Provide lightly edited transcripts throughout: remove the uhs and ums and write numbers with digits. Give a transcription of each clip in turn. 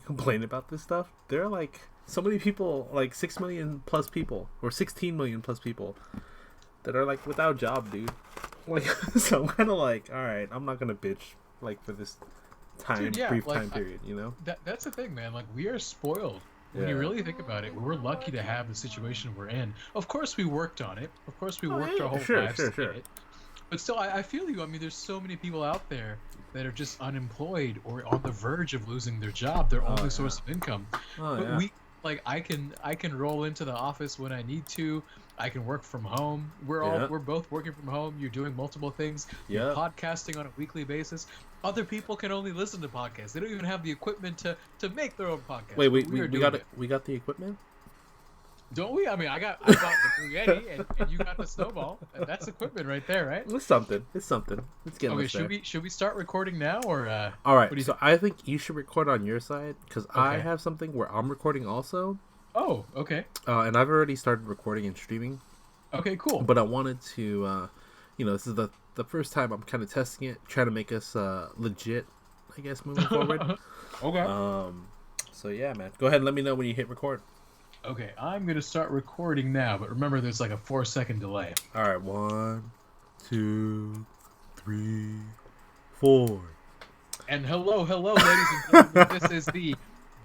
complain about this stuff, there are like so many people, like 6 million plus people, or 16 million plus people, that are like without job, dude. Like, so I'm kind of like, all right, I'm not gonna bitch like for this brief time period, you know. That's the thing, man. Like, we are spoiled. When you really think about it, we're lucky to have the situation we're in. Of course, we worked on it. Of course, we worked our whole lives to get it. But still, I feel you. I mean, there's so many people out there that are just unemployed or on the verge of losing their job, their only source of income. But I can roll into the office when I need to. I can work from home. We're both working from home. You're doing multiple things. You're podcasting on a weekly basis. Other people can only listen to podcasts. They don't even have the equipment to make their own podcast. Wait, we got the equipment? Don't we? I mean, I got the Blue Yeti, and you got the Snowball. That's equipment right there, right? It's something. It's getting us there. Should we start recording now, or all right? So I think you should record on your side, because I have something where I'm recording also. Oh, okay. And I've already started recording and streaming. Okay, cool. But I wanted to, this is the first time I'm kind of testing it, trying to make us legit, I guess, moving forward. Okay. So yeah, man, go ahead and let me know when you hit record. Okay, I'm gonna start recording now, but remember, there's like a 4-second delay. All right, 1, 2, 3, 4. And hello, ladies and gentlemen. This is the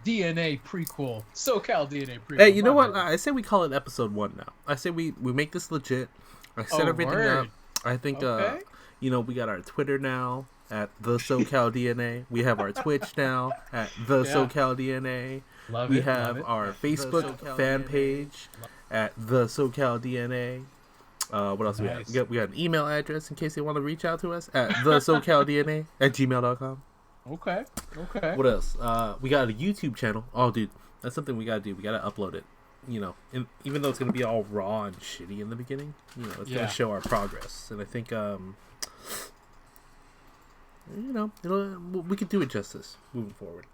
DNA prequel, SoCal DNA prequel. Hey, you know what? I say we call it episode 1 now. I say we make this legit. I set everything up. I think, we got our Twitter now at the SoCal DNA. We have our Twitch now at the SoCal DNA. We have our Facebook fan page at the SoCal DNA. What else do we have? We got an email address in case they want to reach out to us at the SoCal DNA at gmail.com. Okay. What else? We got a YouTube channel. Oh, dude, that's something we gotta do. We gotta upload it. And even though it's gonna be all raw and shitty in the beginning, it's gonna show our progress. And I think, we could do it justice moving forward.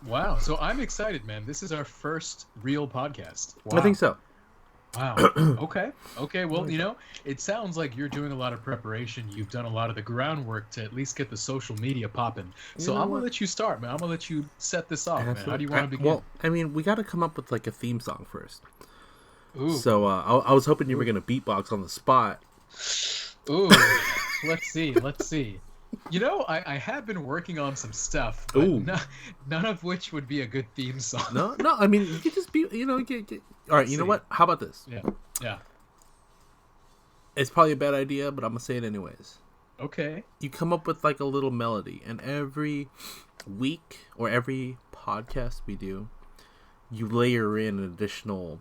Wow. So I'm excited, man. This is our first real podcast. Wow. I think so. Wow. Okay. Well, it sounds like you're doing a lot of preparation. You've done a lot of the groundwork to at least get the social media popping. So I'm going to let you start, man. I'm going to let you set this off, man. How do you want to begin? Well, I mean, we got to come up with like a theme song first. Ooh. So I was hoping you were going to beatbox on the spot. Ooh. Let's see. I have been working on some stuff, but none of which would be a good theme song. No. I mean, you could just be, all right, you know what? How about this? Yeah. It's probably a bad idea, but I'm gonna say it anyways. Okay. You come up with like a little melody, and every week or every podcast we do, you layer in an additional,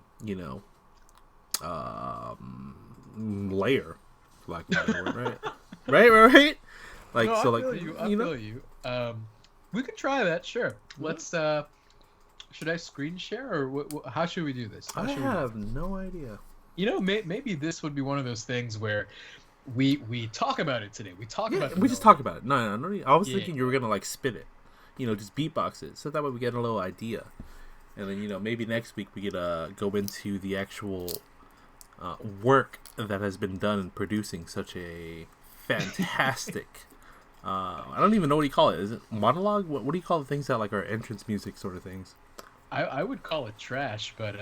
layer, for lack of a better word, right? Right. Like, no, so, I feel you. We could try that, sure. Let's. Should I screen share, or how should we do this? I have no idea. Maybe this would be one of those things where we talk about it today. We talk about it. We just talk about it. No. I was thinking you were gonna like spit it, just beatbox it, so that way we get a little idea, and then maybe next week we could go into the actual work that has been done in producing such a fantastic. I don't even know what you call it. Is it monologue? What do you call the things that like are entrance music sort of things? I would call it trash, but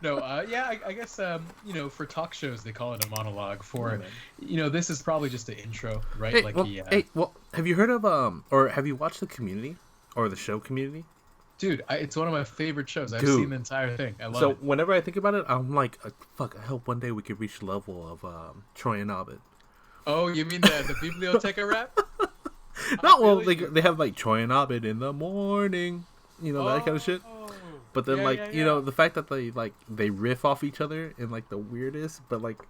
no. I guess for talk shows they call it a monologue. For this is probably just an intro, right? Hey, have you heard of or have you watched the Community or the show Community? Dude, it's one of my favorite shows. I've seen the entire thing. I love it. So whenever I think about it, I'm like, fuck. I hope one day we could reach the level of Troy and Abed. Oh, you mean the Biblioteca rap? Not well. They have like Troy and Abed in the morning. That kind of shit. But then the fact that they riff off each other in like the weirdest, but like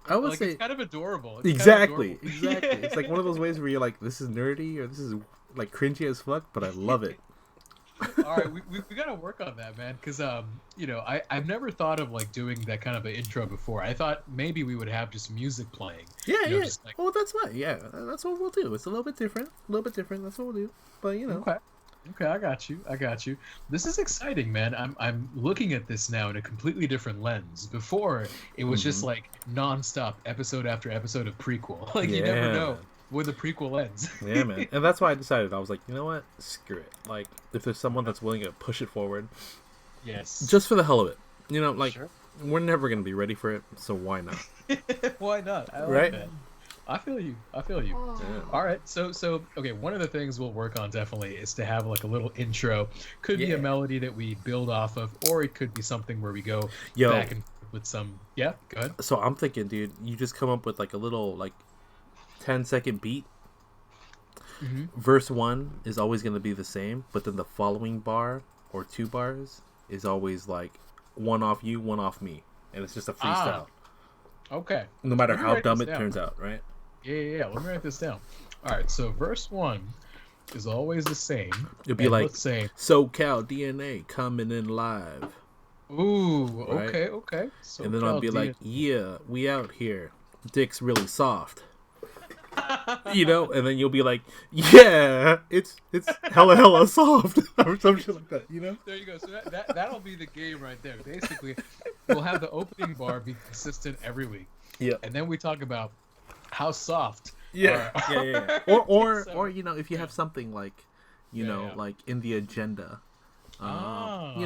I would say it's kind of adorable. Exactly. It's like one of those ways where you're like, this is nerdy or this is like cringy as fuck, but I love it. All right, we gotta work on that, man. Because I've never thought of like doing that kind of an intro before. I thought maybe we would have just music playing. Yeah. Just like... Well, that's what. Yeah, that's what we'll do. It's a little bit different. That's what we'll do. But Okay, I got you. This is exciting, man. I'm looking at this now in a completely different lens. Before, it was just like nonstop episode after episode of prequel. Like you never know when the prequel ends. Yeah, man. And that's why I decided. I was like, you know what? Screw it. Like, if there's someone that's willing to push it forward, yes, just for the hell of it, you know, like sure. we're never gonna be ready for it, so why not? Why not? I like right? that. I feel you. Yeah. All right. So okay. One of the things we'll work on definitely is to have like a little intro. Could be a melody that we build off of, or it could be something where we go back and forth with some. Yeah. Go ahead. So I'm thinking, dude, you just come up with like a little like 10-second beat. Verse 1 is always going to be the same, but then the following bar or 2 bars is always like one off you, one off me, and it's just a freestyle. Okay. No matter how dumb it turns out, right? Yeah. Let me write this down. All right. So verse 1 is always the same. It'll be like, let's say, SoCal DNA coming in live. Ooh. Right? Okay. And then I'll be like, yeah, we out here. Dick's really soft. You know, and then you'll be like, yeah, it's hella soft or some shit like that, you know. There you go. So that'll be the game right there. Basically, we'll have the opening bar be consistent every week. Yeah. And then we talk about how soft. Yeah. Or you know, if you have something like, you know, like in the agenda, you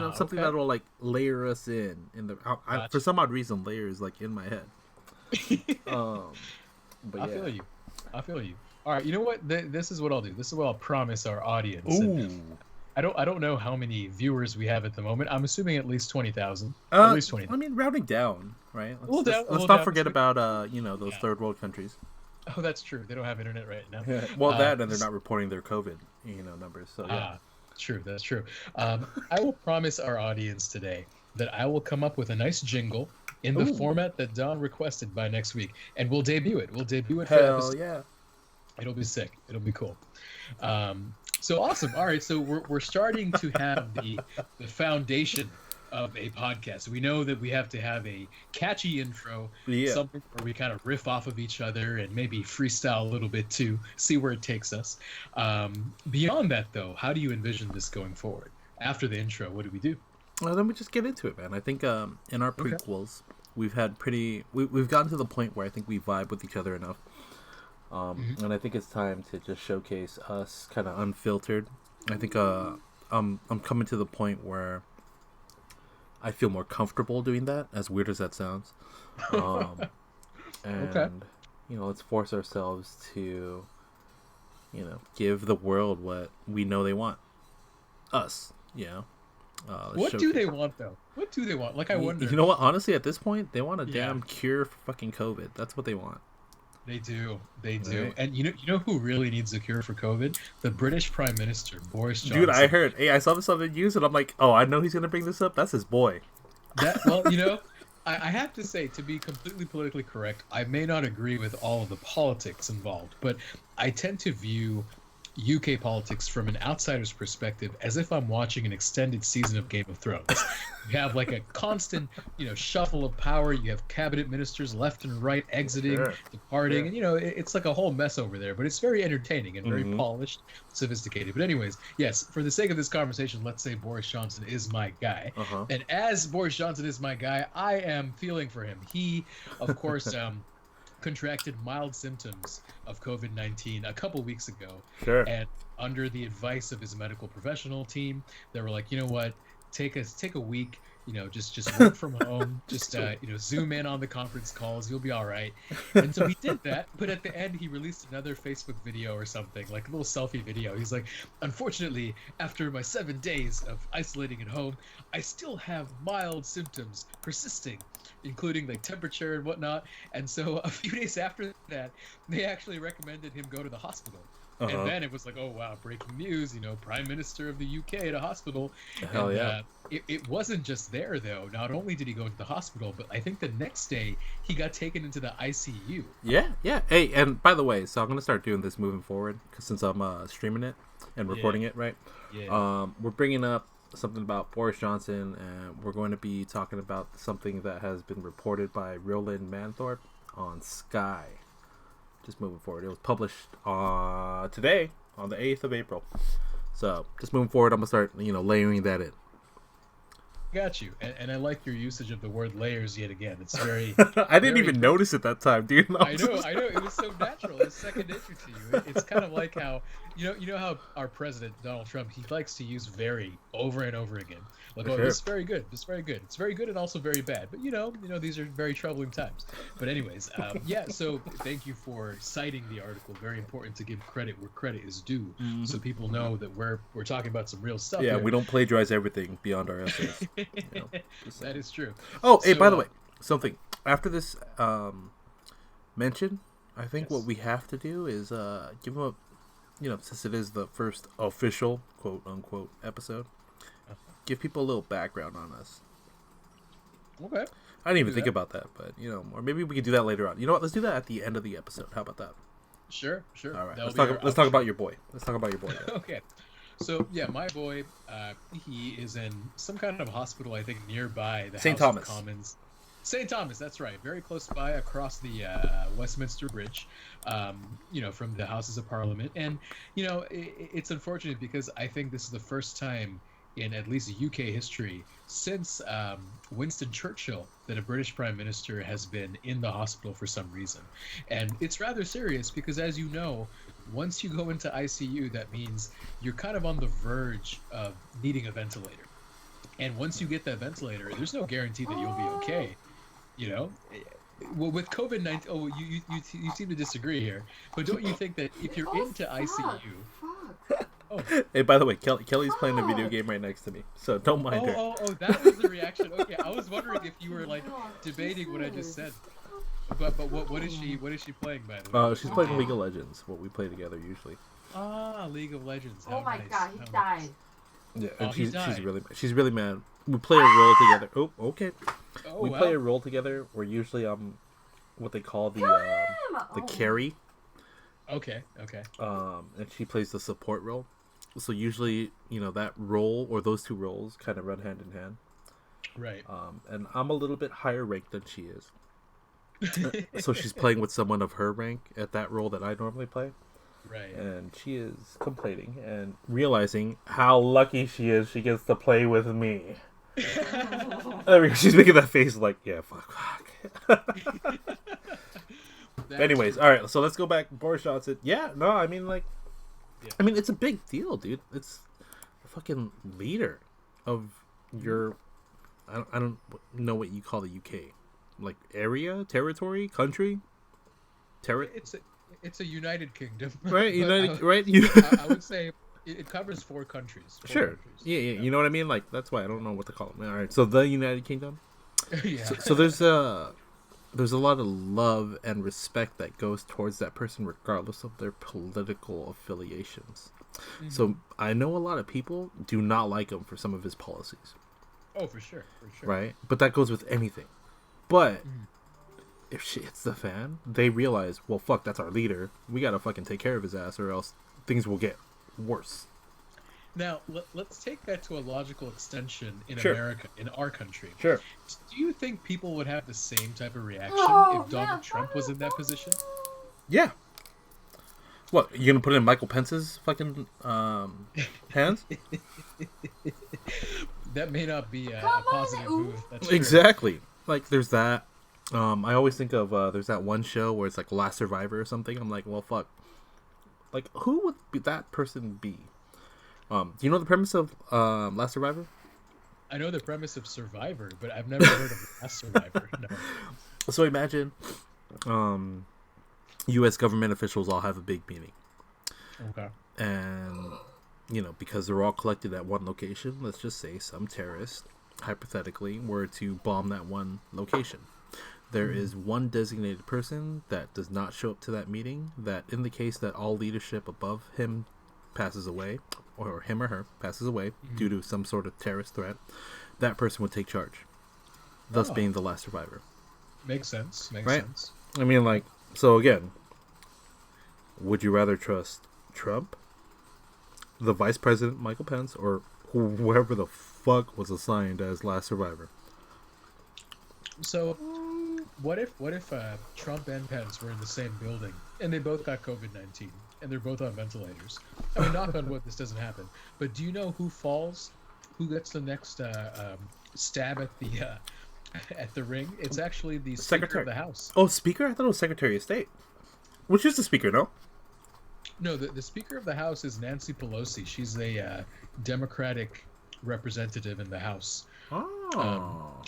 know, something that will like layer us in the. For some odd reason, layer is like in my head. But yeah. I feel you. All right, you know what? This is what I'll do. This is what I'll promise our audience. Ooh. I don't know how many viewers we have at the moment. I'm assuming at least 20,000. At least 20,000. I mean, rounding down, right? Let's not forget about you know, those third world countries. Oh, that's true. They don't have internet right now. Well, that and they're not reporting their COVID, you know, numbers. So yeah. True. That's true. I will promise our audience today that I will come up with a nice jingle in the format that Don requested by next week, and we'll debut it. Hell yeah! It'll be sick. It'll be cool. So awesome. All right, so we're starting to have the foundation of a podcast. We know that we have to have a catchy intro, something where we kind of riff off of each other and maybe freestyle a little bit too, see where it takes us. Beyond that, though, how do you envision this going forward? After the intro, what do we do? Well, then we just get into it, man. I think in our prequels, we've had we've gotten to the point where I think we vibe with each other enough. And I think it's time to just showcase us kind of unfiltered. I think I'm coming to the point where I feel more comfortable doing that, as weird as that sounds. And, you know, let's force ourselves to, you know, give the world what we know they want. Us, you know. What do they want, though? What do they want? Like, I wonder. You know what? Honestly, at this point, they want a damn cure for fucking COVID. That's what they want. They do. Right. And you know who really needs a cure for COVID? The British Prime Minister, Boris Johnson. Dude, I heard. Hey, I saw this on the news, and I'm like, oh, I know he's going to bring this up. That's his boy. Well, you know, I have to say, to be completely politically correct, I may not agree with all of the politics involved, but I tend to view UK politics from an outsider's perspective as if I'm watching an extended season of Game of Thrones. You have like a constant, you know, shuffle of power. You have cabinet ministers left and right exiting, departing, and you know, it's like a whole mess over there. But it's very entertaining and very polished, sophisticated. But anyways, yes, for the sake of this conversation, let's say Boris Johnson is my guy. And as Boris Johnson is my guy, I am feeling for him. He, of course, contracted mild symptoms of COVID-19 a couple weeks ago. And under the advice of his medical professional team, they were like, you know what, take a week, you know, just work from home, just you know, zoom in on the conference calls, you'll be all right. And so he did that, but at the end he released another Facebook video or something, like a little selfie video. He's like, unfortunately, after my 7 days of isolating at home, I still have mild symptoms persisting, including like temperature and whatnot. And so a few days after that, they actually recommended him go to the hospital. And then it was like, oh wow, breaking news, you know, Prime Minister of the UK at a hospital. Hell yeah. It wasn't just there though. Not only did he go to the hospital, but I think the next day he got taken into the ICU. Yeah. Hey, and by the way, so I'm gonna start doing this moving forward, because since I'm streaming it and recording it, right? We're bringing up something about Boris Johnson, and we're going to be talking about something that has been reported by Roland Manthorpe on Sky. Just moving forward. It was published today on the 8th of April. So just moving forward, I'm gonna start, you know, layering that in. got you, and I like your usage of the word layers yet again. It's very. I didn't even notice it that time, dude. I know. It was so natural. It's second nature to you. It's kind of like how you know how our president Donald Trump, he likes to use "very" over and over again. Like, oh, this is very good. This is very good. It's very good and also very bad. But you know, these are very troubling times. But anyways, yeah. So thank you for citing the article. Very important to give credit where credit is due, so people know that we're talking about some real stuff. Yeah, here. we don't plagiarize everything beyond our essays. That is true. Oh, hey, by the way, something after this mention, I think what we have to do is give them a, since it is the first official quote unquote episode, give people a little background on us. Okay. I didn't even think about that, but or maybe we could do that later on. You know what? Let's do that at the end of the episode. How about that? Sure. All right. Let's talk about your boy. Okay. So yeah, my boy, he is in some kind of hospital, I think, nearby the St. House Thomas. of Commons. St. Thomas, that's right, very close by, across the Westminster Bridge, from the Houses of Parliament. And it's unfortunate because I think this is the first time in at least UK history since Winston Churchill that a British Prime Minister has been in the hospital for some reason. And it's rather serious because, as you know, once you go into ICU, that means you're kind of on the verge of needing a ventilator. And once you get that ventilator, there's no guarantee that you'll be okay. Well, with COVID-19, you seem to disagree here, but don't you think that if you're into ICU... Oh. Hey, by the way, Kelly's playing a video game right next to me, so don't mind her. Oh, that was the reaction. Okay, I was wondering if you were debating what I just said. But what is she playing, by the way? She's playing League of Legends, what we play together usually. Ah, League of Legends. Oh my god, he died. Yeah, and she's really mad. We play a role together. Oh, okay. We play a role together. We're usually what they call the carry. Okay. And she plays the support role. So usually, that role or those two roles kind of run hand in hand. Right. And I'm a little bit higher ranked than she is. So she's playing with someone of her rank at that role that I normally play. Right. And she is complaining and realizing how lucky she is she gets to play with me. She's making that face like, yeah, fuck. Anyways, all right, so let's go back. Boris Johnson. Yeah, no, I mean, it's a big deal, dude. It's the fucking leader of your, I don't know what you call the UK. Like, area, territory, country? It's a United Kingdom. Right, right? I would say it covers 4 countries. Sure. Yeah, you know what I mean? Like, that's why I don't know what to call it. All right, so the United Kingdom? Yeah. So there's a lot of love and respect that goes towards that person regardless of their political affiliations. Mm-hmm. So I know a lot of people do not like him for some of his policies. Oh, for sure. Right? But that goes with anything. But if shit hits the fan, they realize, well, fuck, that's our leader. We gotta fucking take care of his ass or else things will get worse. Now, let's take that to a logical extension in America, in our country. Sure. Do you think people would have the same type of reaction if Donald Trump was in that position? Yeah. What, you gonna put it in Michael Pence's fucking hands? That may not be a positive move. That's exactly. True. Like, there's that. I always think of, there's that one show where it's like Last Survivor or something. I'm like, well, fuck. Like, who would that person be? Do you know the premise of Last Survivor? I know the premise of Survivor, but I've never heard of Last Survivor. No. So imagine U.S. government officials all have a big meeting. Okay. And, because they're all collected at one location, let's just say some terrorist, hypothetically, were to bomb that one location. There is one designated person that does not show up to that meeting, that in the case that all leadership above him passes away, or him or her passes away due to some sort of terrorist threat, that person would take charge, thus being the last survivor. Makes sense. Makes sense. I mean, so again, would you rather trust Trump, the Vice President Michael Pence, or whoever the fuck was assigned as last survivor? So, what if Trump and Pence were in the same building and they both got COVID-19 and they're both on ventilators? I mean, knock on wood, this doesn't happen. But do you know who falls who gets the next stab at the ring, it's actually the Speaker of the House. Oh, Speaker? I thought it was Secretary of State. Which is the Speaker, no? No, the Speaker of the House is Nancy Pelosi. She's a Democratic representative in the House. Oh.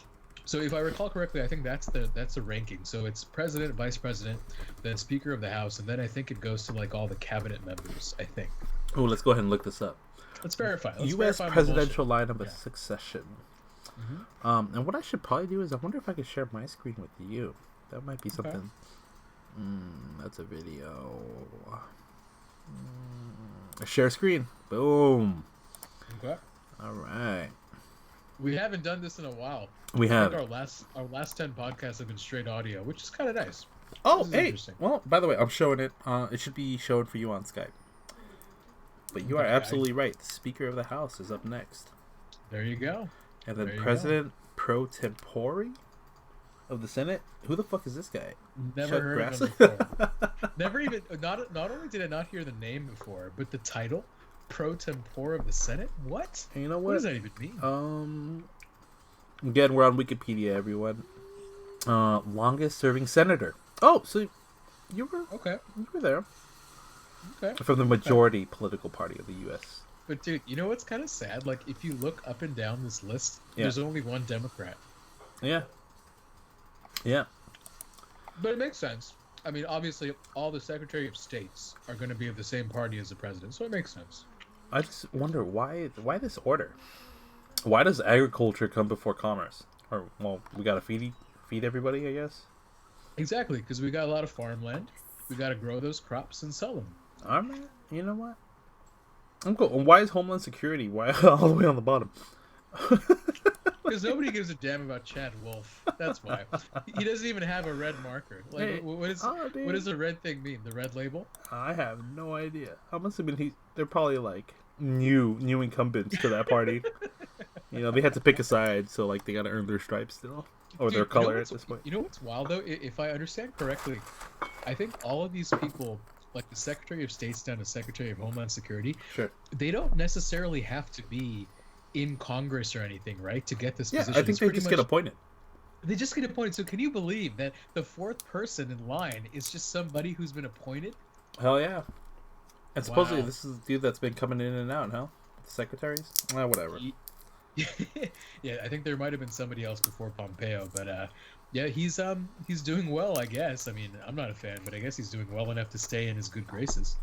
So if I recall correctly, I think that's the ranking. So it's President, Vice President, then Speaker of the House, and then I think it goes to like all the cabinet members, I think. Oh, let's go ahead and look this up. Let's verify. U.S. presidential line of succession. Mm-hmm. And what I should probably do is I wonder if I could share my screen with you. That might be something. Okay. That's a video. Share screen. Boom. Okay. All right. We haven't done this in a while. We have. Our last 10 podcasts have been straight audio, which is kind of nice. Oh, hey. Well, by the way, I'm showing it. It should be shown for you on Skype. But you are absolutely right. The Speaker of the House is up next. There you go. And then President pro tempore of the Senate. Who the fuck is this guy? Never heard of him before. Never even. Not only did I not hear the name before, but the title, pro tempore of the Senate. What? And you know what does that even mean? Again, we're on Wikipedia, everyone. Longest serving senator. Oh, so you were okay. You were there. Okay. From the majority political party of the U.S. But dude, you know what's kind of sad? Like if you look up and down this list, there's only one Democrat. Yeah. Yeah. But it makes sense. I mean, obviously, all the Secretary of States are going to be of the same party as the president, so it makes sense. I just wonder why this order? Why does agriculture come before commerce? Or well, we gotta feed everybody, I guess. Exactly, because we got a lot of farmland. We got to grow those crops and sell them. All right. You know what? I'm cool. Why is Homeland Security all the way on the bottom? Because nobody gives a damn about Chad Wolf. That's why. He doesn't even have a red marker. Like, hey, what does the red thing mean? The red label? I have no idea. I must have been. They're probably like new incumbents to that party. You know, they had to pick a side, so like they got to earn their stripes still, or their color at this point. You know what's wild though? If I understand correctly, I think all of these people, like the Secretary of State's down to Secretary of Homeland Security, they don't necessarily have to be in Congress or anything, right, to get this position. I think they just get appointed. They just get appointed. So can you believe that the fourth person in line is just somebody who's been appointed? Hell yeah. And supposedly this is the dude that's been coming in and out, huh? The secretaries? Whatever. Yeah, I think there might have been somebody else before Pompeo, but yeah, he's doing well, I guess. I mean, I'm not a fan, but I guess he's doing well enough to stay in his good graces.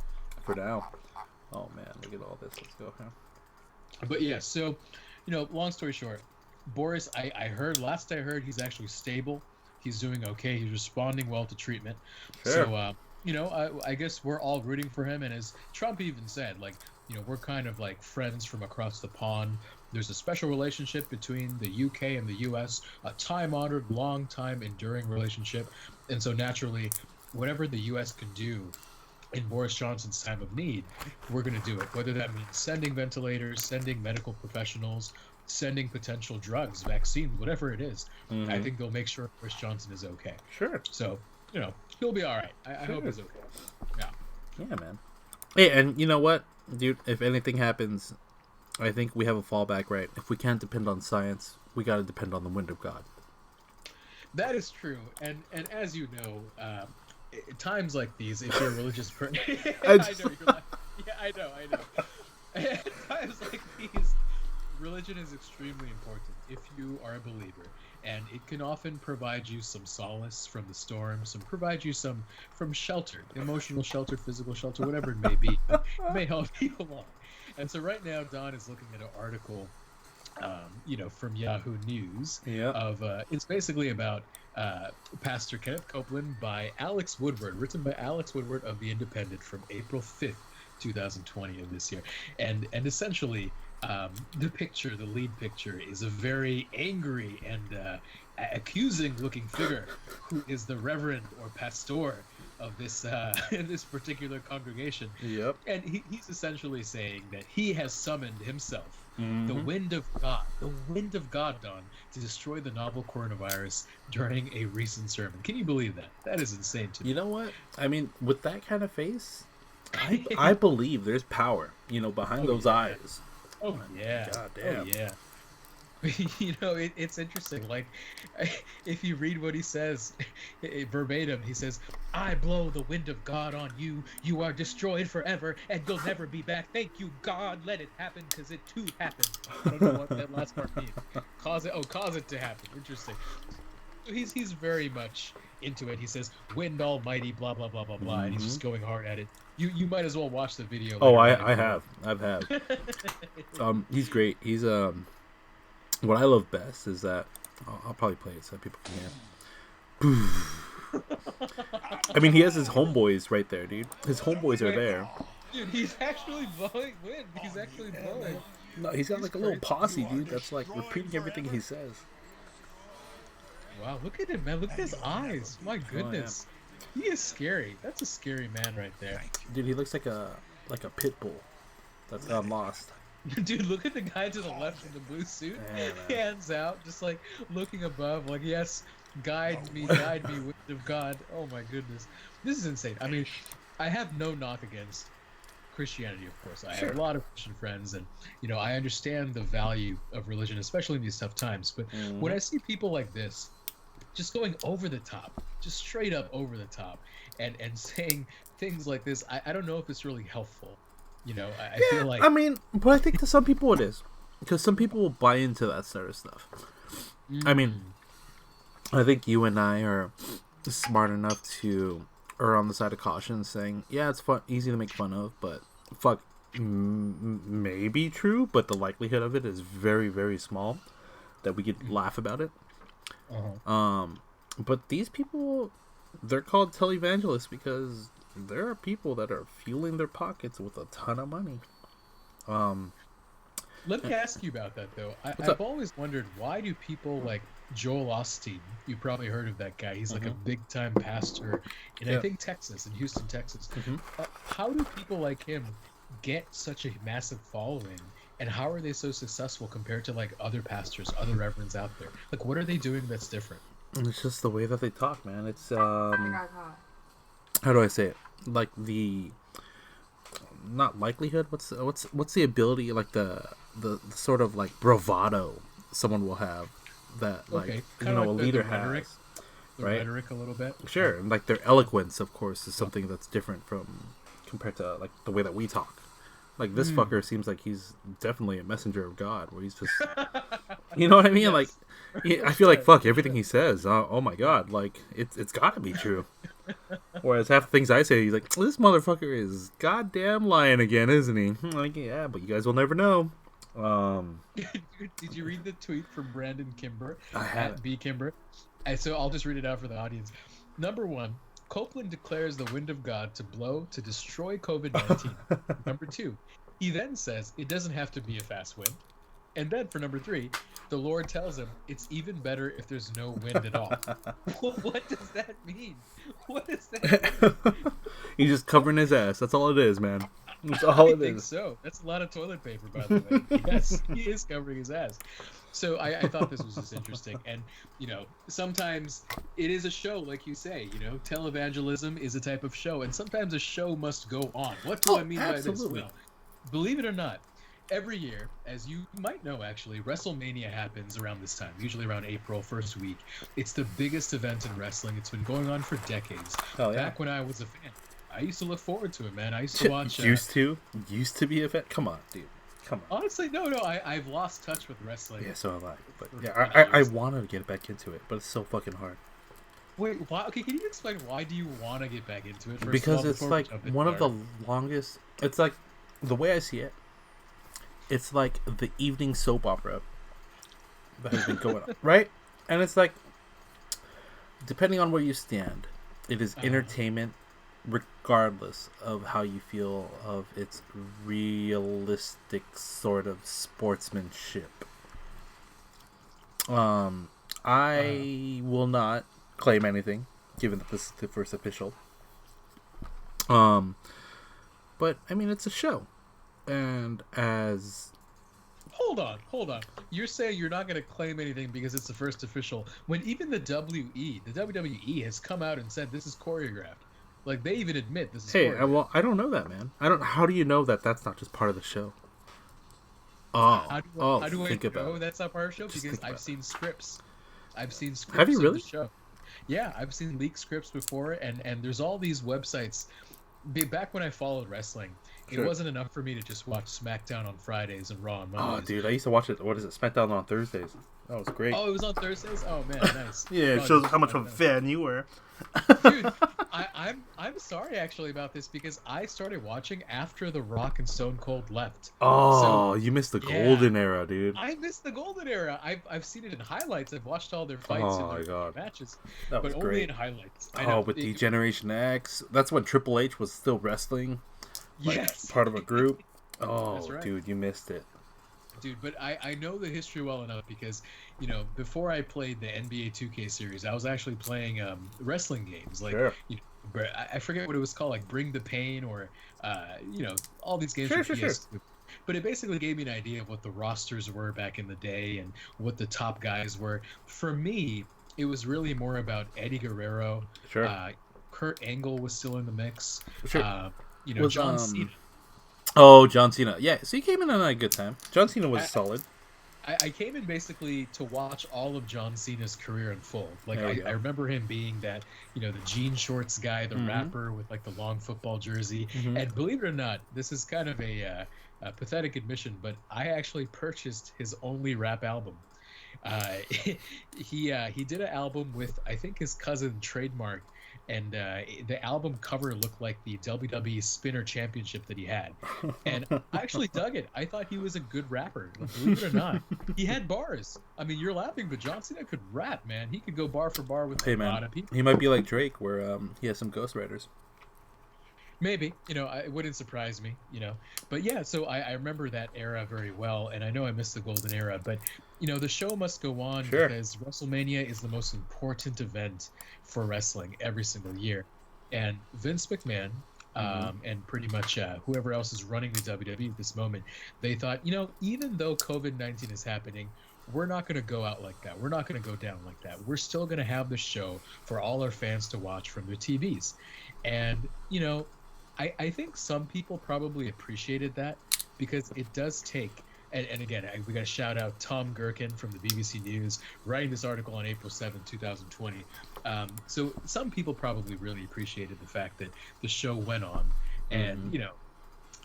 For now. Oh man, look at all this. Let's go here. But yeah, so, you know, long story short, Boris, I heard he's actually stable. He's doing okay. He's responding well to treatment. Sure. So, you know, I guess we're all rooting for him. And as Trump even said, like, you know, we're kind of like friends from across the pond. There's a special relationship between the UK and the US, a time-honored, long-time enduring relationship. And so naturally, whatever the US can do in Boris Johnson's time of need, we're going to do it. Whether that means sending ventilators, sending medical professionals, sending potential drugs, vaccines, whatever it is, I think they'll make sure Boris Johnson is okay. Sure. So, you know, he'll be all right. I hope he's okay. Yeah. Yeah, man. Hey, and you know what, dude? If anything happens, I think we have a fallback, right? If we can't depend on science, we got to depend on the wind of God. That is true. And as you know, times like these, if you're a religious person, I know, you're like, yeah, I know. Times like these, religion is extremely important if you are a believer, and it can often provide you some solace from the storm, provide you some from shelter, emotional shelter, physical shelter, whatever it may be. It may help you along. And so right now, Don is looking at an article, you know, from Yahoo News of it's basically about Pastor Kenneth Copeland by Alex Woodward, written by Alex Woodward of The Independent from April 5th, 2020 of this year. And essentially, the lead picture is a very angry and accusing looking figure who is the reverend or pastor of this this particular congregation. Yep. And he's essentially saying that he has summoned himself, the wind of God, Don, to destroy the novel coronavirus during a recent sermon. Can you believe that? That is insane to me. You know what? I mean, with that kind of face, I believe there's power, you know, behind those eyes. Oh yeah. God damn. Oh yeah. It's interesting. Like, if you read what he says verbatim, he says, "I blow the wind of God on you. You are destroyed forever, and you'll never be back. Thank you, God. Let it happen, because it too happened." I don't know what that last part means. Cause it to happen. Interesting. So he's very much into it. He says, "Wind Almighty," blah blah blah blah blah, and he's just going hard at it. You might as well watch the video. Oh, Later on I have. I've had. He's great. He's what I love best is that I'll probably play it so people can hear. I mean, he has his homeboys right there, dude. His homeboys are there. Dude, he's actually blowing wind. He's actually blowing. No, he's got like a little posse, dude. That's like repeating everything he says. Wow, look at him, man. Look at his eyes. My goodness. Oh, yeah. He is scary. That's a scary man right there. Dude, he looks like a pit bull that's gone lost. Dude, look at the guy to the left in the blue suit. Hands out, just like looking above, like, yes, guide me, wind of God. Oh my goodness. This is insane. I mean, I have no knock against Christianity, of course. I have a lot of Christian friends, and I understand the value of religion, especially in these tough times. But when I see people like this, just going over the top, just straight up over the top, and saying things like this, I don't know if it's really helpful. I feel like... I mean, but I think to some people it is. Because some people will buy into that sort of stuff. I mean, I think you and I are smart enough to err on the side of caution, saying, yeah, it's easy to make fun of, but fuck, maybe true, but the likelihood of it is very, very small that we could laugh about it. But these people, they're called televangelists because there are people that are fueling their pockets with a ton of money. Let me ask you about that, though. I've always wondered, why do people like Joel Osteen, you probably heard of that guy, he's like a big-time pastor in, I think, Texas, in Houston, Texas. How do people like him get such a massive following, and how are they so successful compared to like other pastors, other reverends out there? Like, what are they doing that's different? It's just the way that they talk, man. It's how do I say it? Like the not likelihood. What's the ability? Like the sort of like bravado someone will have that like a leader has, right? Rhetoric a little bit. Sure, and like their eloquence, of course, is something that's different from compared to like the way that we talk. Like this fucker seems like he's definitely a messenger of God, where he's just, you know what I mean? Yes. Like, I feel like fuck everything he says. Oh my God, like it's gotta be true. Whereas half the things I say, he's like, this motherfucker is goddamn lying again, isn't he? I'm like, yeah, but you guys will never know. Did you read the tweet from Brandon Kimber? I have. B Kimber. So I'll just read it out for the audience. Number 1, Copeland declares the wind of God to blow to destroy COVID-19. Number 2, he then says it doesn't have to be a fast wind. And then for number 3, the Lord tells him it's even better if there's no wind at all. What does that mean? What is that mean? He's just covering his ass. That's all it is, man. That's all it is. I think so. That's a lot of toilet paper, by the way. Yes, he is covering his ass. So I thought this was just interesting. And, sometimes it is a show, like you say. Televangelism is a type of show. And sometimes a show must go on. What do I mean absolutely. by this? Well, believe it or not, every year, as you might know, actually, WrestleMania happens around this time, usually around April, first week. It's the biggest event in wrestling. It's been going on for decades. Oh, yeah. Back when I was a fan, I used to look forward to it, man. I used to watch... Used to be a fan? Come on, dude. Come on. Honestly, no. I've lost touch with wrestling. Yeah, so have I. But yeah, I want to get back into it, but it's so fucking hard. Wait, why? Okay, can you explain why do you want to get back into it? Because it's like one of the longest... It's like, the way I see it, it's like the evening soap opera that has been going on, right? And it's like, depending on where you stand, it is entertainment regardless of how you feel of its realistic sort of sportsmanship. I will not claim anything, given that this is the first official. But, I mean, it's a show. And as... Hold on. You're saying you're not going to claim anything because it's the first official, when even the WWE has come out and said this is choreographed. Like, they even admit this is choreographed. Well, I don't know that, man. How do you know that that's not just part of the show? How do I think about know it. that's not part of the show? Just Because think about I've seen scripts. I've seen it. Have you scripts of the really? show. Yeah, I've seen leaked scripts before, and there's all these websites. Back when I followed wrestling, it Sure. wasn't enough for me to just watch SmackDown on Fridays and Raw on Oh, Mondays. dude, I used to watch it. What is it? SmackDown on Thursdays. That was great. Oh, it was on Thursdays. Oh man, nice. Yeah, it Oh, shows dude, how much of a fan you were. dude, I'm sorry actually about this because I started watching after The Rock and Stone Cold left. So Oh, you missed the yeah, golden era, dude. I missed the golden era. I've seen it in highlights. I've watched all their fights Oh and my their god, matches, that but was only in great. highlights. I Oh, know. with the Generation X, that's when Triple H was still wrestling, like Yes, part of a group. that's Oh, right. dude, you missed it. Dude, but I know the history well enough because, before I played the NBA 2K series, I was actually playing wrestling games like, Sure, I forget what it was called, like Bring the Pain or, all these games sure, for sure, sure. PS2. But it basically gave me an idea of what the rosters were back in the day and what the top guys were. For me, it was really more about Eddie Guerrero. Sure, Uh, Kurt Angle was still in the mix. sure. Uh, Was John Cena. Oh, John Cena. Yeah, so he came in on a good time. John Cena was I, solid. I came in basically to watch all of John Cena's career unfold. Like There we I go. remember him being that, the jean shorts guy, the Mm-hmm. rapper with like the long football jersey. Mm-hmm. And believe it or not, this is kind of a pathetic admission, but I actually purchased his only rap album. Uh, he did an album with I think his cousin Trademark, and the album cover looked like the WWE Spinner Championship that he had, and I actually dug it. I thought he was a good rapper. Like, believe it or not, he had bars. I mean, you're laughing, but John Cena could rap, man. He could go bar for bar with Hey, a lot man, of people. he might be like Drake, where he has some ghostwriters. Maybe, it wouldn't surprise me. But yeah, so I remember that era very well, and I know I missed the golden era, but the show must go on Sure. because WrestleMania is the most important event for wrestling every single year, and Vince McMahon. And pretty much whoever else is running the WWE at this moment, they thought, even though COVID-19 is happening, we're not going to go out like that. We're not going to go down like that. We're still going to have the show for all our fans to watch from their TVs. And, I think some people probably appreciated that because it does take, and again, we got to shout out Tom Gherkin from the BBC News writing this article on April 7th, 2020. So some people probably really appreciated the fact that the show went on and,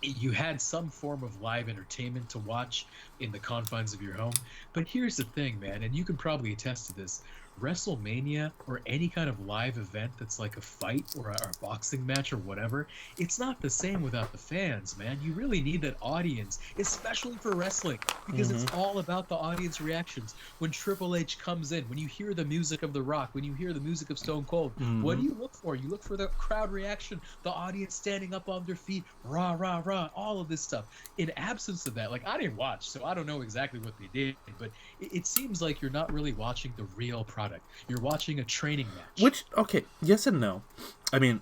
you had some form of live entertainment to watch in the confines of your home. But here's the thing, man, and you can probably attest to this. WrestleMania or any kind of live event that's like a fight or a boxing match or whatever, it's not the same without the fans, man. You really need that audience, especially for wrestling, because it's all about the audience reactions. When Triple H comes in, when you hear the music of The Rock, when you hear the music of Stone Cold, what do you look for? You look for the crowd reaction, the audience standing up on their feet, rah, rah, rah, all of this stuff. In absence of that, like I didn't watch, so I don't know exactly what they did, but it seems like you're not really watching the real product. You're watching a training match. Which, okay, yes and no. I mean,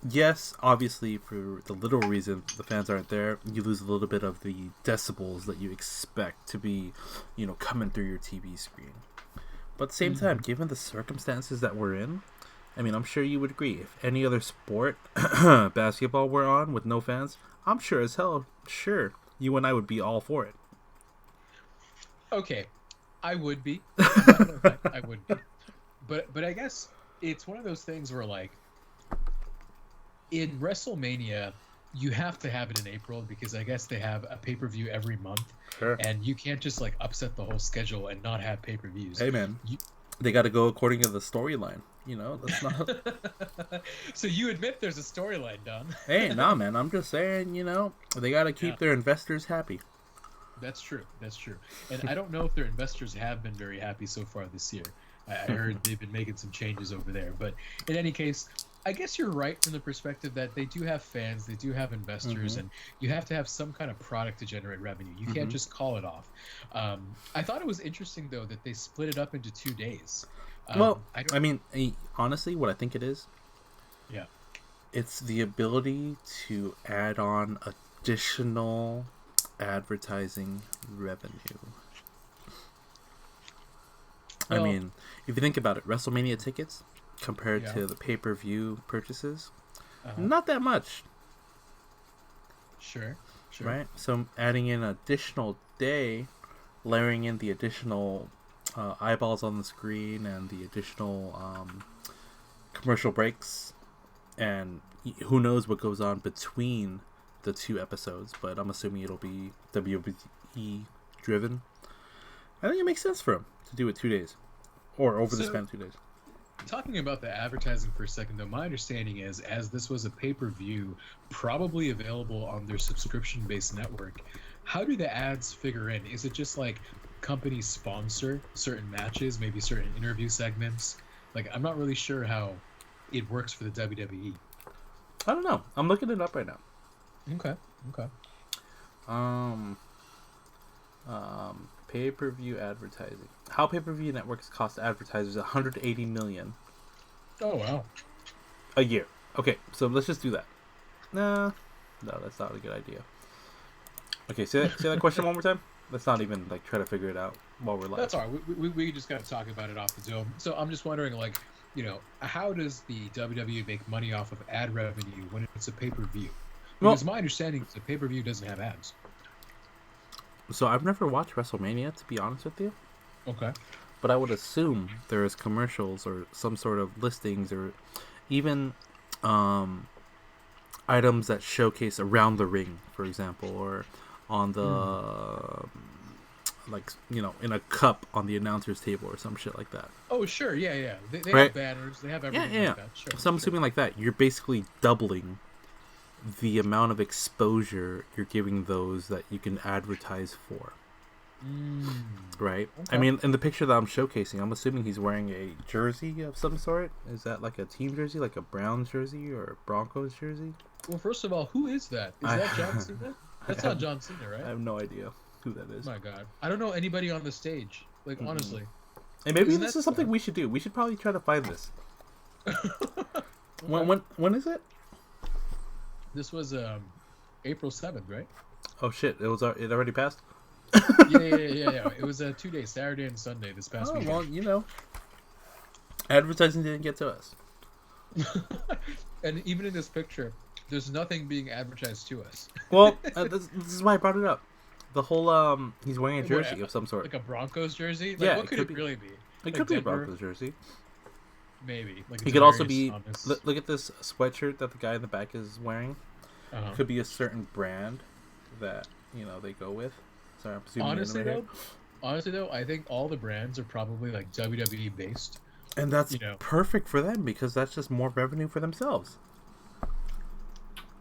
yes, obviously, for the literal reason the fans aren't there, you lose a little bit of the decibels that you expect to be, coming through your TV screen. But at the same time, given the circumstances that we're in, I mean, I'm sure you would agree. If any other sport, basketball, were on with no fans, I'm sure as hell, you and I would be all for it. Okay, I would be. I would be. But I guess it's one of those things where, like, in WrestleMania, you have to have it in April because I guess they have a pay-per-view every month. Sure. And you can't just, like, upset the whole schedule and not have pay-per-views. Hey, man. They got to go according to the storyline. That's not... So you admit there's a storyline, Don. Hey, nah, man. I'm just saying, they got to keep their investors happy. That's true. And I don't know if their investors have been very happy so far this year. I heard they've been making some changes over there. But in any case, I guess you're right from the perspective that they do have fans, they do have investors, and you have to have some kind of product to generate revenue. You can't just call it off. I thought it was interesting, though, that they split it up into 2 days. Honestly, what I think it is, it's the ability to add on additional advertising revenue. Well, I mean, if you think about it, WrestleMania tickets compared to the pay-per-view purchases, not that much. Sure. Right? So adding in additional day, layering in the additional eyeballs on the screen and the additional commercial breaks, and who knows what goes on between the two episodes, but I'm assuming it'll be WWE driven. I think it makes sense for him to do it 2 days, or over the span of 2 days. Talking about the advertising for a second, though, my understanding is, as this was a pay-per-view, probably available on their subscription-based network, how do the ads figure in? Is it just like companies sponsor certain matches, maybe certain interview segments? Like, I'm not really sure how it works for the WWE. I don't know. I'm looking it up right now. Okay. Pay-per-view advertising. How pay-per-view networks cost advertisers $180 million. Oh wow. A year. Okay, so let's just do that. No, that's not a good idea. Okay, say that question one more time. Let's not even like try to figure it out while we're live. That's all right. We just got to talk about it off the dome. So I'm just wondering, like, how does the WWE make money off of ad revenue when it's a pay-per-view? Because my understanding is the pay-per-view doesn't have ads. So I've never watched WrestleMania, to be honest with you. Okay. But I would assume there is commercials or some sort of listings or even items that showcase around the ring, for example, or on the in a cup on the announcer's table or some shit like that. Oh sure, yeah. They right? have banners, they have everything like that. Sure. So I'm assuming like that. You're basically doubling the amount of exposure you're giving those that you can advertise for. Right? Okay. I mean, in the picture that I'm showcasing, I'm assuming he's wearing a jersey of some sort. Is that like a team jersey, like a Browns jersey or a Broncos jersey? Well, first of all, who is that? Is that John Cena? That's not John Cena, right? I have no idea who that is. Oh my God. I don't know anybody on the stage. Like, honestly. And maybe this is something we should do. We should probably try to find this. When is it? This was April 7th, right? Oh shit! It already passed. Yeah. It was 2 days, Saturday and Sunday this past week. Well, advertising didn't get to us. And even in this picture, there's nothing being advertised to us. Well, this is why I brought it up. The whole he's wearing a jersey of some sort, like a Broncos jersey. Like, yeah, what could it really be? It could be a Broncos jersey. Maybe. Like it could also be. Look at this sweatshirt that the guy in the back is wearing. Could be a certain brand that they go with. Sorry, I'm presuming honestly though, I think all the brands are probably like WWE based, and that's perfect for them because that's just more revenue for themselves.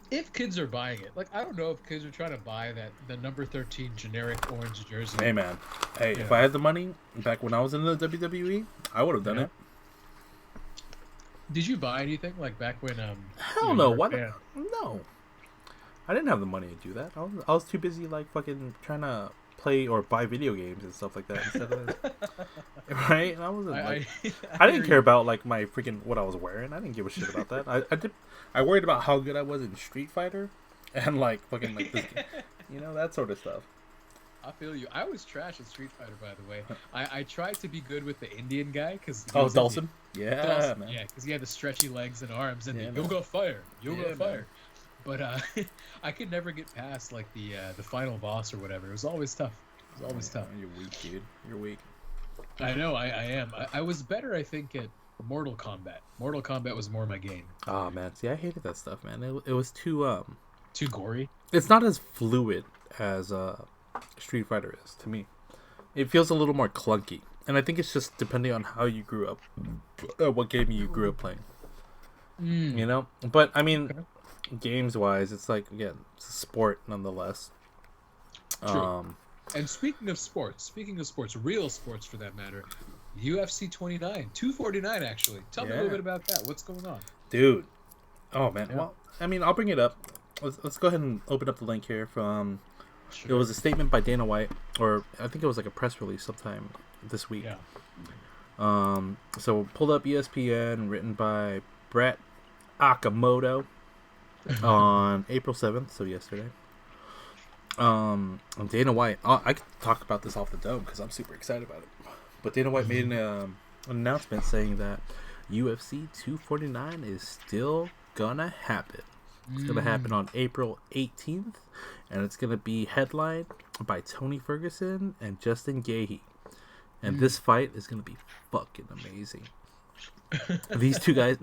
If kids are buying it, like I don't know if kids are trying to buy the number 13 generic orange jersey. Hey man, if I had the money back when I was in the WWE, I would have done it. Did you buy anything like back when? Hell no! What? No. I didn't have the money to do that. I was too busy like fucking trying to play or buy video games and stuff like that instead of right. And I wasn't I didn't care about like my freaking what I was wearing. I didn't give a shit about that. I worried about how good I was in Street Fighter and like fucking like this, that sort of stuff. I feel you. I was trash at Street Fighter, by the way. I tried to be good with the Indian guy because Dawson. Yeah, Dawson, man. Yeah, because he had the stretchy legs and arms and the yoga fire. But I could never get past like the final boss or whatever. It was always tough. Tough. You're weak, dude. You're weak. I know. I am. I was better, I think, at Mortal Kombat. Mortal Kombat was more my game. Oh man, see, I hated that stuff, man. It was too gory. It's not as fluid as Street Fighter is to me. It feels a little more clunky, and I think it's just depending on how you grew up, what game you grew up playing. But I mean. Okay. Games wise, it's like again, it's a sport nonetheless. True. And speaking of sports, real sports for that matter, UFC 249 actually. Tell me a little bit about that. What's going on, dude? Oh man, well, I mean, I'll bring it up. Let's go ahead and open up the link here from. Sure. It was a statement by Dana White, or I think it was like a press release sometime this week. Yeah. So pulled up ESPN, written by Brett Akamoto. On April 7th, so yesterday. Dana White, I could talk about this off the dome because I'm super excited about it. But Dana White made an announcement saying that UFC 249 is still gonna happen. It's gonna happen on April 18th and it's gonna be headlined by Tony Ferguson and Justin Gaethje. And this fight is gonna be fucking amazing. These two guys.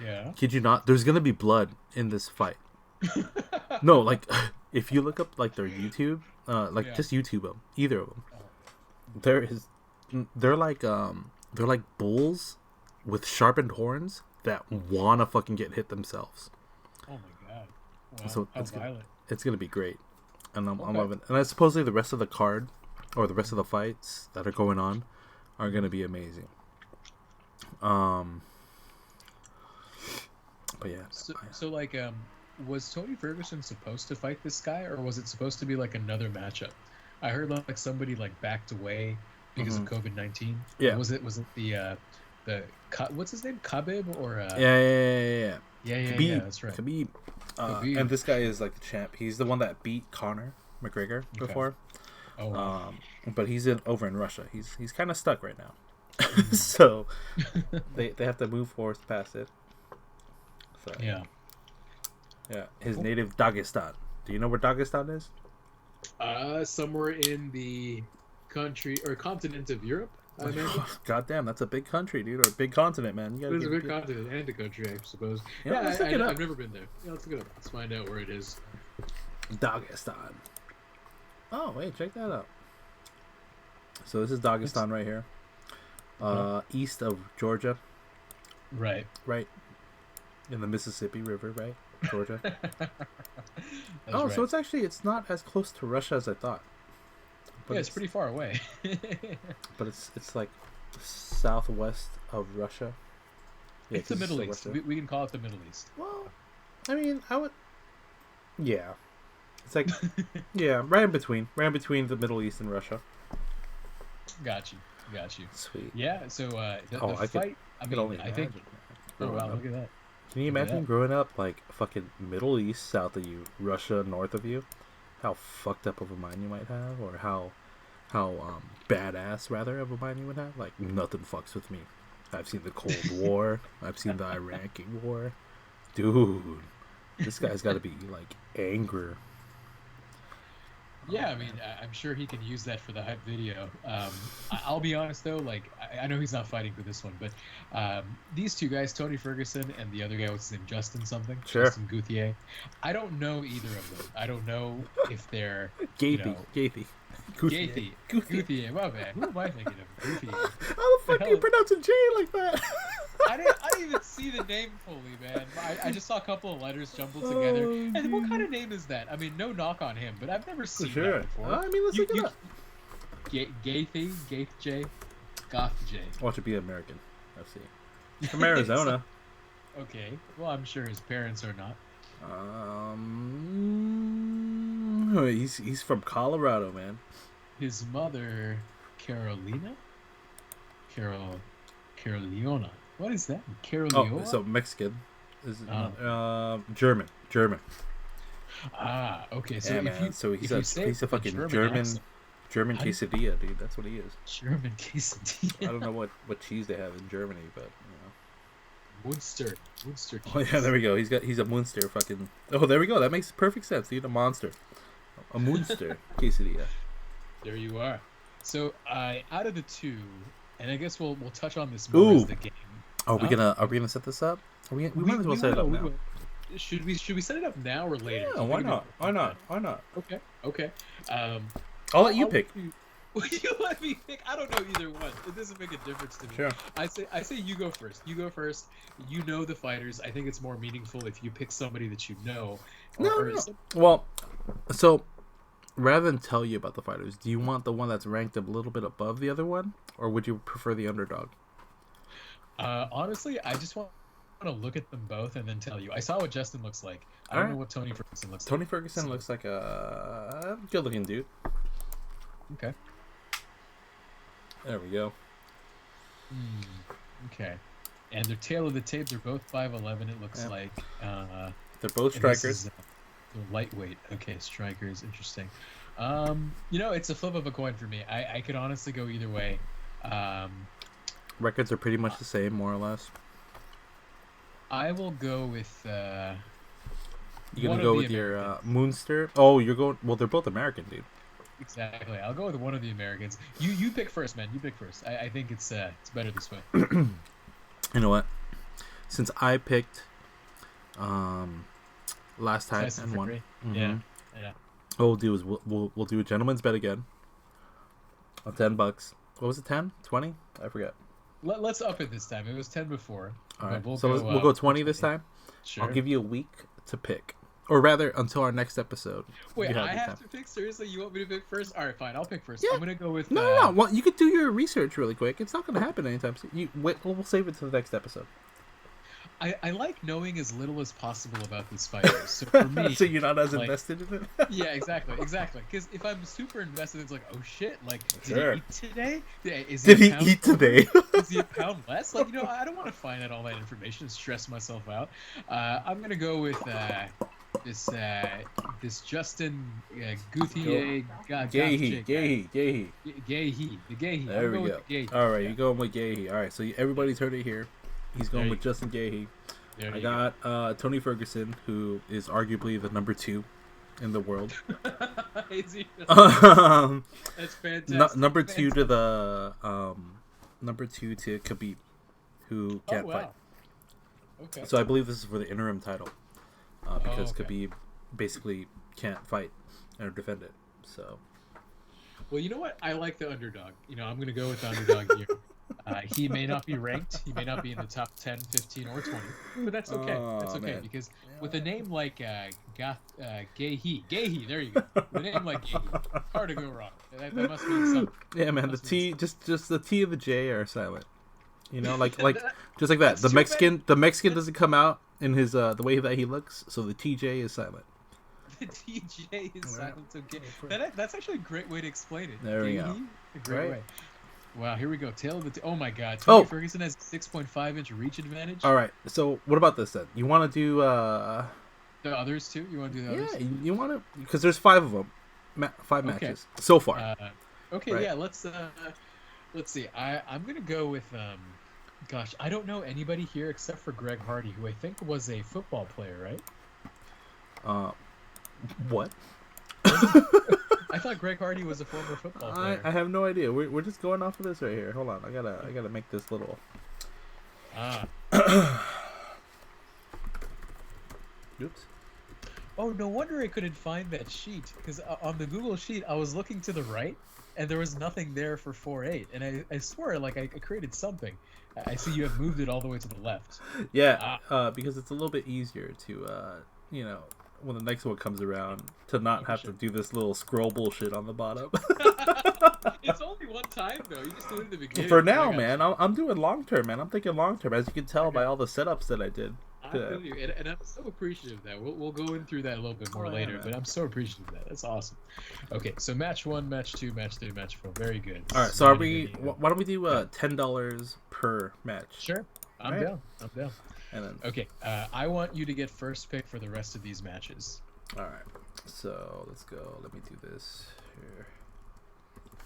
Yeah. Kid you not? There's gonna be blood in this fight. No, like if you look up like their YouTube, just YouTube them, either of them. They're like bulls with sharpened horns that wanna fucking get hit themselves. Oh my god! Wow, so how violent! It's gonna be great, and I'm loving it. And I supposedly the rest of the card, or the rest of the fights that are going on, are gonna be amazing. But yeah. So like, was Tony Ferguson supposed to fight this guy, or was it supposed to be like another matchup? I heard like somebody like backed away because of COVID-19. Yeah. Was it the what's his name? Khabib or Yeah. Yeah, that's right. Khabib. And this guy is like the champ. He's the one that beat Conor McGregor before. Oh. Wow. But he's over in Russia. He's kind of stuck right now. So they have to move forward past it. So, yeah. His native Dagestan. Do you know where Dagestan is? Somewhere in the country or continent of Europe. I imagine. God damn, that's a big country, dude, or a big continent, man. It's a big continent and a country, I suppose. I've never been there. Yeah, let's look it up. Let's find out where it is. Dagestan. Oh wait, check that out. So this is Dagestan right here. East of Georgia. Right. In the Mississippi River, right? Georgia. Right. So it's not as close to Russia as I thought. But it's pretty far away. But it's like southwest of Russia. Yeah, it's the Middle East. We can call it the Middle East. Well, I mean, I would. Yeah, it's like right in between the Middle East and Russia. Got you. Sweet. Yeah. So the fight. I think. Oh wow! Look at that. Can you imagine growing up like fucking Middle East south of you, Russia north of you? How fucked up of a mind you might have, or how badass rather of a mind you would have. Like nothing fucks with me. I've seen the Cold War. I've seen the Iraqi War. Dude, this guy's got to be like angry. Yeah, I mean, I'm sure he can use that for the hype video. I'll be honest though, like I know he's not fighting for this one, but these two guys, Tony Ferguson and the other guy, what's his name, Justin Justin Gaethje. I don't know either of them. I don't know if they're Gaethje. Gaethje, my bad. Who am I thinking of? Gaethje. How the fuck do you pronounce a J like that? I didn't even see the name fully, man. I just saw a couple of letters jumbled together. And what kind of name is that? I mean, no knock on him, but I've never seen that before. I mean, let's look it up. Gaethje. Watch it be American. Let's see. He's from Arizona. Okay. Well, I'm sure his parents are not. He's from Colorado, man. His mother, Carolina. What is that? Carolina? Oh, so Mexican. German. Ah, okay. So he's a fucking German quesadilla, dude. That's what he is. German quesadilla. I don't know what cheese they have in Germany, but Munster cheese. Oh yeah, there we go. He's a Munster fucking. Oh, there we go. That makes perfect sense, dude. A monster. A Munster quesadilla. There you are. So, out of the two, and I guess we'll touch on this more as the game. Are we gonna set this up? We might as well set it up now. Should we set it up now or later? Yeah, why not? Okay. I'll let you pick. You let me pick. I don't know either one. It doesn't make a difference to me. Sure. I say you go first. You know the fighters. I think it's more meaningful if you pick somebody that you know. No. Well, so rather than tell you about the fighters, do you want the one that's ranked a little bit above the other one, or would you prefer the underdog? Honestly, I just want to look at them both and then tell you. I saw what Justin looks like. I don't know what Tony Ferguson looks like. Tony Ferguson looks like a good-looking dude. Okay. There we go. Okay. And their tail of the tape, they're both 5'11", it looks like. They're both strikers. They're lightweight. Okay, strikers. Interesting. It's a flip of a coin for me. I could honestly go either way. Records are pretty much the same, more or less. I will go with You gonna go with your Moonster? Oh, you're going. Well, they're both American, dude. Exactly. I'll go with one of the Americans. You pick first, man. You pick first. I think it's better this way. You know what? Since I picked last time and won. Mm-hmm. Yeah. What we'll do is we'll do a gentleman's bet again. On $10. What was it? 10? 20? I forget. Let's up it this time. It was 10 before. All right. We'll go 20 this time. Sure. I'll give you a week to pick. Or rather, until our next episode. Wait, I have to pick? Seriously? You want me to pick first? All right, fine. I'll pick first. Yeah. I'm going to go with... No. Well, you could do your research really quick. It's not going to happen anytime soon. We'll save it to the next episode. I like knowing as little as possible about these fighters. So for me... So you're not as invested in it? Yeah, exactly. Because if I'm super invested, it's like, oh shit, like, did he eat today? Did he eat today? Is he a pound less? Like, I don't want to find out all that information and stress myself out. I'm going to go with this Justin Gauthier. Gahey. There we go. All right, you're going with Gahey. All right, so everybody's heard it here. He's going with Justin Gahey. I got Tony Ferguson, who is arguably the number 2 in the world. That's fantastic. Number 2 to the number 2 to Khabib, who can't fight. Okay. So I believe this is for the interim title, because Khabib basically can't fight or defend it. So. Well, you know what? I like the underdog. I'm going to go with the underdog here. He may not be ranked. He may not be in the top 10, 15, or 20. But that's okay. Man. Because with a name like Gahey, there you go. With a name like Gahey, hard to go wrong. That must mean something. Yeah, man. The T, just the T and the J are silent. Like just like that. The Mexican doesn't come out in his the way that he looks, so the TJ is silent. The TJ is silent. Okay. That's actually a great way to explain it. There we go. A great way. Wow, here we go. Tail of the... Oh, my God. Tony Ferguson has a 6.5-inch reach advantage. All right. So what about this, then? You want to do... the others, too? You want to do the others? Yeah, you want to... Because there's 5 of them. 5 matches so far. Okay, right? Yeah. Let's see. I'm going to go with... gosh, I don't know anybody here except for Greg Hardy, who I think was a football player, right? What? I thought Greg Hardy was a former football player. I have no idea. We're just going off of this right here. Hold on, I gotta make this little. Oops. Oh, no wonder I couldn't find that sheet, because on the Google sheet I was looking to the right, and there was nothing there for 4-8, and I swear like I created something. I see you have moved it all the way to the left. Yeah, because it's a little bit easier to when the next one comes around, to not have to do this little scroll bullshit on the bottom. It's only one time, though. You just do it in the beginning. For now, man. I'm doing long term, man. I'm thinking long term, as you can tell by all the setups that I did. I feel you, and I'm so appreciative of that. We'll go in through that a little bit more later, but I'm so appreciative of that. That's awesome. Okay, so match 1, match 2, match 3, match 4. Very good. All right, so are we? Why don't we do $10 per match? Sure, I'm down. And then, okay, I want you to get first pick for the rest of these matches. All right, so let's go. Let me do this here.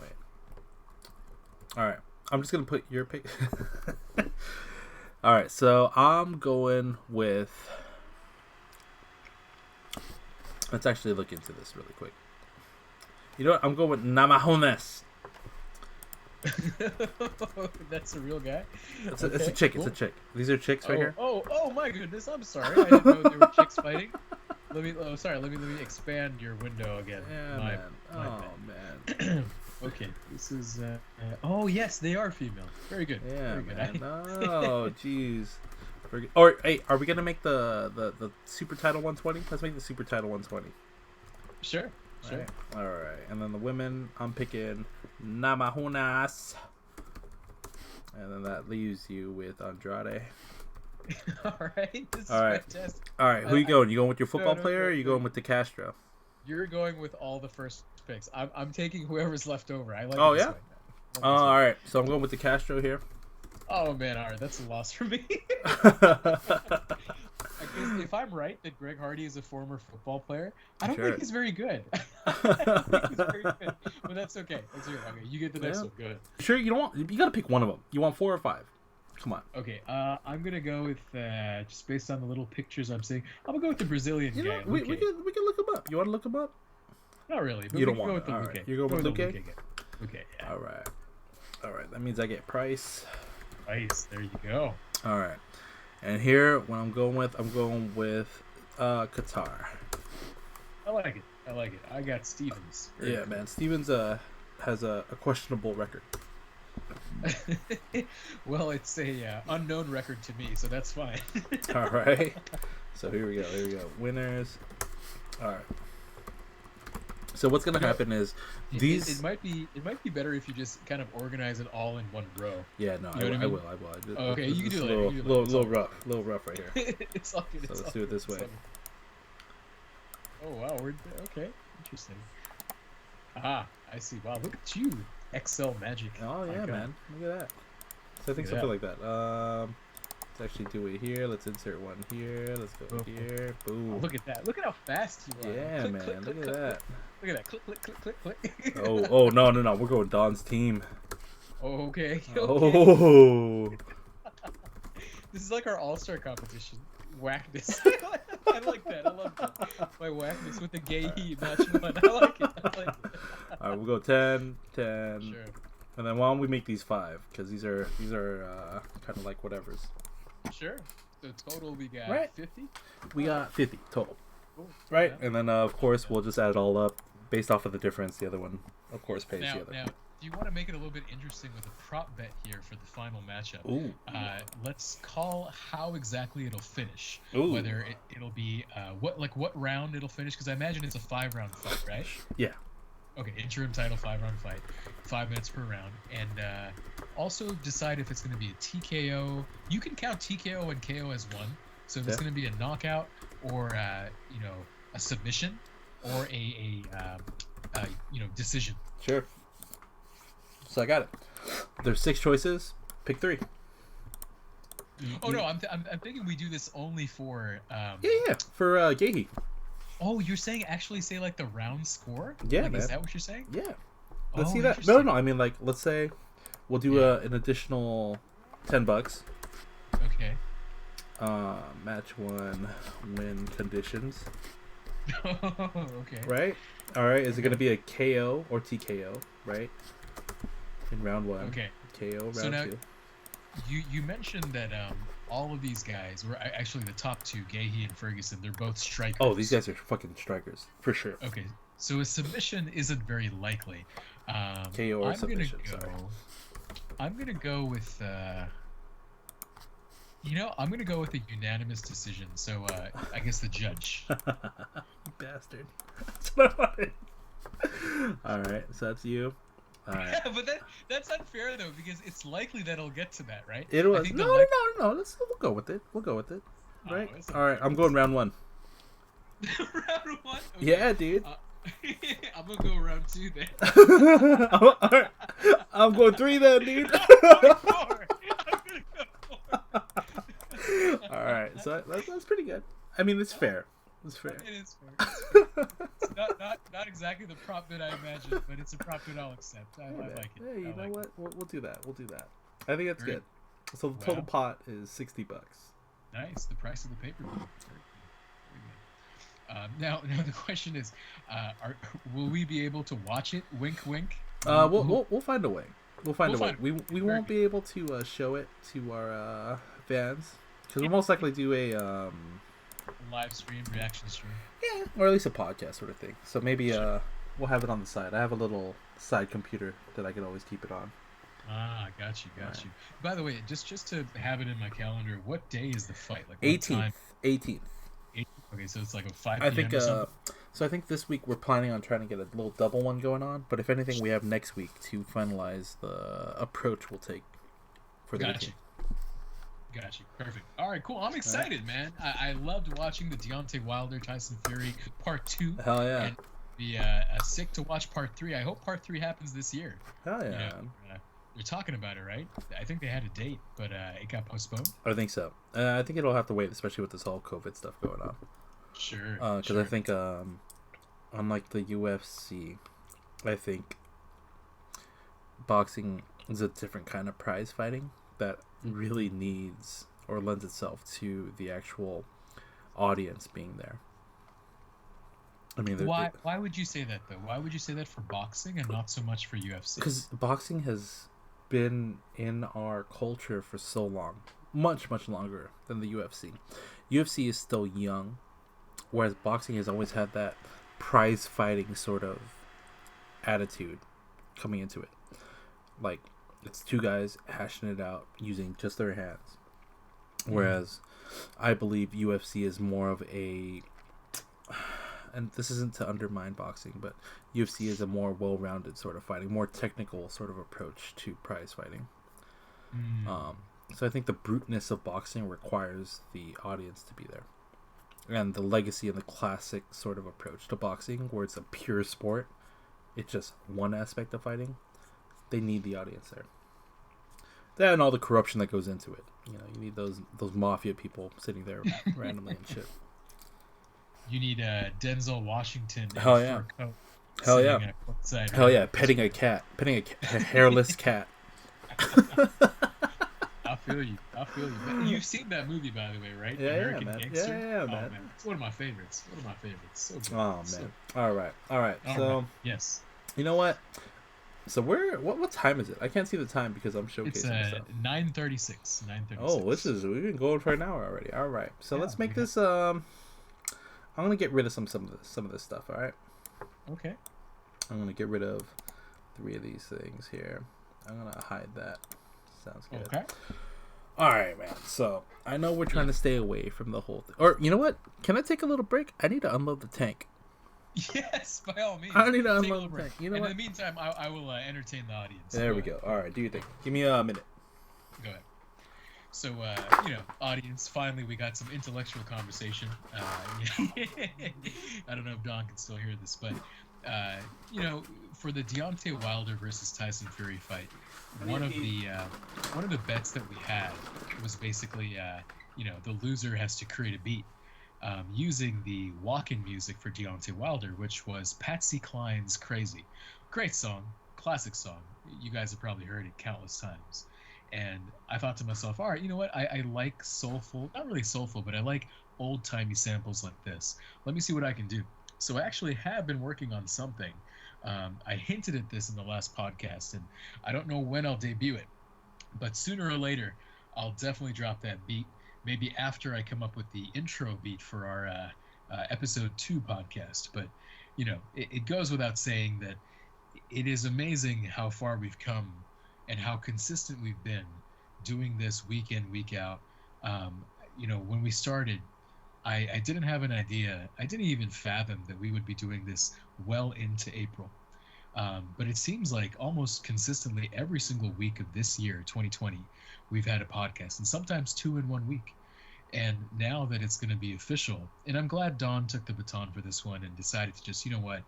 Wait. All right, I'm just gonna put your pick. All right, so I'm going with. Let's actually look into this really quick. You know what? I'm going with Namajunas. That's a real guy. It's a chick. Cool. It's a chick. These are chicks right here. Oh my goodness! I'm sorry. I didn't know there were chicks fighting. Let me expand your window again. Yeah, man. Okay, this is. Oh yes, they are female. Very good. Yeah, very good. Man. Oh, jeez. Or hey, are we gonna make the super title 120? Let's make the super title 120. Sure. All right. And then the women, I'm picking Namajunas. And then that leaves you with Andrade. All right. This is fantastic. All right. Who you going? You going with your football player, or you going with De Castro? You're going with all the first picks. I'm taking whoever's left over. I like. Oh yeah. All right. So I'm going with De Castro here. Oh man, all right. That's a loss for me. If I'm right that Greg Hardy is a former football player, I don't think he's very good. But that's okay. Okay, you get the next one. Go ahead. Sure, you gotta pick one of them. You want 4 or 5? Come on. Okay, I'm gonna go with just based on the little pictures I'm seeing. I'm gonna go with the Brazilian guy. We can look him up. You want to look him up? Not really, but you we don't can want go with the Luque. Luque. You're going with Luque? Okay, yeah. All right. That means I get Price. Nice. There you go. All right. And here, what I'm going with Qatar. I like it. I got Stevens. Yeah, man. Stevens has a questionable record. Well, it's a unknown record to me, so that's fine. All right. So here we go. Winners. All right. So what's gonna happen is these. It might be better if you just kind of organize it all in one row. Yeah, no, you know I will. Oh, okay, you can do it. Little rough right here. It's all good. So let's do it this way. Oh wow, okay. Interesting. Ah, I see. Wow, look at you, Excel magic. Oh yeah, man. Look at that. So I think something like that. Let's actually do it here. Let's insert one here. Let's go here. Boom. Oh, look at that. Look at how fast you are. Yeah, man. Look at that. Look at that. Click. Oh, no. We're going Don's team. Oh, okay. Oh. This is like our all-star competition. Whackness. I like that. I love that. My whackness with the gay heat match one. I like it. All right, we'll go 10. Sure. And then why don't we make these 5? Because these are kind of like whatevers. Sure. So total we got 50? We got 50 total. Cool. Right? Yeah. And then, of course, we'll just add it all up based off of the difference. The other one, of course, pays the other. Now, do you want to make it a little bit interesting with a prop bet here for the final matchup? Ooh. Let's call how exactly it'll finish. Ooh. Whether it'll be what round it'll finish, because I imagine it's a 5-round fight, right? Yeah. Okay, interim title 5-round fight, 5 minutes per round, and also decide if it's going to be a TKO. You can count TKO and KO as one. So if it's going to be a knockout or a submission or a decision. Sure. So I got it. There's 6 choices. Pick 3. Oh no, I'm thinking we do this only for. Yeah. For Gehi. Oh, you're saying actually say like the round score? Yeah, like, man. Is that what you're saying? Yeah. Let's see that. No. I mean, like, let's say we'll do an additional $10. Okay. Match 1 win conditions. Okay. Right. All right. Is it gonna be a KO or TKO? Right. In round 1. Okay. KO round so now, 2. You mentioned that all of these guys were actually the top 2, Gehi and Ferguson. They're both strikers. Oh, these guys are fucking strikers for sure. Okay, so a submission isn't very likely. KO or submission. I'm gonna go with. I'm gonna go with a unanimous decision. So I guess the judge. You bastard. That's what I wanted. All right, so that's you. Yeah, but that's unfair though, because it's likely that it'll get to that, right? It was no. We'll go with it. Right. All right. I'm going round 1. Round 1. Okay. Yeah, dude. I'm gonna go round 2 then. All right. I'm going 3 then, dude. I'm gonna go 4. All right. So that's pretty good. I mean, it's fair. It's fair. It is fair. It's not exactly the prop that I imagined, but it's a prop that I'll accept. I like it. Yeah, you know what? We'll do that. I think that's good. So the total pot is $60. Nice. The price of the pay-per-view. Very good. Now the question is, will we be able to watch it? Wink, wink. We'll find a way. We'll find a way. We won't be able to show it to our fans because we'll most likely do a live stream, reaction stream. Yeah, or at least a podcast sort of thing. So maybe we'll have it on the side. I have a little side computer that I can always keep it on. Ah, got you. By the way, just to have it in my calendar, what day is the fight? Like 18th. 18th. Okay, so it's like a 5 I p.m. think. So I think this week we're planning on trying to get a little double one going on. But if anything, we have next week to finalize the approach we'll take for the weekend. Got you. Perfect. All right, cool. I'm excited, man. I loved watching the Deontay Wilder Tyson Fury Part 2. Hell yeah. And be sick to watch Part 3. I hope Part 3 happens this year. Hell yeah. They're talking about it, right? I think they had a date, but it got postponed. I think so. I think it'll have to wait, especially with this whole COVID stuff going on. Sure. Because I think, unlike the UFC, I think boxing is a different kind of prize fighting that really needs or lends itself to the actual audience being there. I mean, why would you say that though? Why would you say that for boxing and not so much for UFC? Because boxing has been in our culture for so long, much longer than the UFC. UFC is still young, whereas boxing has always had that prize fighting sort of attitude coming into it. Like, it's two guys hashing it out using just their hands. Whereas I believe UFC is more of a, and this isn't to undermine boxing, but UFC is a more well-rounded sort of fighting, more technical sort of approach to prize fighting. So I think the bruteness of boxing requires the audience to be there. And the legacy and the classic sort of approach to boxing, where it's a pure sport, it's just one aspect of fighting, they need the audience there. That and all the corruption that goes into it. You know, you need those mafia people sitting there randomly and shit. You need Denzel Washington. Hell yeah. Hell yeah. Hell yeah. Petting a hairless cat. I feel you. You've seen that movie, by the way, right? Yeah, American man. Gangster? Yeah, man. Man. It's one of my favorites. So good. Oh, man. All right. So, yes. You know what? So what time is it? I can't see the time because I'm showcasing stuff. It's 9:36. Oh, we've been going for an hour already. All right. So let's make this. I'm gonna get rid of some of this stuff. All right. Okay. I'm gonna get rid of 3 of these things here. I'm gonna hide that. Sounds good. Okay. All right, man. So I know we're trying to stay away from the whole thing. Or you know what? Can I take a little break? I need to unload the tank. Yes, by all means. I need to unload the tank. You know what? In the meantime, I will entertain the audience. There we go. All right, do your thing. Give me a minute. Go ahead. So, audience, finally we got some intellectual conversation. I don't know if Don can still hear this, but, for the Deontay Wilder versus Tyson Fury fight, one of the bets that we had was basically, the loser has to create a beat. Using the walk-in music for Deontay Wilder, which was Patsy Cline's Crazy. Great song, classic song. You guys have probably heard it countless times. And I thought to myself, all right, you know what? I like soulful, not really soulful, but I like old-timey samples like this. Let me see what I can do. So I actually have been working on something. I hinted at this in the last podcast, and I don't know when I'll debut it. But sooner or later, I'll definitely drop that beat. Maybe after I come up with the intro beat for our episode 2 podcast. But, it goes without saying that it is amazing how far we've come and how consistent we've been doing this week in, week out. When we started, I didn't have an idea. I didn't even fathom that we would be doing this well into April. But it seems like almost consistently every single week of this year, 2020, we've had a podcast, and sometimes 2 in 1 week. And now that it's going to be official, and I'm glad Don took the baton for this one and decided to just, you know what,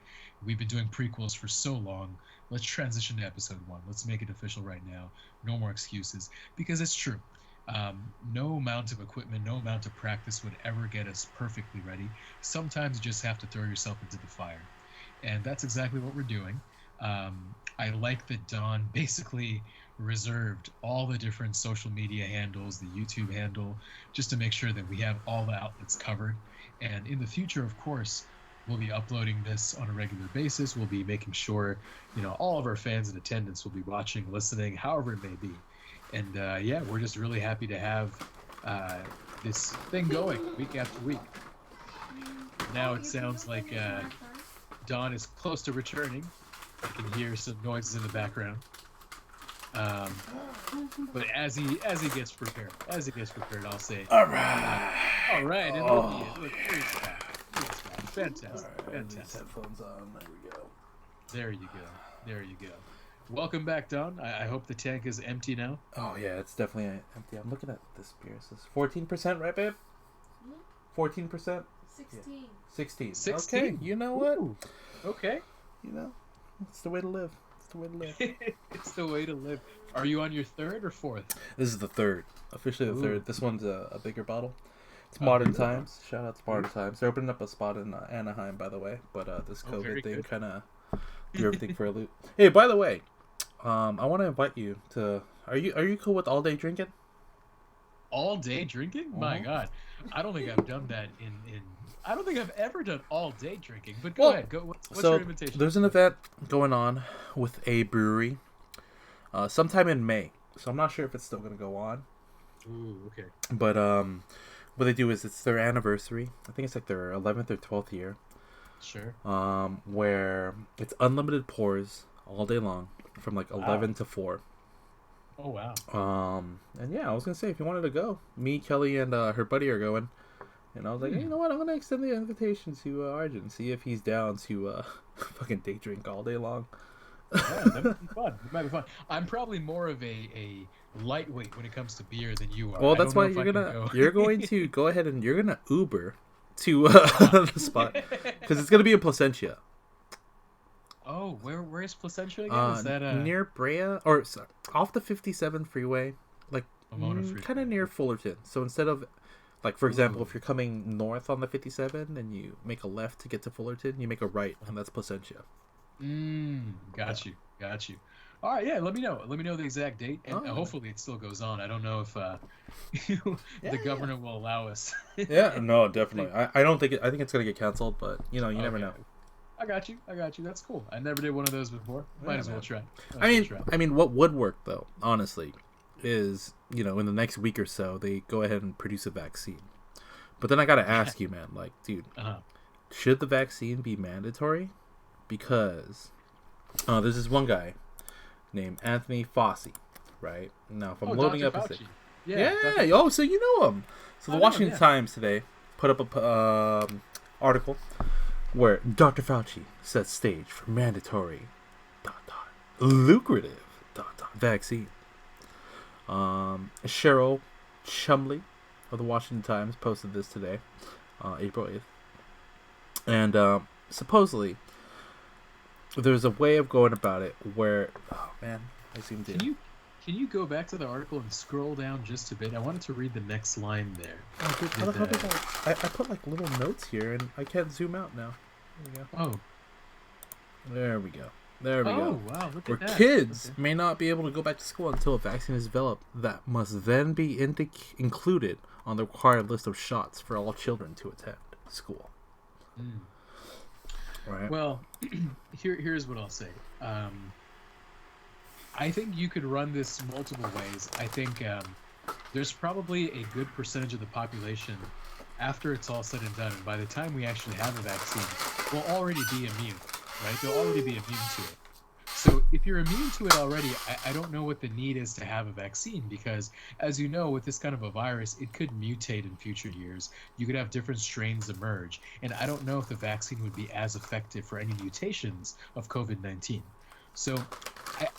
we've been doing prequels for so long, let's transition to episode 1. Let's make it official right now. No more excuses, because it's true. No amount of equipment, no amount of practice would ever get us perfectly ready. Sometimes you just have to throw yourself into the fire. And that's exactly what we're doing. I like that Don basically reserved all the different social media handles, the YouTube handle, just to make sure that we have all the outlets covered. And in the future, of course, we'll be uploading this on a regular basis. We'll be making sure, all of our fans in attendance will be watching, listening, however it may be. And we're just really happy to have this thing going week after week. Now it sounds like Don is close to returning. I can hear some noises in the background. But as he gets prepared, I'll say, all right, and look, here's back. Fantastic. Headphones on. There we go. There you go. Welcome back, Don. I hope the tank is empty now. Oh yeah, it's definitely empty. I'm looking at this beer. It says 14%, right, babe? 14%. 16. 16. Okay. You know what? Ooh. Okay. It's the way to live. It's the way to live. Are you on your 3rd or 4th? This is the 3rd. Officially the 3rd. This one's a bigger bottle. It's Modern Times. Shout out to Modern Times. They're opening up a spot in Anaheim, by the way. But this COVID thing kind of threw everything for a loop. Hey, by the way, I want to invite you to Are you cool with all day drinking? All day drinking? Mm-hmm. My God, I don't think I've done that in. I don't think I've ever done all day drinking. But go ahead. Go. What's your invitation? There's an event going on with a brewery, sometime in May. So I'm not sure if it's still gonna go on. Ooh, okay. But what they do is it's their anniversary. I think it's like their 11th or 12th year. Sure. Where it's unlimited pours all day long from like 11 to 4. Oh wow. And yeah, I was gonna say if you wanted to go, me, Kelly, and her buddy are going. And I was like, hey, you know what? I'm gonna extend the invitation to Arjun and see if he's down to fucking day drink all day long. Yeah, that might be fun. It might be fun. I'm probably more of a lightweight when it comes to beer than you are. Well, that's why you're going to go ahead and you're gonna Uber to the spot because it's gonna be in Placentia. Oh, where is Placentia again? Is that near Brea or sorry, off the 57 freeway, like kind of near Fullerton? So instead of like, for example, if you're coming north on the 57 and you make a left to get to Fullerton, you make a right, and that's Placentia. Got you. All right, yeah. Let me know the exact date, and hopefully it still goes on. I don't know if the governor will allow us. Yeah, no, definitely. I don't think I think it's gonna get canceled, but you never know. I got you. That's cool. I never did one of those before. Might as well try. I mean, what would work though, honestly, is in the next week or so they go ahead and produce a vaccine. But then I gotta ask you, man, like, dude, should the vaccine be mandatory? Because there's this one guy named Anthony Fauci, right? Now, if I'm loading Dr. up Fauci. Oh, so you know him. So the Washington Times today put up a article where Dr. Fauci sets stage for mandatory lucrative vaccine. Cheryl Chumley of the Washington Times posted this today, April 8th. And supposedly there's a way of going about it where I zoomed in. Can you go back to the article and scroll down just a bit? I wanted to read the next line there. I put like little notes here and I can't zoom out now. There we go. There we go. Oh, wow, look at that. Where kids may not be able to go back to school until a vaccine is developed that must then be included on the required list of shots for all children to attend school. Right. Well, here's what I'll say. I think you could run this multiple ways. I think there's probably a good percentage of the population, after it's all said and done, and by the time we actually have a vaccine, will already be immune, right? They'll already be immune to it. So if you're immune to it already, I don't know what the need is to have a vaccine, because as you know, with this kind of a virus, it could mutate in future years. You could have different strains emerge, and I don't know if the vaccine would be as effective for any mutations of COVID-19. So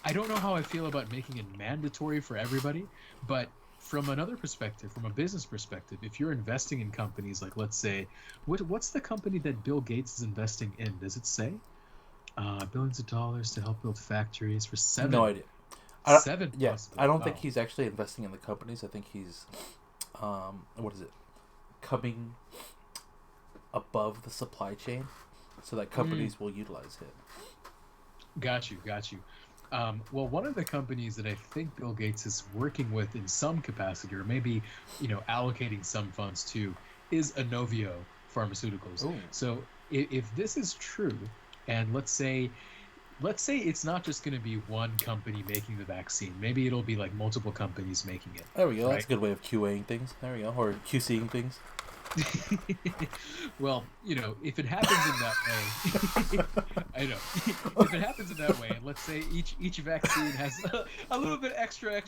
I don't know how I feel about making it mandatory for everybody, but from another perspective, from a business perspective, if you're investing in companies like, let's say, what's the company that Bill Gates is investing in? Does it say? Billions of dollars to help build factories for $7. No idea. $7. Yes, I don't think he's actually investing in the companies. I think he's, coming above the supply chain so that companies will utilize him. Got you. Well, one of the companies that I think Bill Gates is working with in some capacity, or maybe, allocating some funds to, is Inovio Pharmaceuticals. Ooh. So if this is true, and let's say it's not just going to be one company making the vaccine. Maybe it'll be like multiple companies making it. There we go. Right? That's a good way of QAing things. There we go. Or QCing things. Well, if it happens in that way, I know. If it happens in that way, and let's say each vaccine has a little bit extra,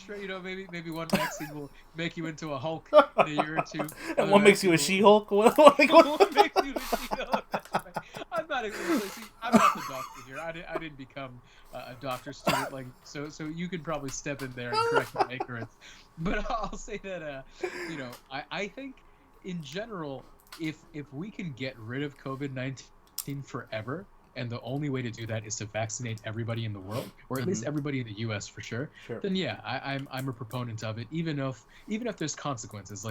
maybe one vaccine will make you into a Hulk in a year or two. And one makes you a She-Hulk. One makes you a She-Hulk. That's right. I'm not the doctor here. I didn't become a doctor student, so you can probably step in there and correct my ignorance. But I'll say that I think, in general, if we can get rid of COVID-19 forever, and the only way to do that is to vaccinate everybody in the world, or at least everybody in the U.S. for sure, then yeah, I'm a proponent of it. Even if there's consequences,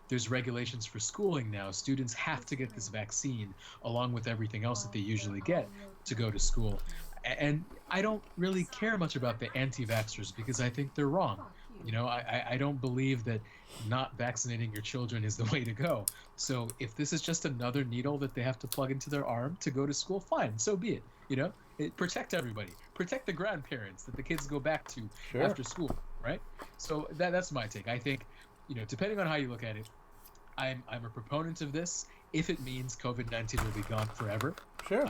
there's regulations for schooling now. Students have to get this vaccine along with everything else that they usually get to go to school. And I don't really care much about the anti-vaxxers because I think they're wrong. You know, I don't believe that not vaccinating your children is the way to go. So if this is just another needle that they have to plug into their arm to go to school, fine, so be it. You know, protect everybody, protect the grandparents that the kids go back to after school, right? So that's my take. I think, you know, depending on how you look at it, I'm a proponent of this if it means COVID-19 will be gone forever. Sure.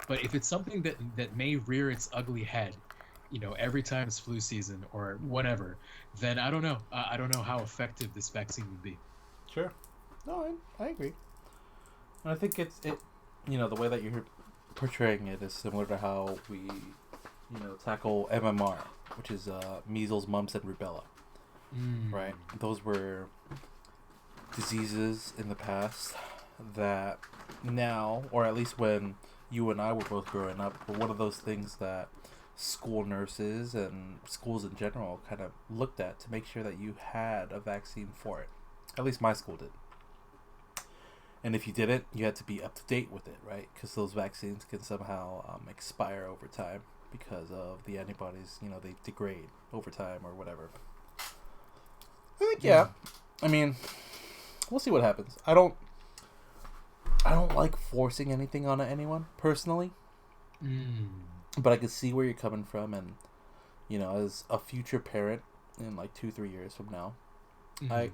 But if it's something that may rear its ugly head, you know, every time it's flu season or whatever, then I don't know. I don't know how effective this vaccine would be. Sure. No, I agree. And I think it, you know, the way that you're portraying it is similar to how we, you know, tackle MMR, which is measles, mumps, and rubella. Right? Those were diseases in the past that now, or at least when you and I were both growing up, were one of those things that school nurses and schools in general kind of looked at to make sure that you had a vaccine for it. At least my school did. And if you didn't, you had to be up to date with it, right? Because those vaccines can somehow expire over time because of the antibodies, you know, they degrade over time or whatever. I think, yeah. I mean, we'll see what happens. I don't like forcing anything on anyone, personally. But I can see where you're coming from, and, you know, as a future parent in like 2-3 years from now, I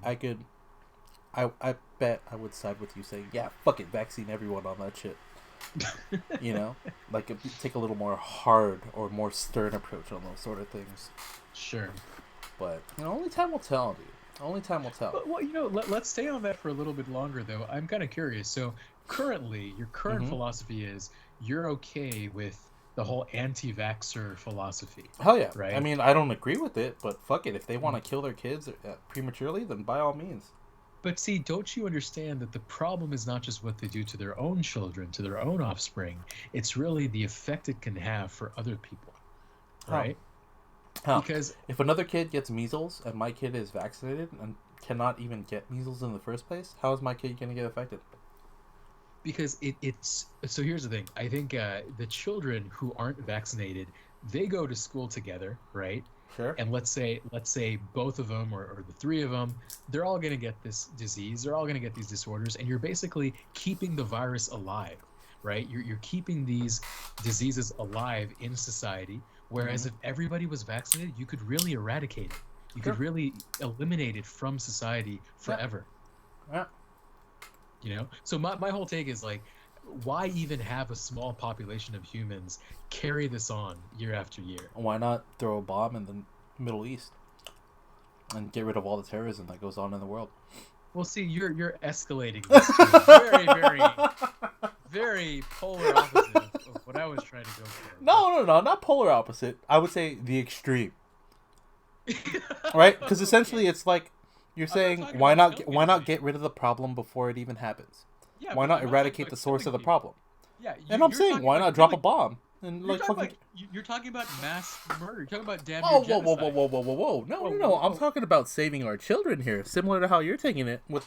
bet I would side with you saying, yeah, fuck it, vaccine everyone on that shit. You know, like take a little more hard or more stern approach on those sort of things. Sure. But, you know, only time will tell, dude. Only time will tell. Well, you know, let's stay on that for a little bit longer, though. I'm kind of curious. So, currently, your current philosophy is you're okay with the whole anti-vaxxer philosophy. Hell yeah. Right? I mean, I don't agree with it, but fuck it. If they want to kill their kids prematurely, then by all means. But see, don't you understand that the problem is not just what they do to their own children, to their own offspring. It's really the effect it can have for other people. Right? How? Because if another kid gets measles and my kid is vaccinated and cannot even get measles in the first place, how is my kid going to get affected? Because it's so here's the thing. I think the children who aren't vaccinated, they go to school together, right? Sure. And let's say both of them or the three of them, they're all going to get this disease. They're all going to get these disorders, and you're basically keeping the virus alive, right? You're keeping these diseases alive in society. Whereas if everybody was vaccinated, you could really eradicate it. You could really eliminate it from society forever. Yeah. You know? So my whole take is like, why even have a small population of humans carry this on year after year? Why not throw a bomb in the Middle East and get rid of all the terrorism that goes on in the world? Well, see, you're escalating this to a very, very, very polar opposite of what I was trying to go for. No, not polar opposite. I would say the extreme. Right? Because essentially it's like you're saying, why not get rid of the problem before it even happens? Yeah, why not eradicate the source of the problem? Yeah, and I'm saying, why not drop a bomb? And you're talking about mass murder. You're talking about damn near genocide. Whoa. No. I'm talking about saving our children here, similar to how you're taking it with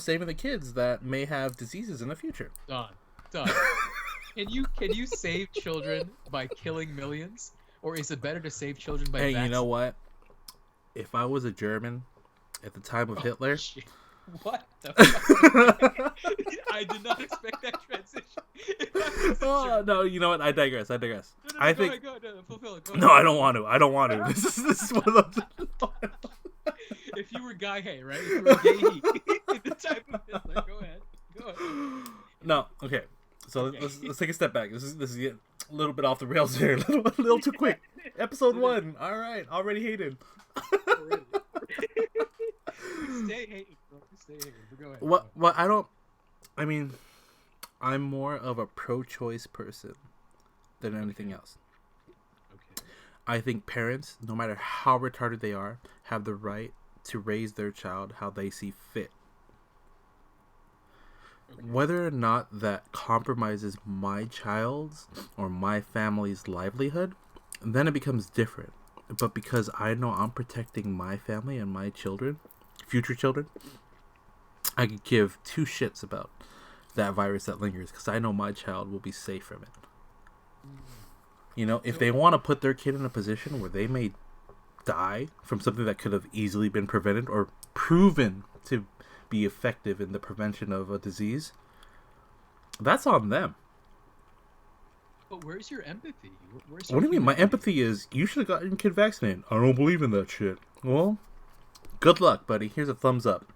saving the kids that may have diseases in the future. Done. Can you save children by killing millions, or is it better to save children by? Hey, you know what? If I was a German at the time of Hitler. Shit. What the fuck? I did not expect that transition. Oh, no, you know what? I digress. No, I think. Go ahead. No, I don't want to. This is one of those. If you were Guy Hay, right? If you were Gay at the time of Hitler, go ahead. No, okay. So let's take a step back. This is a little bit off the rails here. A little too quick. Episode 1. All right, already hated. Stay hating, bro. Stay hating. Go ahead. Well, I'm more of a pro-choice person than anything else. Okay. I think parents, no matter how retarded they are, have the right to raise their child how they see fit. Okay. Whether or not that compromises my child's or my family's livelihood, then it becomes different. But because I know I'm protecting my family and my children, future children, I could give two shits about that virus that lingers because I know my child will be safe from it. You know, if they want to put their kid in a position where they may die from something that could have easily been prevented or proven to be effective in the prevention of a disease, that's on them. But where's your empathy? What do you mean? My empathy is you should have gotten your kid vaccinated. I don't believe in that shit. Well, good luck, buddy. Here's a thumbs up.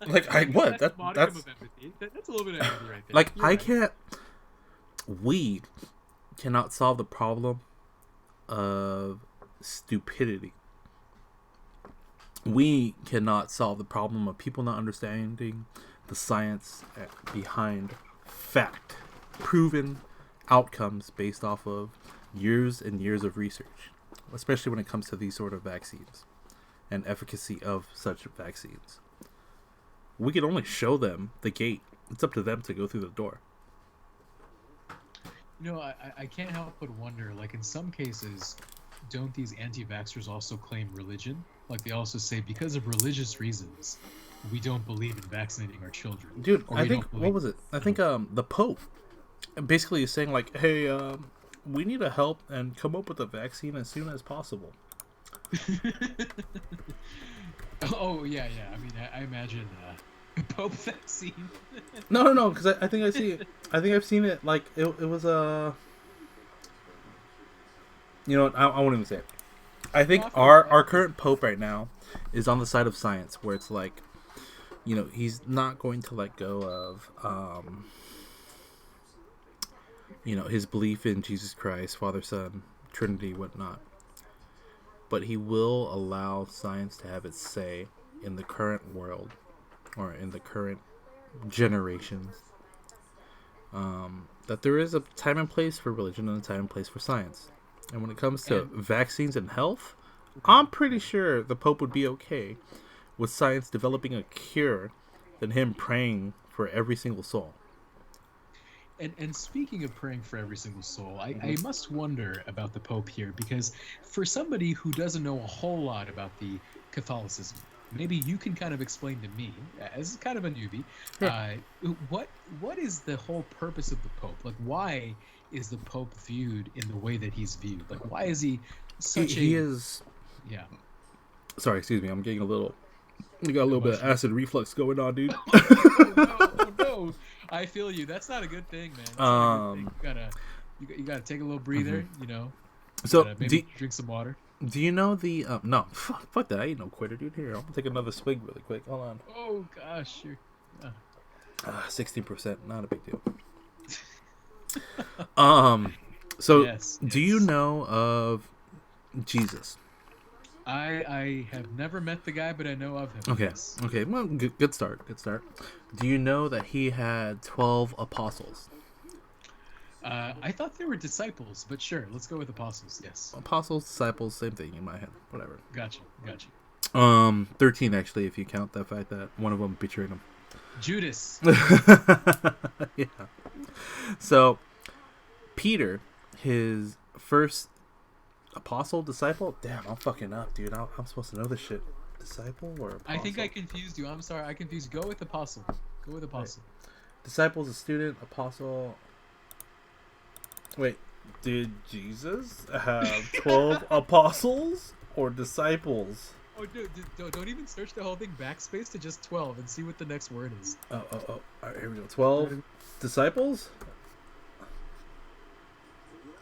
Like, what? That's a little bit of empathy right there. Like, can't. We cannot solve the problem of stupidity. We cannot solve the problem of people not understanding the science behind fact, proven outcomes based off of years and years of research, especially when it comes to these sort of vaccines and efficacy of such vaccines. We can only show them the gate. It's up to them to go through the door. You know, I can't help but wonder, like, in some cases, don't these anti-vaxxers also claim religion? Like, they also say, because of religious reasons, we don't believe in vaccinating our children. Dude, I think, what was it? I think the Pope basically is saying, like, hey, we need to help and come up with a vaccine as soon as possible. Oh, yeah. I mean, I imagine Pope vaccine. No, because I think I see it. I think I've seen it, like, it was you know what, I won't even say it. I think our current Pope right now is on the side of science, where it's like, you know, he's not going to let go of, you know, his belief in Jesus Christ, Father, Son, Trinity, whatnot. But he will allow science to have its say in the current world, or in the current generations. That there is a time and place for religion and a time and place for science. And when it comes to vaccines and health, I'm pretty sure the Pope would be okay with science developing a cure than him praying for every single soul. And speaking of praying for every single soul, I must wonder about the Pope here, because for somebody who doesn't know a whole lot about the Catholicism, maybe you can kind of explain to me, as kind of a newbie, what is the whole purpose of the Pope? Like, why is the Pope viewed in the way that he's viewed? Like, why is he such he is... Yeah. Sorry, excuse me. I'm getting a little... You got a little bit of acid reflux going on, dude. Oh, no. I feel you. That's not a good thing, man. That's not a good thing. You gotta take a little breather, you know. So maybe drink some water. Do you know the... no, fuck that. I ain't no quitter, dude. Here, I'm gonna take another swig really quick. Hold on. Oh, gosh. 16%. Not a big deal. So, yes. Do you know of Jesus? I have never met the guy, but I know of him. Okay. Yes. Okay. Well, good start. Do you know that he had 12 apostles? I thought they were disciples, but sure, let's go with apostles. Yes. Apostles, disciples, same thing in my head. Whatever. Gotcha. 13 actually, if you count the fact that one of them betrayed him. Judas. Yeah. So, Peter, his first apostle, disciple. Damn, I'm fucking up, dude. I'm supposed to know this shit. Disciple or apostle? I think I confused you. I'm sorry, I confused you. Go with apostle. Right. Disciple is a student. Apostle. Wait, did Jesus have 12 apostles or disciples? Oh, dude, don't even search the whole thing. Backspace to just 12 and see what the next word is. Oh. All right, here we go. 12 disciples?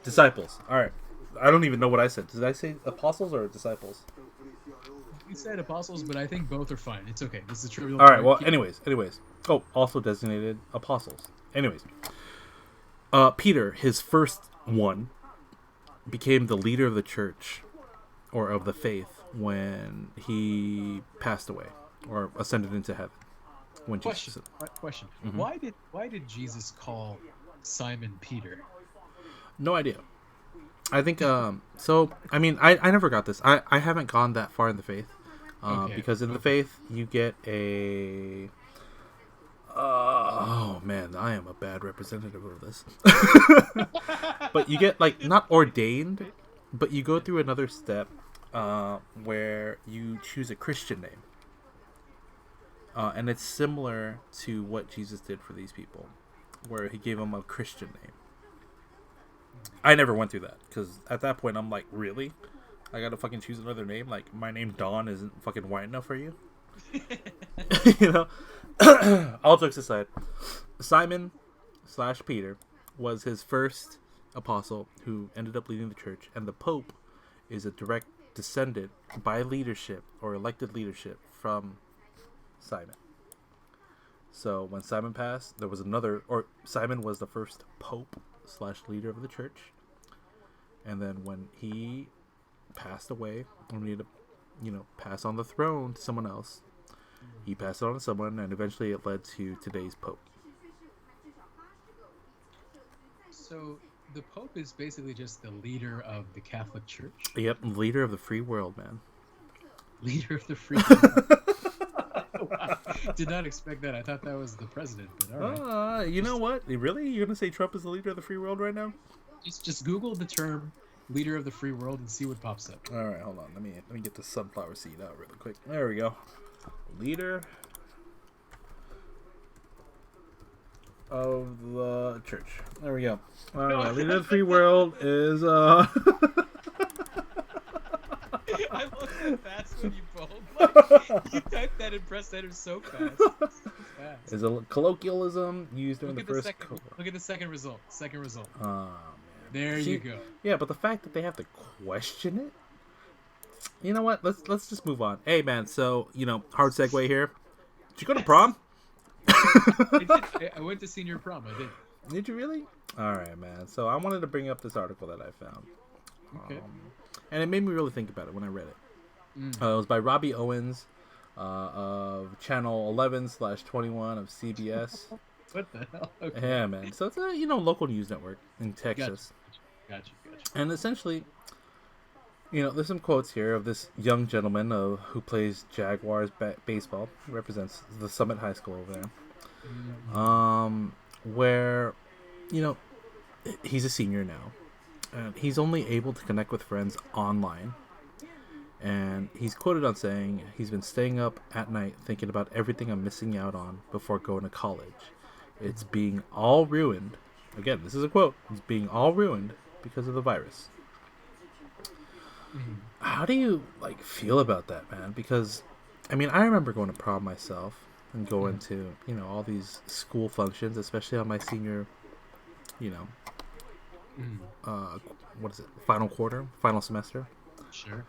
Disciples. All right. I don't even know what I said. Did I say apostles or disciples? You said apostles, but I think both are fine. It's okay. This is trivial. All right. Well, anyways. Oh, also designated apostles. Anyways. Peter, his first one, became the leader of the church, or of the faith, when he passed away, or ascended into heaven. Question. Mm-hmm. Why did Jesus call Simon Peter? No idea. I think so. I mean, I never got this. I haven't gone that far in the faith, because in the faith you get a. Oh man, I am a bad representative of this. But you get, like, not ordained, but you go through another step where you choose a Christian name, and it's similar to what Jesus did for these people, where he gave them a Christian name. I never went through that because at that point I'm like, really? I gotta fucking choose another name? Like, my name Don isn't fucking white enough for you? You know? All jokes aside, Simon/Peter was his first apostle who ended up leading the church, and the Pope is a direct descendant by leadership or elected leadership from Simon. So when Simon passed, there was Simon was the first Pope/leader of the church. And then when he passed away and we needed to, pass on the throne to someone else, he passed it on to someone, and eventually it led to today's Pope. So the Pope is basically just the leader of the Catholic Church? Yep, leader of the free world, man. Leader of the free world. Wow. Did not expect that. I thought that was the president, but all right. You know what? Really? You're going to say Trump is the leader of the free world right now? Just Google the term leader of the free world and see what pops up. All right, hold on. Let me get the sunflower seed out really quick. There we go. Leader of the church. There we go. All right, leader of the free world is I love how fast when you bold. Like, you typed that and pressed enter so fast. Is a colloquialism used during the first. Look at the second result. Oh man. There you go. Yeah, but the fact that they have to question it. You know what? Let's just move on. Hey man, so hard segue here. Did you go to prom? I went to senior prom. I did. Did you really? All right, man. So I wanted to bring up this article that I found. Okay. And it made me really think about it when I read it. It was by Robbie Owens of Channel 11/21 of CBS. What the hell? Okay. Yeah, man. So it's a local news network in Texas. Gotcha. And essentially, there's some quotes here of this young gentleman who plays Jaguars baseball. He represents the Summit High School over there. Where, he's a senior now. And he's only able to connect with friends online. And he's quoted on saying, he's been staying up at night thinking about everything I'm missing out on before going to college. It's being all ruined. Again, this is a quote. It's being all ruined because of the virus. How do you feel about that, man? Because I remember going to prom myself and going to all these school functions, especially on my senior final semester. Sure.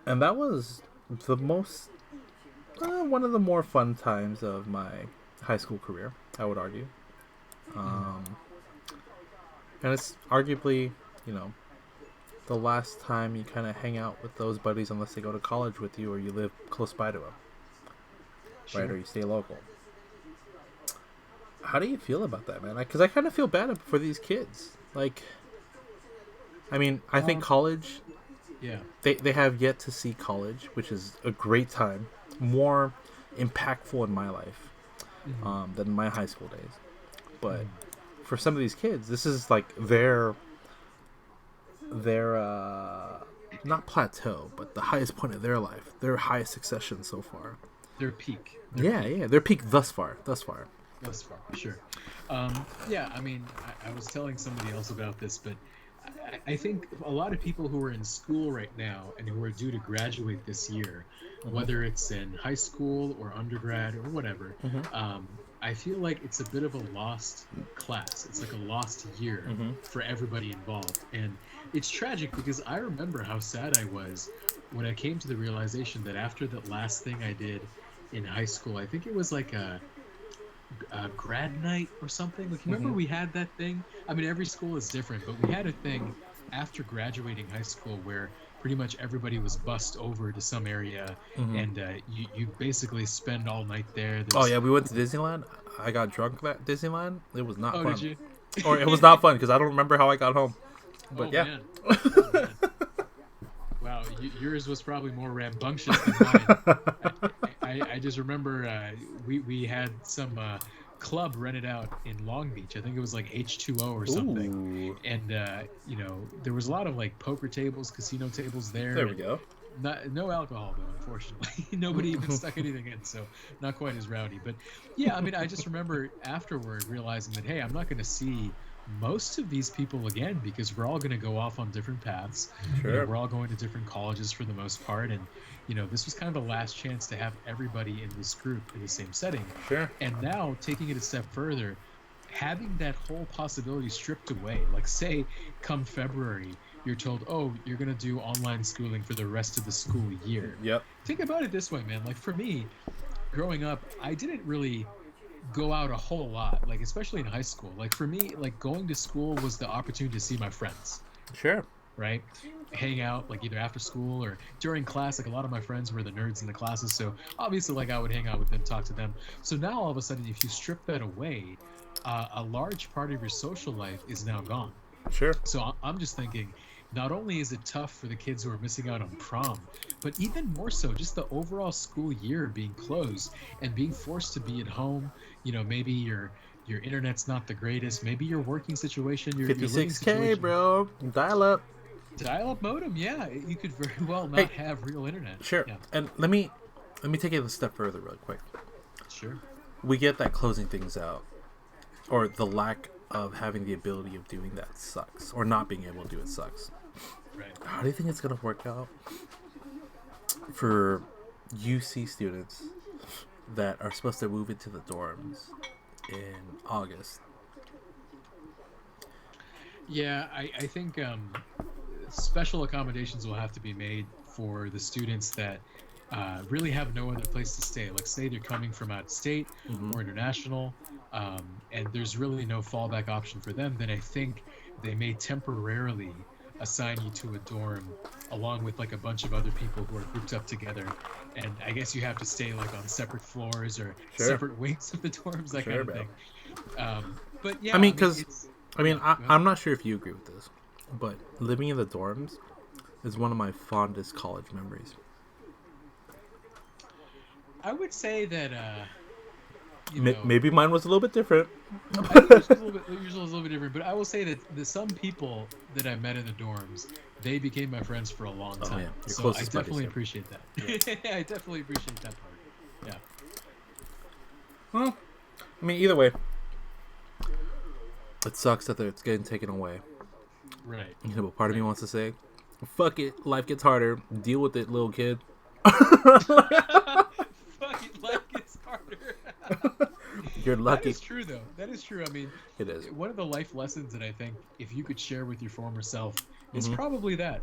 And that was the most one of the more fun times of my high school career, I would argue. And it's arguably the last time you kind of hang out with those buddies unless they go to college with you or you live close by to them. Sure. Right, or you stay local. How do you feel about that, man? Because I kind of feel bad for these kids. I think college, they have yet to see college, which is a great time, more impactful in my life than my high school days. But for some of these kids, this is their not plateau, but the highest point of their life, their highest succession so far. Their peak. Their peak thus far, sure. I was telling somebody else about this, but I think a lot of people who are in school right now and who are due to graduate this year, whether it's in high school or undergrad or whatever, I feel like it's a bit of a lost class. It's like a lost year for everybody involved. And it's tragic because I remember how sad I was when I came to the realization that after the last thing I did in high school, I think it was like a grad night or something. Remember we had that thing? Every school is different, but we had a thing after graduating high school where pretty much everybody was bussed over to some area, and you basically spend all night there. We went to Disneyland. I got drunk at Disneyland. It was not fun. Did you? Or it was not fun because I don't remember how I got home. But man. Wow, yours was probably more rambunctious than mine. I just remember we had some club rented out in Long Beach. I think it was like H2O or something. Ooh. And there was a lot of poker tables, casino tables there. There we go. No alcohol though, unfortunately. Nobody even stuck anything in, so not quite as rowdy. But yeah, I just remember afterward realizing that, hey, I'm not going to see most of these people, again, because we're all going to go off on different paths. Sure. You know, we're all going to different colleges for the most part, and this was kind of the last chance to have everybody in this group in the same setting. Sure. And now taking it a step further, having that whole possibility stripped away, like say come February, you're told, oh, you're going to do online schooling for the rest of the school year. Yep. Think about it this way, man. Like for me, growing up, I didn't really go out a whole lot, like especially in high school. Like for me, like going to school was the opportunity to see my friends. Sure. Right? Hang out like either after school or during class. Like a lot of my friends were the nerds in the classes, so obviously like I would hang out with them, talk to them. So now all of a sudden, if you strip that away, a large part of your social life is now gone. Sure. So I'm just thinking, not only is it tough for the kids who are missing out on prom, but even more so, just the overall school year being closed and being forced to be at home. Maybe your internet's not the greatest. Maybe your working situation, your 56K, bro. Dial-up modem. Yeah, you could very well not have real internet. Sure. Yeah. And let me take it a step further, real quick. Sure. We get that closing things out, or the lack of having the ability of doing that sucks, or not being able to do it sucks. Right. How do you think it's gonna work out for UC students that are supposed to move into the dorms in August? Yeah, I think special accommodations will have to be made for the students that really have no other place to stay. Like say they're coming from out of state or international, and there's really no fallback option for them, then I think they may temporarily assign you to a dorm along with like a bunch of other people who are grouped up together, and I guess you have to stay like on separate floors or separate wings of the dorms, that kind of thing. But yeah, I'm not sure if you agree with this, but living in the dorms is one of my fondest college memories. I would say that maybe mine was a little bit different. I think yours was a little bit different, but I will say that some people that I met in the dorms, they became my friends for a long time. Yeah. So I definitely appreciate that. Yeah. I definitely appreciate that part. Yeah. Well, I mean, either way, it sucks that it's getting taken away. Right. But part of me wants to say, fuck it, life gets harder. Deal with it, little kid. Fucking life gets harder. You're lucky. That is true, though. That is true. I mean, it is. One of the life lessons that I think, if you could share with your former self, is probably that.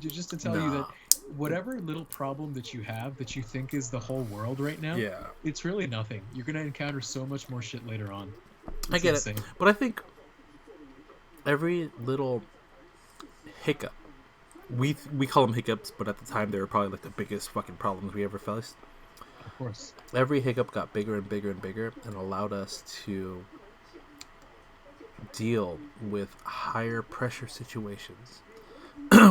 Just to tell you that whatever little problem that you have that you think is the whole world right now, it's really nothing. You're gonna encounter so much more shit later on. I get it, but I think every little hiccup, we call them hiccups, but at the time they were probably like the biggest fucking problems we ever faced. Of course. Every hiccup got bigger and bigger and bigger and allowed us to deal with higher pressure situations.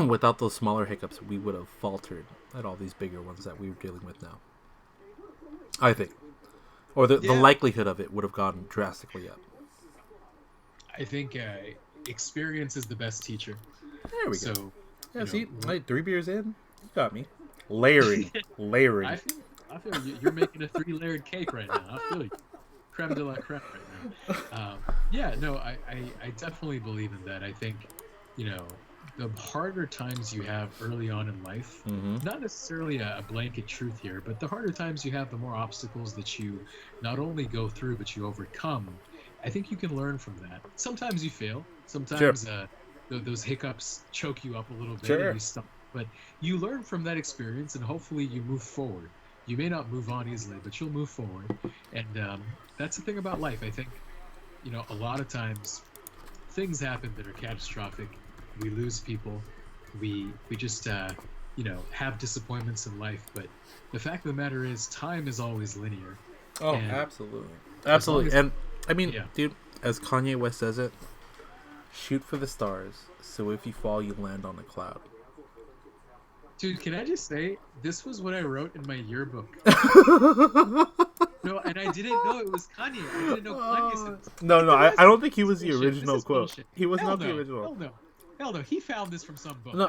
Without those smaller hiccups, we would have faltered at all these bigger ones that we're dealing with now. I think. Or the likelihood of it would have gone drastically up. I think experience is the best teacher. There we go. Yeah, see, like 3 beers in, you got me. Layering. I feel you're making a 3-layered cake right now. I feel you. Creme de la creme right now. I definitely believe in that. I think, the harder times you have early on in life, not necessarily a blanket truth here, but the harder times you have, the more obstacles that you not only go through, but you overcome. I think you can learn from that. Sometimes you fail. Sometimes those hiccups choke you up a little bit and you stumble. But you learn from that experience, and hopefully you move forward. You may not move on easily, but you'll move forward. And that's the thing about life. I think, a lot of times things happen that are catastrophic. We lose people. We just, have disappointments in life. But the fact of the matter is, time is always linear. Oh, absolutely. Absolutely. And, I mean, dude, as Kanye West says it, shoot for the stars, so if you fall, you land on a cloud. Dude, can I just say, this was what I wrote in my yearbook. No, and I didn't know it was Kanye. I didn't know Kanye said this. No, I don't think he was the original quote. Bullshit. He was not the original. Hell no. He found this from some book. No,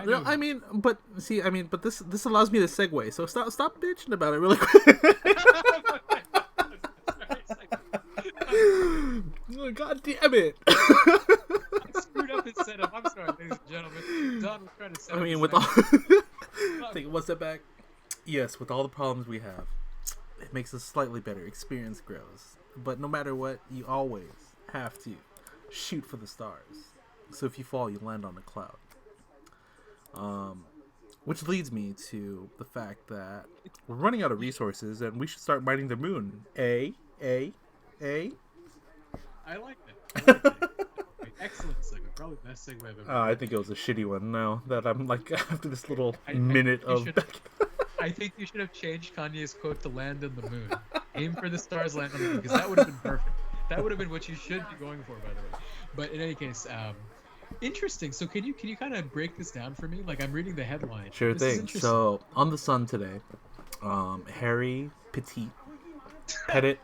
but this allows me to segue. So stop bitching about it really quick. God damn it. random. I'm sorry, ladies and gentlemen. Don was trying to say. I mean, with all take one step back. Yes, with all the problems we have, it makes us slightly better. Experience grows, but no matter what, you always have to shoot for the stars. So if you fall, you land on a cloud. Which leads me to the fact that we're running out of resources, and we should start mining the moon. A. I like it. Excellent segue. Probably the best segue I've ever. I think it was a shitty one. Now that I'm like after this little minute of. I think you should have changed Kanye's quote to "land on the moon." Aim for the stars, land on the moon, because that would have been perfect. That would have been what you should be going for, by the way. But in any case, interesting. So can you kind of break this down for me? Like, I'm reading the headline. Sure thing. So on the Sun today, Harry Petit, Gahi,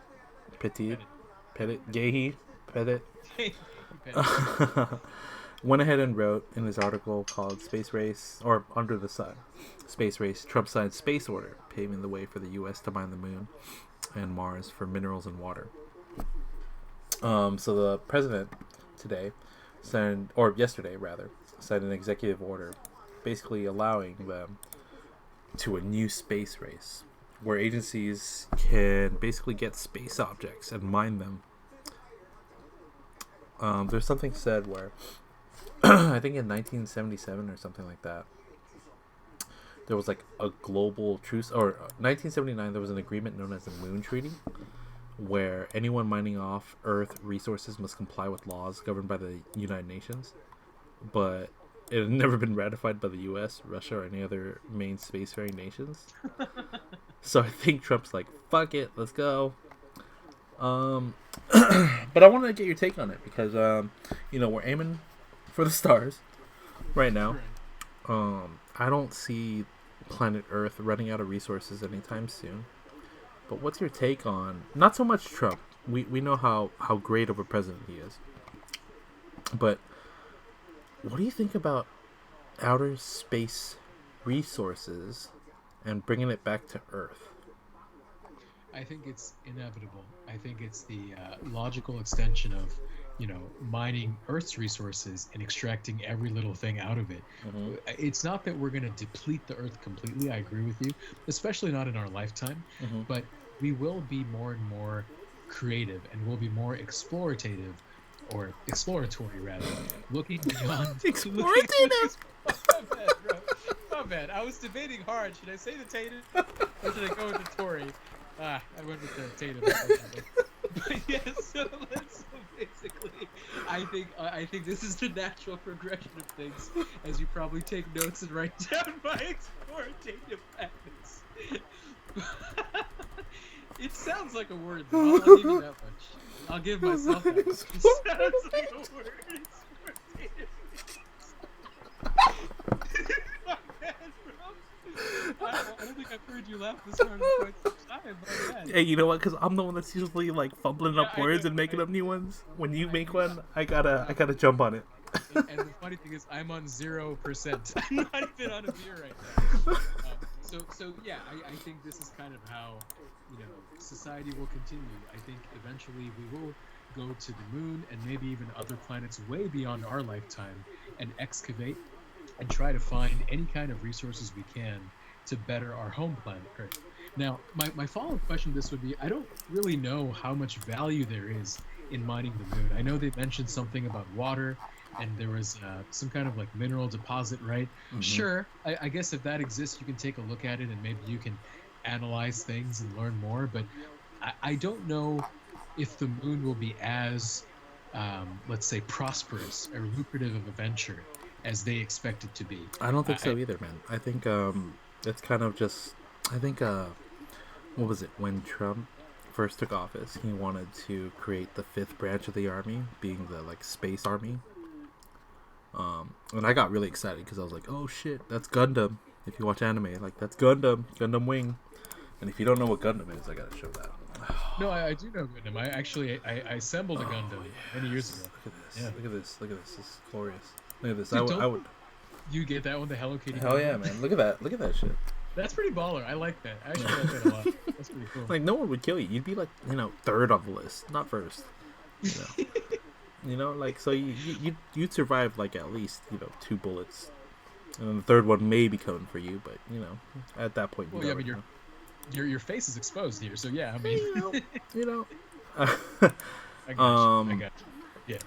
went ahead and wrote in his article called "Space Race" or "Under the Sun." Space Race, Trump signed space order, paving the way for the U.S. to mine the moon and Mars for minerals and water. So the president today yesterday signed an executive order basically allowing them to a new space race where agencies can basically get space objects and mine them. There's something said where I think in 1977 or something like that, there was like a global truce, or 1979 there was an agreement known as the Moon Treaty, where anyone mining off Earth resources must comply with laws governed by the United Nations, but it had never been ratified by the U.S., Russia, or any other main spacefaring nations. So I think Trump's like, fuck it, let's go. But I wanted to get your take on it because, we're aiming for the stars right now. I don't see planet Earth running out of resources anytime soon. But what's your take on, not so much Trump, we know how great of a president he is, but what do you think about outer space resources and bringing it back to Earth? I think it's inevitable. I think it's the logical extension of, mining Earth's resources and extracting every little thing out of it. Mm-hmm. It's not that we're going to deplete the Earth completely. I agree with you, especially not in our lifetime. Mm-hmm. But we will be more and more creative, and we'll be more exploratory rather, looking beyond. Explorative. My bad. I was debating hard. Should I say the Tatum or should I go with the Tory? I went with the Tatum. But yeah, so basically, I think this is the natural progression of things, as you probably take notes and write down my explorative habits. It sounds like a word, though. I'll give you that much. I'll give myself that much. It sounds like a word. I don't think I've heard you laugh this hard in quite some time. Hey, you know what? Because I'm the one that's usually like fumbling up words and making up new ones. When you make one, I gotta jump on it. And the funny thing is, I'm on 0%. I'm not even on a beer right now. So yeah, I think this is kind of how society will continue. I think eventually we will go to the moon and maybe even other planets way beyond our lifetime and excavate and try to find any kind of resources we can to better our home planet Earth. Now, my follow-up question to this would be, I don't really know how much value there is in mining the moon. I know they mentioned something about water, and there was some kind of like mineral deposit, right? Mm-hmm. Sure, I guess if that exists, you can take a look at it and maybe you can analyze things and learn more, but I don't know if the moon will be as, let's say, prosperous or lucrative of a venture as they expect it to be. I don't think so either, man. I think it's kind of just, what was it, when Trump first took office, he wanted to create the 5th branch of the army, being the like space army. And I got really excited because I was like, oh shit, that's Gundam. If you watch anime, like, that's Gundam Wing. And if you don't know what Gundam is, I gotta show that. No, I do know Gundam. I assembled a Gundam many years ago. Look at this. This is glorious. Look at this. Dude, I would. You get that one, the Hello Kitty? Hell yeah, man! Look at that shit. That's pretty baller. I like that. I actually like that a lot. That's pretty cool. Like, no one would kill you. You'd be like, 3rd on the list, not 1st. You know, like, so you'd survive like at least 2 bullets, and the third one may be coming for you, but at that point you well, yeah, I mean, your face is exposed here, so yeah, I mean, you know. I got you. I got you. Yeah.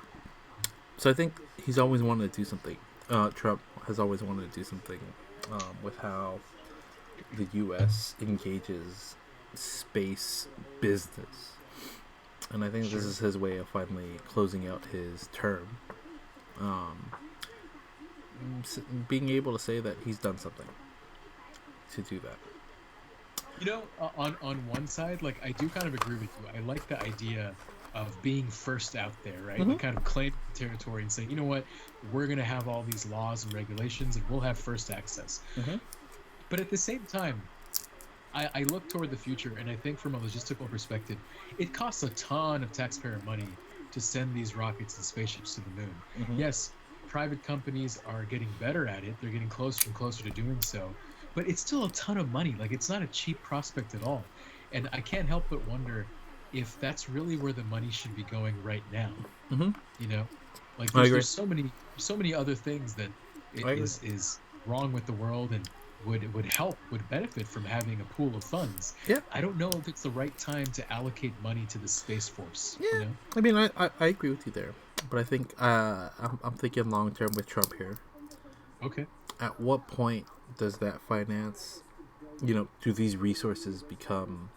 So I think he's always wanted to do something. Trump has always wanted to do something with how the U.S. engages space business, and I think this is his way of finally closing out his term. Being able to say that he's done something to do that. You know, on one side, like I do kind of agree with you. I like the idea of being first out there, right? Mm-hmm. And kind of claiming territory and saying, you know what, we're going to have all these laws and regulations, and we'll have first access. Mm-hmm. But at the same time, I look toward the future, and I think from a logistical perspective, it costs a ton of taxpayer money to send these rockets and spaceships to the moon. Mm-hmm. Yes, private companies are getting better at it; they're getting closer and closer to doing so. But it's still a ton of money. Like it's not a cheap prospect at all, and I can't help but wonder if that's really where the money should be going right now. Mm-hmm. You know, like I agree. there's so many other things that is wrong with the world and would benefit from having a pool of funds. Yeah. I don't know if it's the right time to allocate money to the Space Force. Yeah. You know? I mean, I agree with you there, but I think I'm thinking long term with Trump here. Okay. At what point does that finance, do these resources become,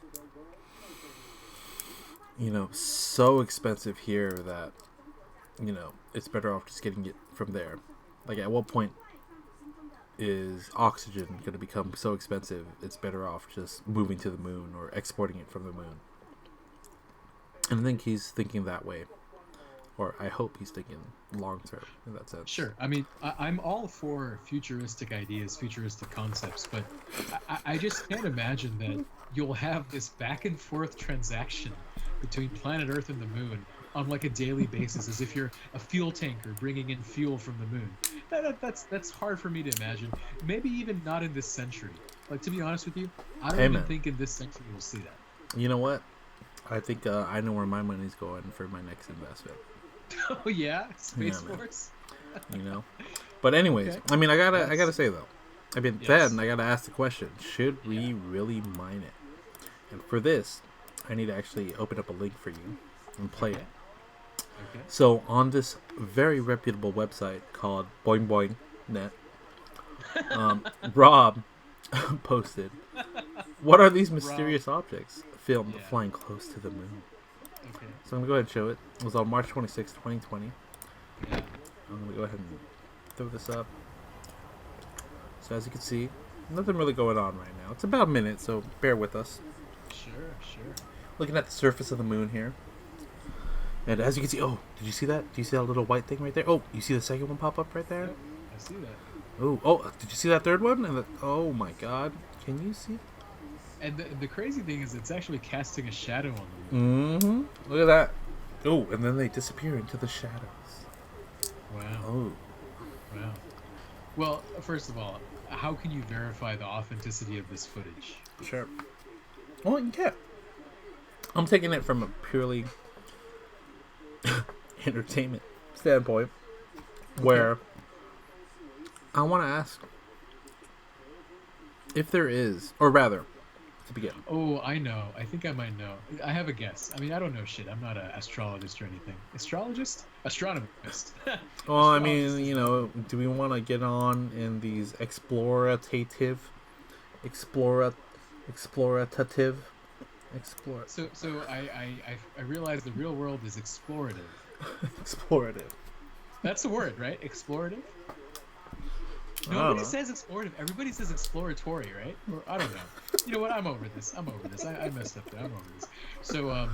so expensive here that, it's better off just getting it from there? Like, at what point is oxygen going to become so expensive it's better off just moving to the moon or exporting it from the moon? And I think he's thinking that way, or I hope he's thinking long term in that sense. Sure. I mean, I'm all for futuristic ideas, futuristic concepts, but I just can't imagine that you'll have this back and forth transaction between planet Earth and the moon on like a daily basis, as if you're a fuel tanker bringing in fuel from the moon. That's hard for me to imagine. Maybe even not in this century. Like, to be honest with you, I don't even think in this century we'll see that. You know what? I think I know where my money's going for my next investment. Oh yeah, Space Force. But anyways, okay. I mean, I gotta say though, I mean, then I gotta ask the question: should we really mine it? And for this, I need to actually open up a link for you and play it. Okay. So on this very reputable website called Boing Boing Net, Rob posted, "What are these mysterious objects filmed flying close to the moon?" Okay. So I'm gonna go ahead and show it. It was on March 26, 2020. Yeah. I'm gonna go ahead and throw this up. So as you can see, nothing really going on right now. It's about a minute, so bear with us. Sure. Looking at the surface of the moon here. And as you can see, oh, did you see that? Do you see that little white thing right there? Oh, you see the second one pop up right there? Yep, I see that. Oh, did you see that third one? And oh my God, can you see? And the crazy thing is, it's actually casting a shadow on the moon. Mm-hmm. Look at that. Oh, and then they disappear into the shadows. Wow. Oh. Wow. Well, first of all, how can you verify the authenticity of this footage? Sure. Well, you can't. I'm taking it from a purely entertainment standpoint, where I want to ask if there is, or rather, to begin. Oh, I know. I think I might know. I have a guess. I mean, I don't know shit. I'm not an astrologist or anything. Astrologist? Astronomist. Well, I mean, do we want to get on in these explorative? So I realize the real world is explorative. Explorative. That's the word, right? Explorative? Nobody says explorative. Everybody says exploratory, right? Or, I don't know. You know what? I'm over this. I messed up there. I'm over this. So,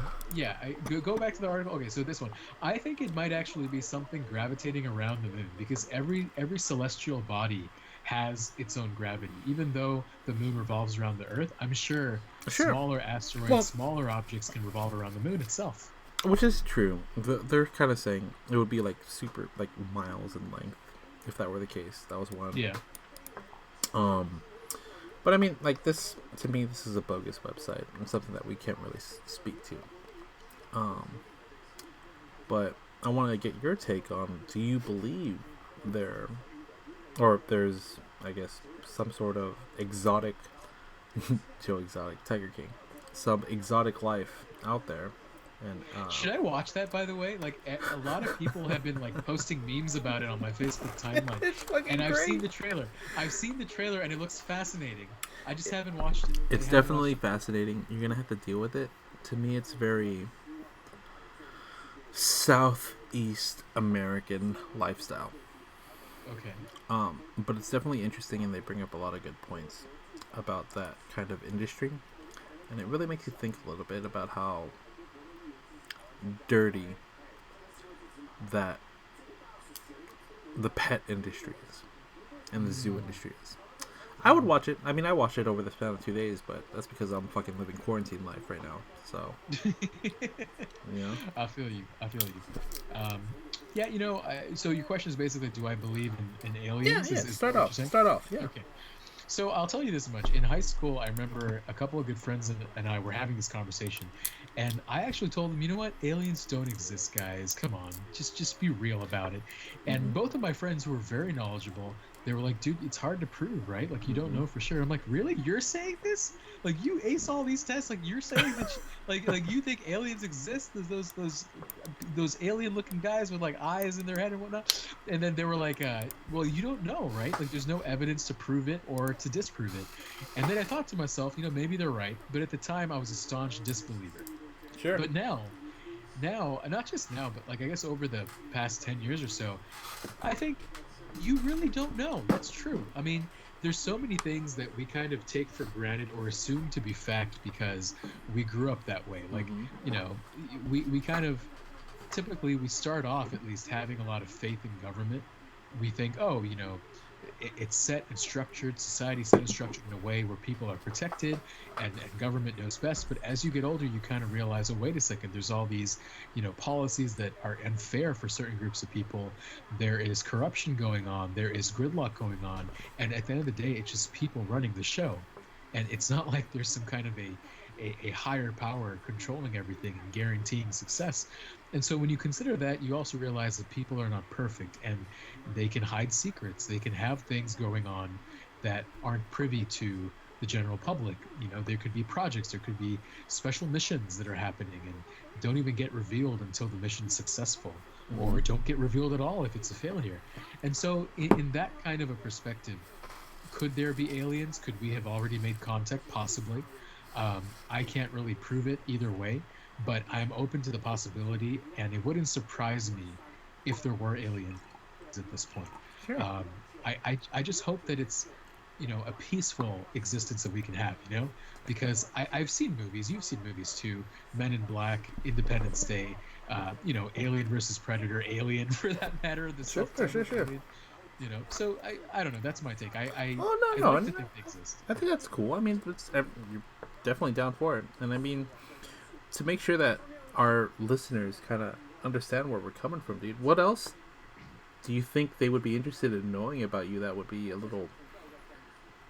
go back to the article. Okay, so this one. I think it might actually be something gravitating around the moon, because every celestial body has its own gravity. Even though the moon revolves around the Earth, I'm sure smaller asteroids, smaller objects can revolve around the moon itself. Which is true. They're kind of saying it would be like super, like miles in length, if that were the case. That was one. Yeah. But I mean, like, this, to me, this is a bogus website and something that we can't really speak to. But I want to get your take on, do you believe there, or there's, I guess, some sort of exotic, Joe Exotic, Tiger King, some exotic life out there? And should I watch that, by the way? Like, a lot of people have been like posting memes about it on my Facebook timeline, it's fucking and I've great. seen the trailer. I've seen the trailer, and it looks fascinating. I just haven't watched it. It's definitely fascinating. You're gonna have to deal with it. To me, it's very Southeast American lifestyle. Okay. But it's definitely interesting, and they bring up a lot of good points about that kind of industry, and it really makes you think a little bit about how dirty that the pet industry is and the zoo industry is. I would watch it. I mean, I watched it over the span of 2 days, but that's because I'm fucking living quarantine life right now. So, you know. I feel you. Yeah, you know. So your question is basically, do I believe in aliens? Yeah. Start off. Yeah. Okay. So I'll tell you this much. In high school, I remember a couple of good friends and I were having this conversation, and I actually told them, you know what, aliens don't exist, guys. Come on, just be real about it. And both of my friends who were very knowledgeable, they were like, dude, it's hard to prove, right? Like, you don't know for sure. I'm like, really? You're saying this? Like, you ace all these tests? Like, you're saying that? Like you think aliens exist? There's those alien-looking guys with like eyes in their head and whatnot. And then they were like, well, you don't know, right? Like, there's no evidence to prove it or to disprove it. And then I thought to myself, you know, maybe they're right. But at the time, I was a staunch disbeliever. Sure. But now, not just now, but like I guess over the past 10 years or so, I think you really don't know. That's true. I mean, there's so many things that we kind of take for granted or assume to be fact because we grew up that way. Like, you know, we kind of typically we start off at least having a lot of faith in government. We think, oh, you know, it's set and structured, society set and structured in a way where people are protected and government knows best. But as you get older, you kind of realize, oh, wait a second, there's all these, you know, policies that are unfair for certain groups of people. There is corruption going on. There is gridlock going on. And at the end of the day, it's just people running the show. And it's not like there's some kind of a higher power controlling everything and guaranteeing success. And so when you consider that, you also realize that people are not perfect and they can hide secrets. They can have things going on that aren't privy to the general public. You know, there could be projects, there could be special missions that are happening and don't even get revealed until the mission's successful, or don't get revealed at all if it's a failure. And so in that kind of a perspective, could there be aliens? Could we have already made contact? Possibly. I can't really prove it either way, but I'm open to the possibility, and it wouldn't surprise me if there were aliens at this point. Sure. I just hope that it's, you know, a peaceful existence that we can have, you know, because I've seen movies, you've seen movies too, Men in Black, Independence Day, you know, Alien versus Predator, Alien for that matter, the Sure. You know, so I don't know. That's my take. I like to think they exist. I think that's cool. I mean, you're definitely down for it, and I mean, to make sure that our listeners kind of understand where we're coming from, dude. What else do you think they would be interested in knowing about you that would be a little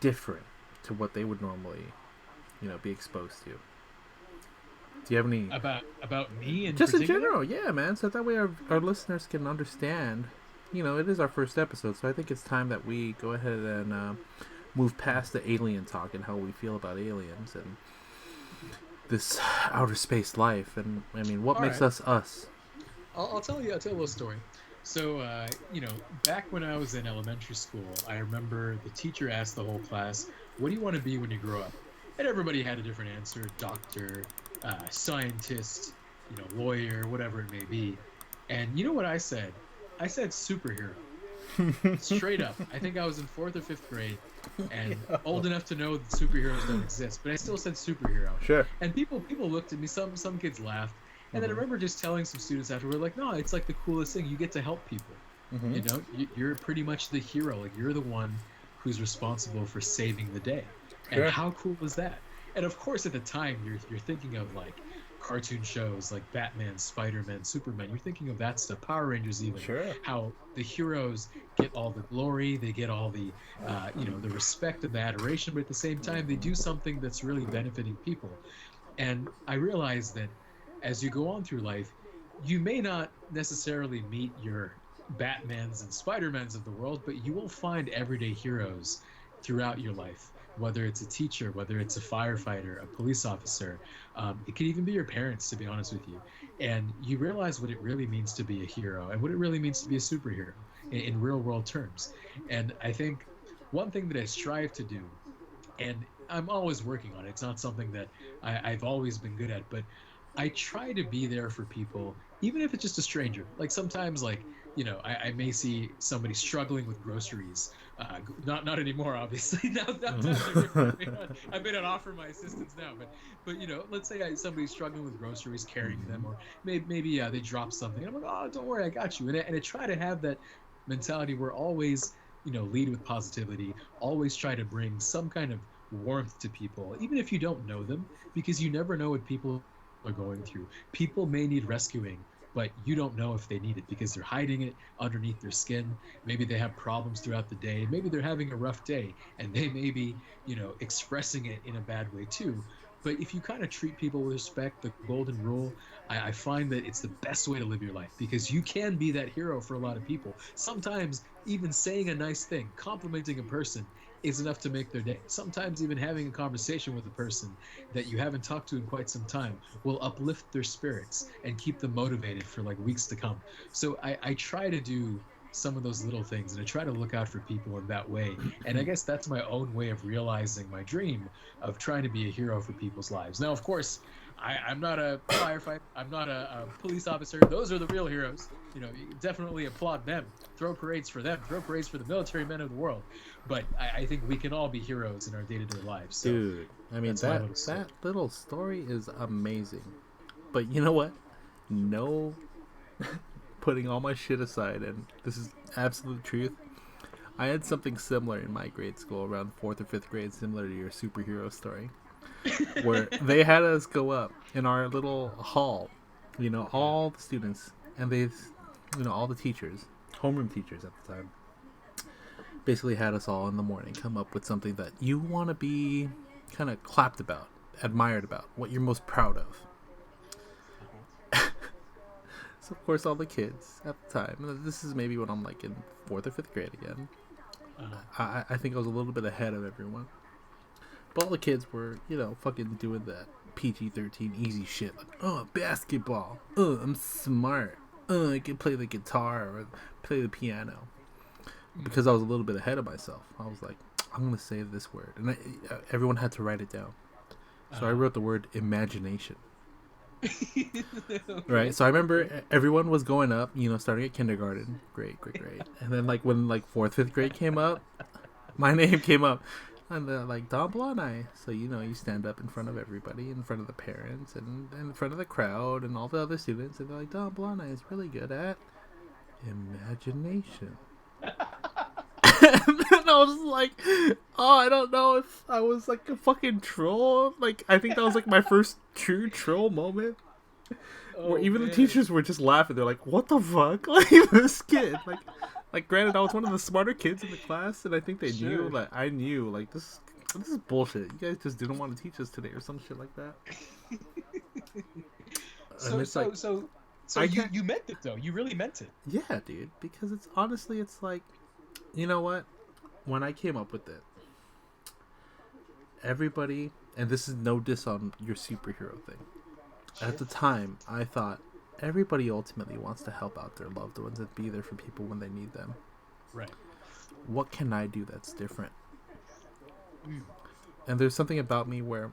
different to what they would normally, you know, be exposed to? Do you have any about me and just particular? In general? Yeah, man. So that way our listeners can understand. You know, it is our first episode, so I think it's time that we go ahead and move past the alien talk and how we feel about aliens and this outer space life. And I mean, what makes us us? I'll tell you a little story. So, you know, back when I was in elementary school, I remember the teacher asked the whole class, "What do you want to be when you grow up?" And everybody had a different answer: doctor, scientist, you know, lawyer, whatever it may be. And you know what I said? I said superhero. Straight up. I think I was in 4th or 5th grade and old enough to know that superheroes don't exist, but I still said superhero. Sure. And people looked at me, some kids laughed. And then I remember just telling some students after, we're like, no, it's like the coolest thing. You get to help people. You know, you're pretty much the hero. Like, you're the one who's responsible for saving the day. Sure. And how cool is that? And of course, at the time, you're thinking of like cartoon shows like Batman, Spider-Man, Superman. You're thinking of that stuff, Power Rangers even. Sure. How the heroes get all the glory, they get all the, you know, the respect and the adoration, but at the same time, they do something that's really benefiting people. And I realized that as you go on through life, you may not necessarily meet your Batmans and Spider-Mans of the world, but you will find everyday heroes throughout your life. Whether it's a teacher, whether it's a firefighter, a police officer, it could even be your parents, to be honest with you. And you realize what it really means to be a hero and what it really means to be a superhero in real world terms. And I think one thing that I strive to do, and I'm always working on it, it's not something that I've always been good at, but I try to be there for people, even if it's just a stranger. Like sometimes, like I may see somebody struggling with groceries. Not anymore, obviously. Now times are different. I may not offer my assistance now, but let's say somebody's struggling with groceries, carrying them, or maybe they drop something. I'm like, oh, don't worry, I got you. And I try to have that mentality where always lead with positivity. Always try to bring some kind of warmth to people, even if you don't know them, because you never know what people are going through. People may need rescuing, but you don't know if they need it because they're hiding it underneath their skin. Maybe they have problems throughout the day. Maybe they're having a rough day and they may be, expressing it in a bad way too. But if you kind of treat people with respect, the golden rule, I find that it's the best way to live your life because you can be that hero for a lot of people. Sometimes even saying a nice thing, complimenting a person is enough to make their day. Sometimes even having a conversation with a person that you haven't talked to in quite some time will uplift their spirits and keep them motivated for like weeks to come. So I try to do some of those little things and I try to look out for people in that way. And I guess that's my own way of realizing my dream of trying to be a hero for people's lives. Now, of course, I'm not a firefighter. I'm not a police officer. Those are the real heroes. You definitely applaud them. Throw parades for them. Throw parades for the military men of the world. But I think we can all be heroes in our day-to-day lives. So dude, I mean, that little story is amazing. But you know what? No, putting all my shit aside, and this is absolute truth. I had something similar in my grade school around 4th or 5th grade, similar to your superhero story, where they had us go up in our little hall, all the students, and they, all the teachers, homeroom teachers at the time, basically had us all in the morning come up with something that you want to be kind of clapped about, admired about, what you're most proud of. So of course all the kids at the time, this is maybe when I'm like in 4th or 5th grade again, I think I was a little bit ahead of everyone, but all the kids were fucking doing that PG-13 easy shit, like, oh, basketball, oh, I'm smart, oh, I can play the guitar or play the piano. Because I was a little bit ahead of myself, I was like, I'm gonna say this word, and everyone had to write it down. So I wrote the word imagination. Right. So I remember everyone was going up, starting at kindergarten, great, and then like when like 4th, 5th grade came up, my name came up, and they're like, Don Blonai. So you stand up in front of everybody, in front of the parents, and in front of the crowd, and all the other students, and they're like, Don Blonai is really good at imagination. And I was like, oh, I don't know if I was like a fucking troll. Like, I think that was like my first true troll moment. Where even the teachers were just laughing. They're like, what the fuck? Like, this kid. Like granted, I was one of the smarter kids in the class, and I think they knew that I knew, like, this is bullshit. You guys just didn't want to teach us today or some shit like that. So you meant it, though. You really meant it. Yeah, dude. Because it's honestly, it's like, you know what? When I came up with it, everybody, and this is no diss on your superhero thing. Sure. At the time, I thought everybody ultimately wants to help out their loved ones and be there for people when they need them. Right. What can I do that's different? And there's something about me where,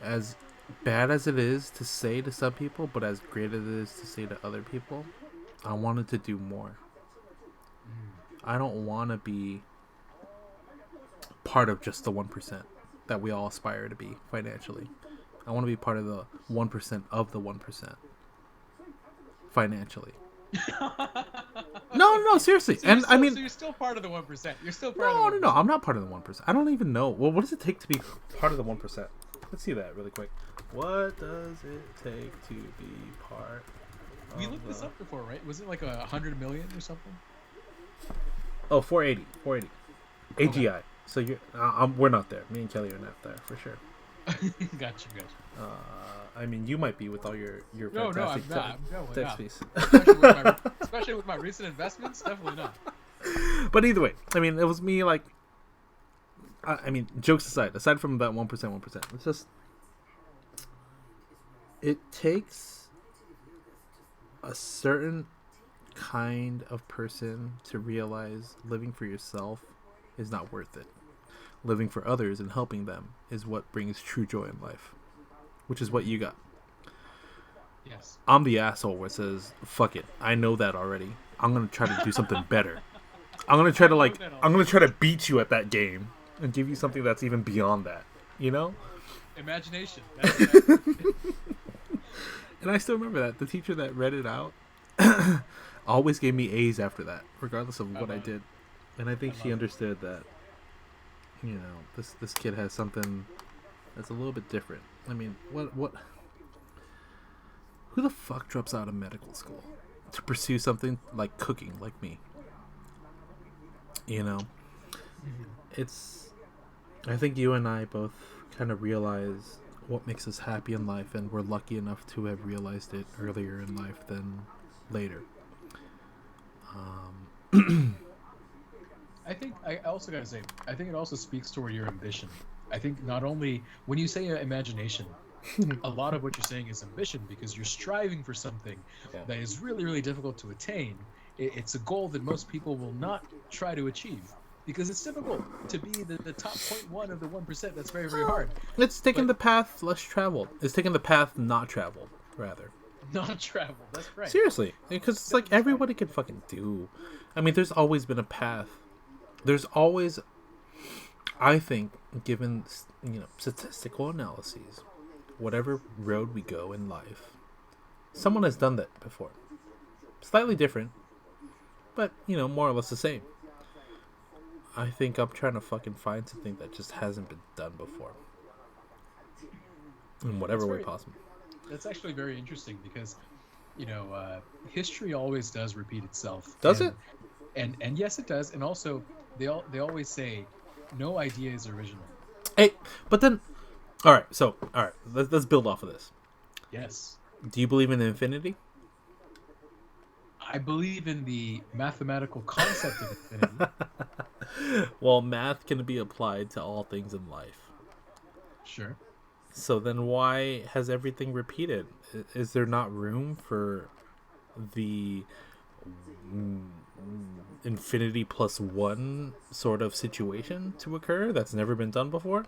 as bad as it is to say to some people, but as great as it is to say to other people, I wanted to do more. I don't want to be part of just the 1% that we all aspire to be financially. I want to be part of the 1% of the 1% financially. No, seriously. So I mean, so you're still part of the 1%. You're still part of the 1%. No, I'm not part of the 1%. I don't even know. Well, what does it take to be part of the 1%? Let's see that really quick. What does it take to be part of We looked this up before, right? Was it like 100 million or something? Oh, 480 AGI. Okay. So we're not there. Me and Kelly are not there for sure. Gotcha. I mean, you might be with all your fantastic text piece. Especially with my recent investments, definitely not. But either way, I mean, it was me like. I mean, jokes aside from that 1%, it's just. It takes a certain kind of person to realize living for yourself is not worth it. Living for others and helping them is what brings true joy in life, which is what you got. Yes. I'm the asshole where it says, fuck it, I know that already. I'm going to try to do something better. I'm going to try to beat you at that game and give you something that's even beyond that, you know? Imagination. And I still remember that. The teacher that read it out always gave me A's after that, regardless of what I did. And I think she understood that, you know, this kid has something that's a little bit different. I mean, what? Who the fuck drops out of medical school to pursue something like cooking, like me? You know, I think you and I both kind of realize what makes us happy in life, and we're lucky enough to have realized it earlier in life than later. I think I also gotta say, I think it also speaks toward your ambition. I think not only when you say imagination, a lot of what you're saying is ambition because you're striving for something that is really, really difficult to attain. It's a goal that most people will not try to achieve because it's difficult to be the top 0.1 of the 1%. That's very, very hard. It's taking the path less traveled. It's taking the path not traveled, rather. Not traveled. That's right. Seriously, because it's like everybody can fucking do. I mean, there's always been a path. There's always, I think, given, you know, statistical analyses, whatever road we go in life, someone has done that before. Slightly different, but, you know, more or less the same. I think I'm trying to fucking find something that just hasn't been done before. In whatever way possible. That's actually very interesting because, you know, history always does repeat itself. Does it? And yes, it does. And also, they always say, no idea is original. Hey, but then, all right, let's build off of this. Yes. Do you believe in infinity? I believe in the mathematical concept of infinity. Well, math can be applied to all things in life. Sure. So then why has everything repeated? Is there not room for the infinity plus one sort of situation to occur that's never been done before?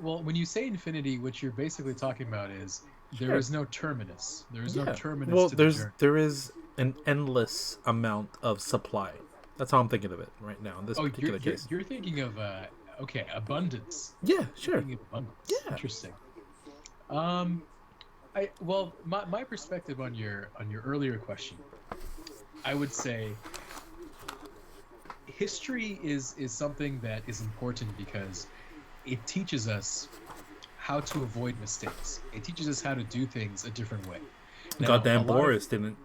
Well, when you say infinity, what you're basically talking about is there is no terminus. There is no terminus. Well, to there is an endless amount of supply. That's how I'm thinking of it right now in this particular case. You're thinking of abundance. Yeah, sure. Abundance. Yeah. Interesting. My perspective on your earlier question, I would say history is something that is important because it teaches us how to avoid mistakes. It teaches us how to do things a different way. Now, Goddamn Boris didn't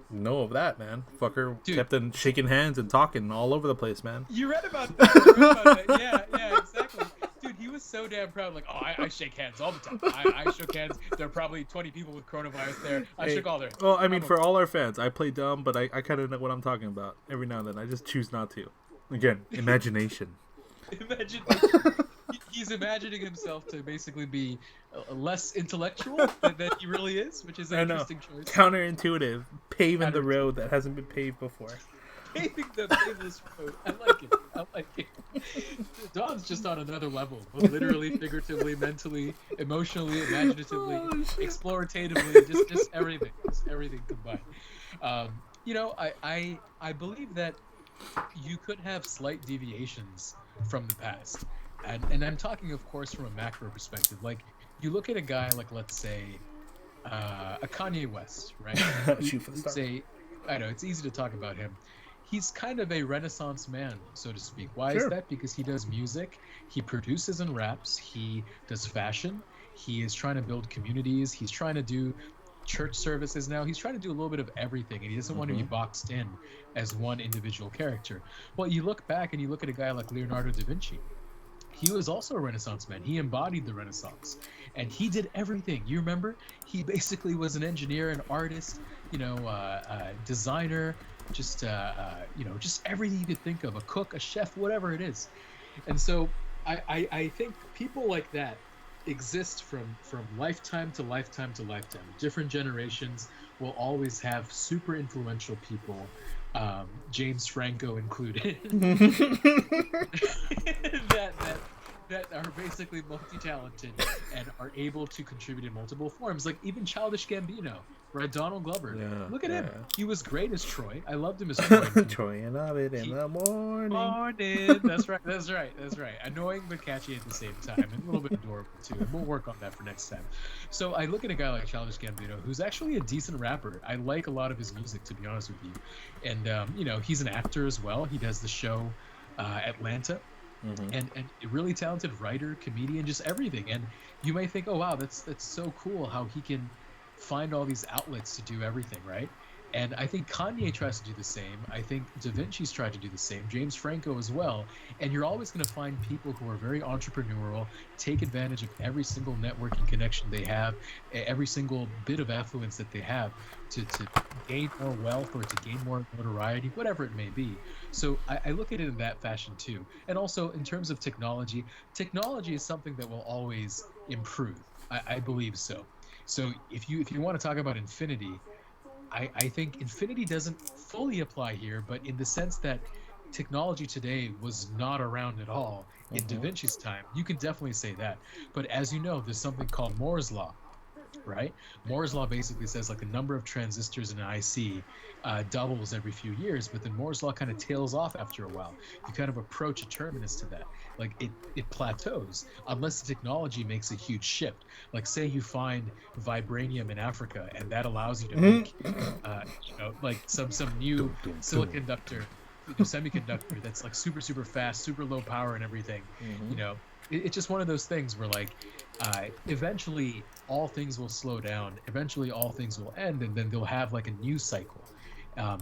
know of that, man. Fucker kept on shaking hands and talking all over the place, man. You read about that. Yeah, exactly. Dude, he was so damn proud. Like, I shake hands all the time. I shook hands. There are probably 20 people with coronavirus there. I shook all their hands. Well, I mean, for all our fans, I play dumb, but I kind of know what I'm talking about. Every now and then, I just choose not to. Again, imagination. He's imagining himself to basically be less intellectual than he really is, which is an interesting choice. Counterintuitive. Paving the road that hasn't been paved before. Paving the paveless road. I like it. Don's just on another level. Literally, figuratively, mentally, emotionally, imaginatively, exploratively, just everything. Just everything combined. You know, I believe that you could have slight deviations from the past. And I'm talking, of course, from a macro perspective. Like, you look at a guy like, let's say, a Kanye West, right? Shoot for the star. I know, it's easy to talk about him. He's kind of a Renaissance man, so to speak. Why is that? Because he does music, he produces and raps, he does fashion, he is trying to build communities, he's trying to do church services now. He's trying to do a little bit of everything, and he doesn't want to be boxed in as one individual character. Well, you look back and you look at a guy like Leonardo da Vinci. he was also a Renaissance man. He embodied the Renaissance, and he did everything. You remember? He basically was an engineer, an artist, designer, just just everything you could think of, a cook, a chef, whatever it is. And so I think people like that exist from lifetime to lifetime to lifetime. Different generations will always have super influential people, James Franco included, that are basically multi-talented and are able to contribute in multiple forms. Like even Childish Gambino, right? Donald Glover. Yeah, Look at him. He was great as Troy. I loved him as Troy. Troy and Ovid in the morning. That's right. Annoying but catchy at the same time, and a little bit adorable too. And we'll work on that for next time. So I look at a guy like Childish Gambino, who's actually a decent rapper. I like a lot of his music, to be honest with you. And he's an actor as well. He does the show Atlanta. Mm-hmm. And a really talented writer, comedian, just everything. And you may think, oh wow, that's so cool how he can find all these outlets to do everything, right? And I think Kanye tries to do the same. I think Da Vinci's tried to do the same. James Franco as well. And you're always going to find people who are very entrepreneurial, take advantage of every single networking connection they have, every single bit of affluence that they have to gain more wealth or to gain more notoriety, whatever it may be. So I look at it in that fashion too. And also in terms of technology is something that will always improve. I believe so. So if you want to talk about infinity, I think infinity doesn't fully apply here, but in the sense that technology today was not around at all in Da Vinci's time, you can definitely say that. But as you know, there's something called Moore's Law, right? Moore's Law basically says like the number of transistors in an IC doubles every few years, but then Moore's Law kind of tails off after a while. You kind of approach a terminus to that. Like it plateaus unless the technology makes a huge shift. Like say you find vibranium in Africa and that allows you to make like some new semiconductor that's like super fast, super low power and everything. It's just one of those things where like eventually all things will slow down, eventually all things will end, and then they'll have like a new cycle.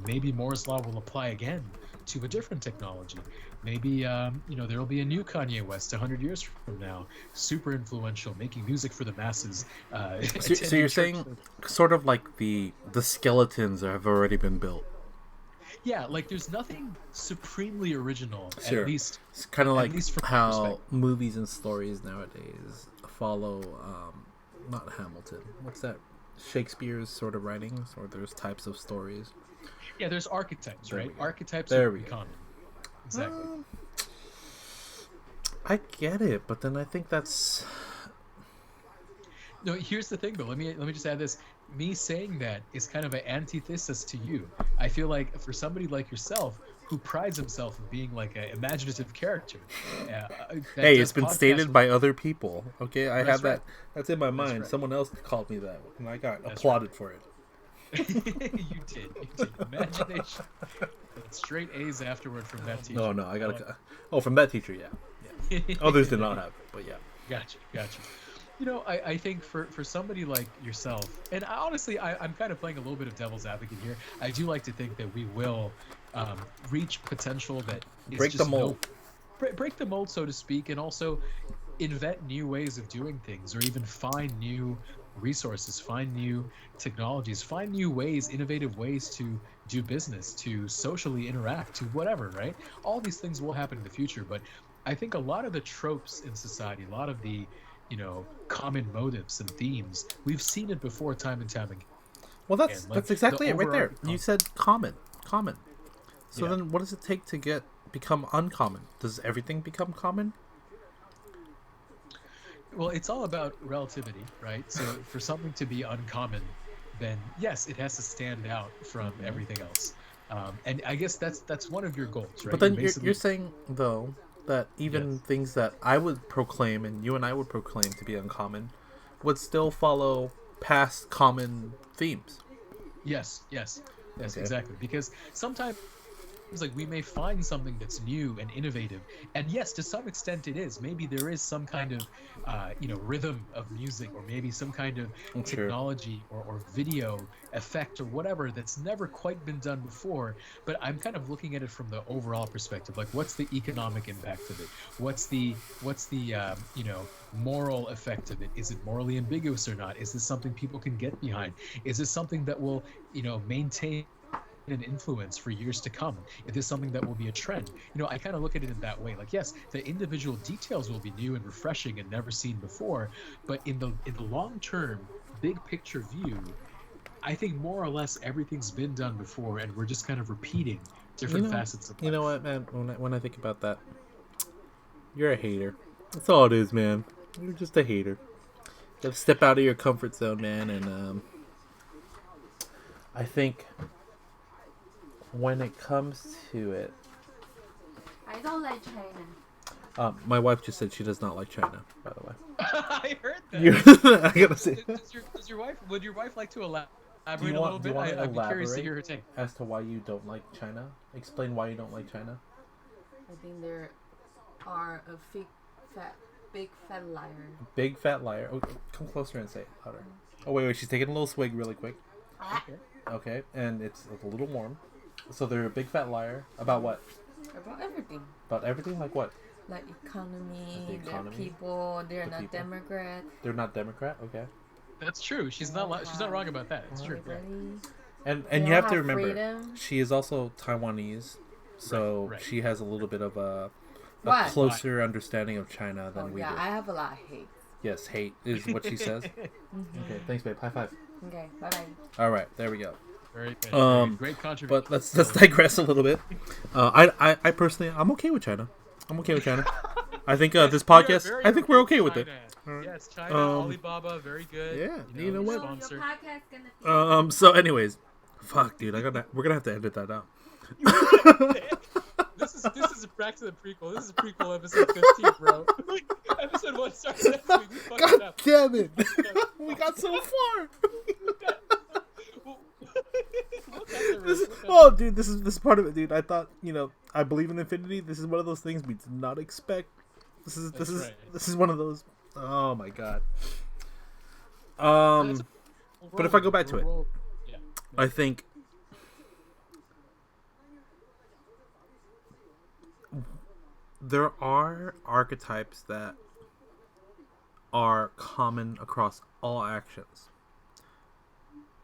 Maybe Moore's Law will apply again to a different technology. Maybe there will be a new Kanye West 100 years from now, super influential, making music for the masses. So you're saying sort of like the skeletons have already been built. Yeah, like there's nothing supremely original. Sure. At least it's kind of like how movies and stories nowadays follow not Hamilton. What's that? Shakespeare's sort of writings, or there's types of stories. Yeah, there's archetypes, right? Archetypes are common. Exactly. I get it, but then I think that's no. Here's the thing, though. Let me just add this. Me saying that is kind of an antithesis to you. I feel like for somebody like yourself who prides himself in being like an imaginative character. Hey, it's been stated by other people. Okay, I have that. Right. That's in my mind. Right. Someone else called me that, and I got applauded for it. You did. Imagination. Straight A's afterward from that teacher. No, I got from that teacher, yeah. Others did not have it, but yeah. Gotcha. I think for somebody like yourself, and honestly, I'm kind of playing a little bit of devil's advocate here. I do like to think that we will reach potential that is break the mold. Break the mold, so to speak, and also invent new ways of doing things, or even find new resources, find new technologies, find new ways, innovative ways to do business, to socially interact, to whatever, right? All these things will happen in the future, but I think a lot of the tropes in society, a lot of the common motives and themes, we've seen it before time and time again. Well, that's exactly it right there. You said common. So then what does it take to become uncommon? Does everything become common? Well, it's all about relativity, right? So for something to be uncommon, then yes, it has to stand out from everything else. And I guess that's one of your goals, right? But then you're saying, though, that even things that I would proclaim and you and I would proclaim to be uncommon would still follow past common themes. Yes, okay. Exactly. Because sometimes It's like we may find something that's new and innovative, and yes, to some extent it is. Maybe there is some kind of, rhythm of music, or maybe some kind of technology or video effect or whatever that's never quite been done before. But I'm kind of looking at it from the overall perspective. Like, what's the economic impact of it? What's the moral effect of it? Is it morally ambiguous or not? Is this something people can get behind? Is this something that will, maintain an influence for years to come? Is this something that will be a trend? I kind of look at it in that way. Like, yes, the individual details will be new and refreshing and never seen before, but in the long term, big picture view, I think more or less everything's been done before, and we're just kind of repeating different facets of life. You know what, man? When I think about that, you're a hater. That's all it is, man. You're just a hater. You have to step out of your comfort zone, man, and I think when it comes to it, I don't like China. My wife just said she does not like China, by the way. I heard that. I gotta say. Would your wife like to elaborate a little bit? I'd be curious to hear her take. As to why you don't like China? Explain why you don't like China. I think there are a big fat liar. Big fat liar. Oh, come closer and say it louder. Oh, wait, she's taking a little swig really quick. Okay, and it's a little warm. So they're a big fat liar. About what? About everything. About everything? Like what? Like economy, their people, they're not people. Democrat. They're not Democrat? Okay. That's true. She's not wrong about that. It's true. And you have to remember, freedom. She is also Taiwanese, so right. She has a little bit of a closer understanding of China than we do. Yeah, I have a lot of hate. Yes, hate is what she says. Okay, thanks, babe. High five. Okay, bye-bye. All right, there we go. Very great contribution. But let's digress a little bit. I personally, I'm okay with China. I think this podcast, I think we're okay with it. Yes, China, Alibaba, very good. Yeah, you know what? Your so anyways, fuck, dude, we're gonna have to edit that out. This is back to the prequel. This is prequel episode 15, bro. Episode 1 starts next week. God damn it! We got so far. Dude, this is part of it, dude. I thought, I believe in infinity. This is one of those things we did not expect. This is one of those. Oh my god. But if I go back to it, I think there are archetypes that are common across all actions.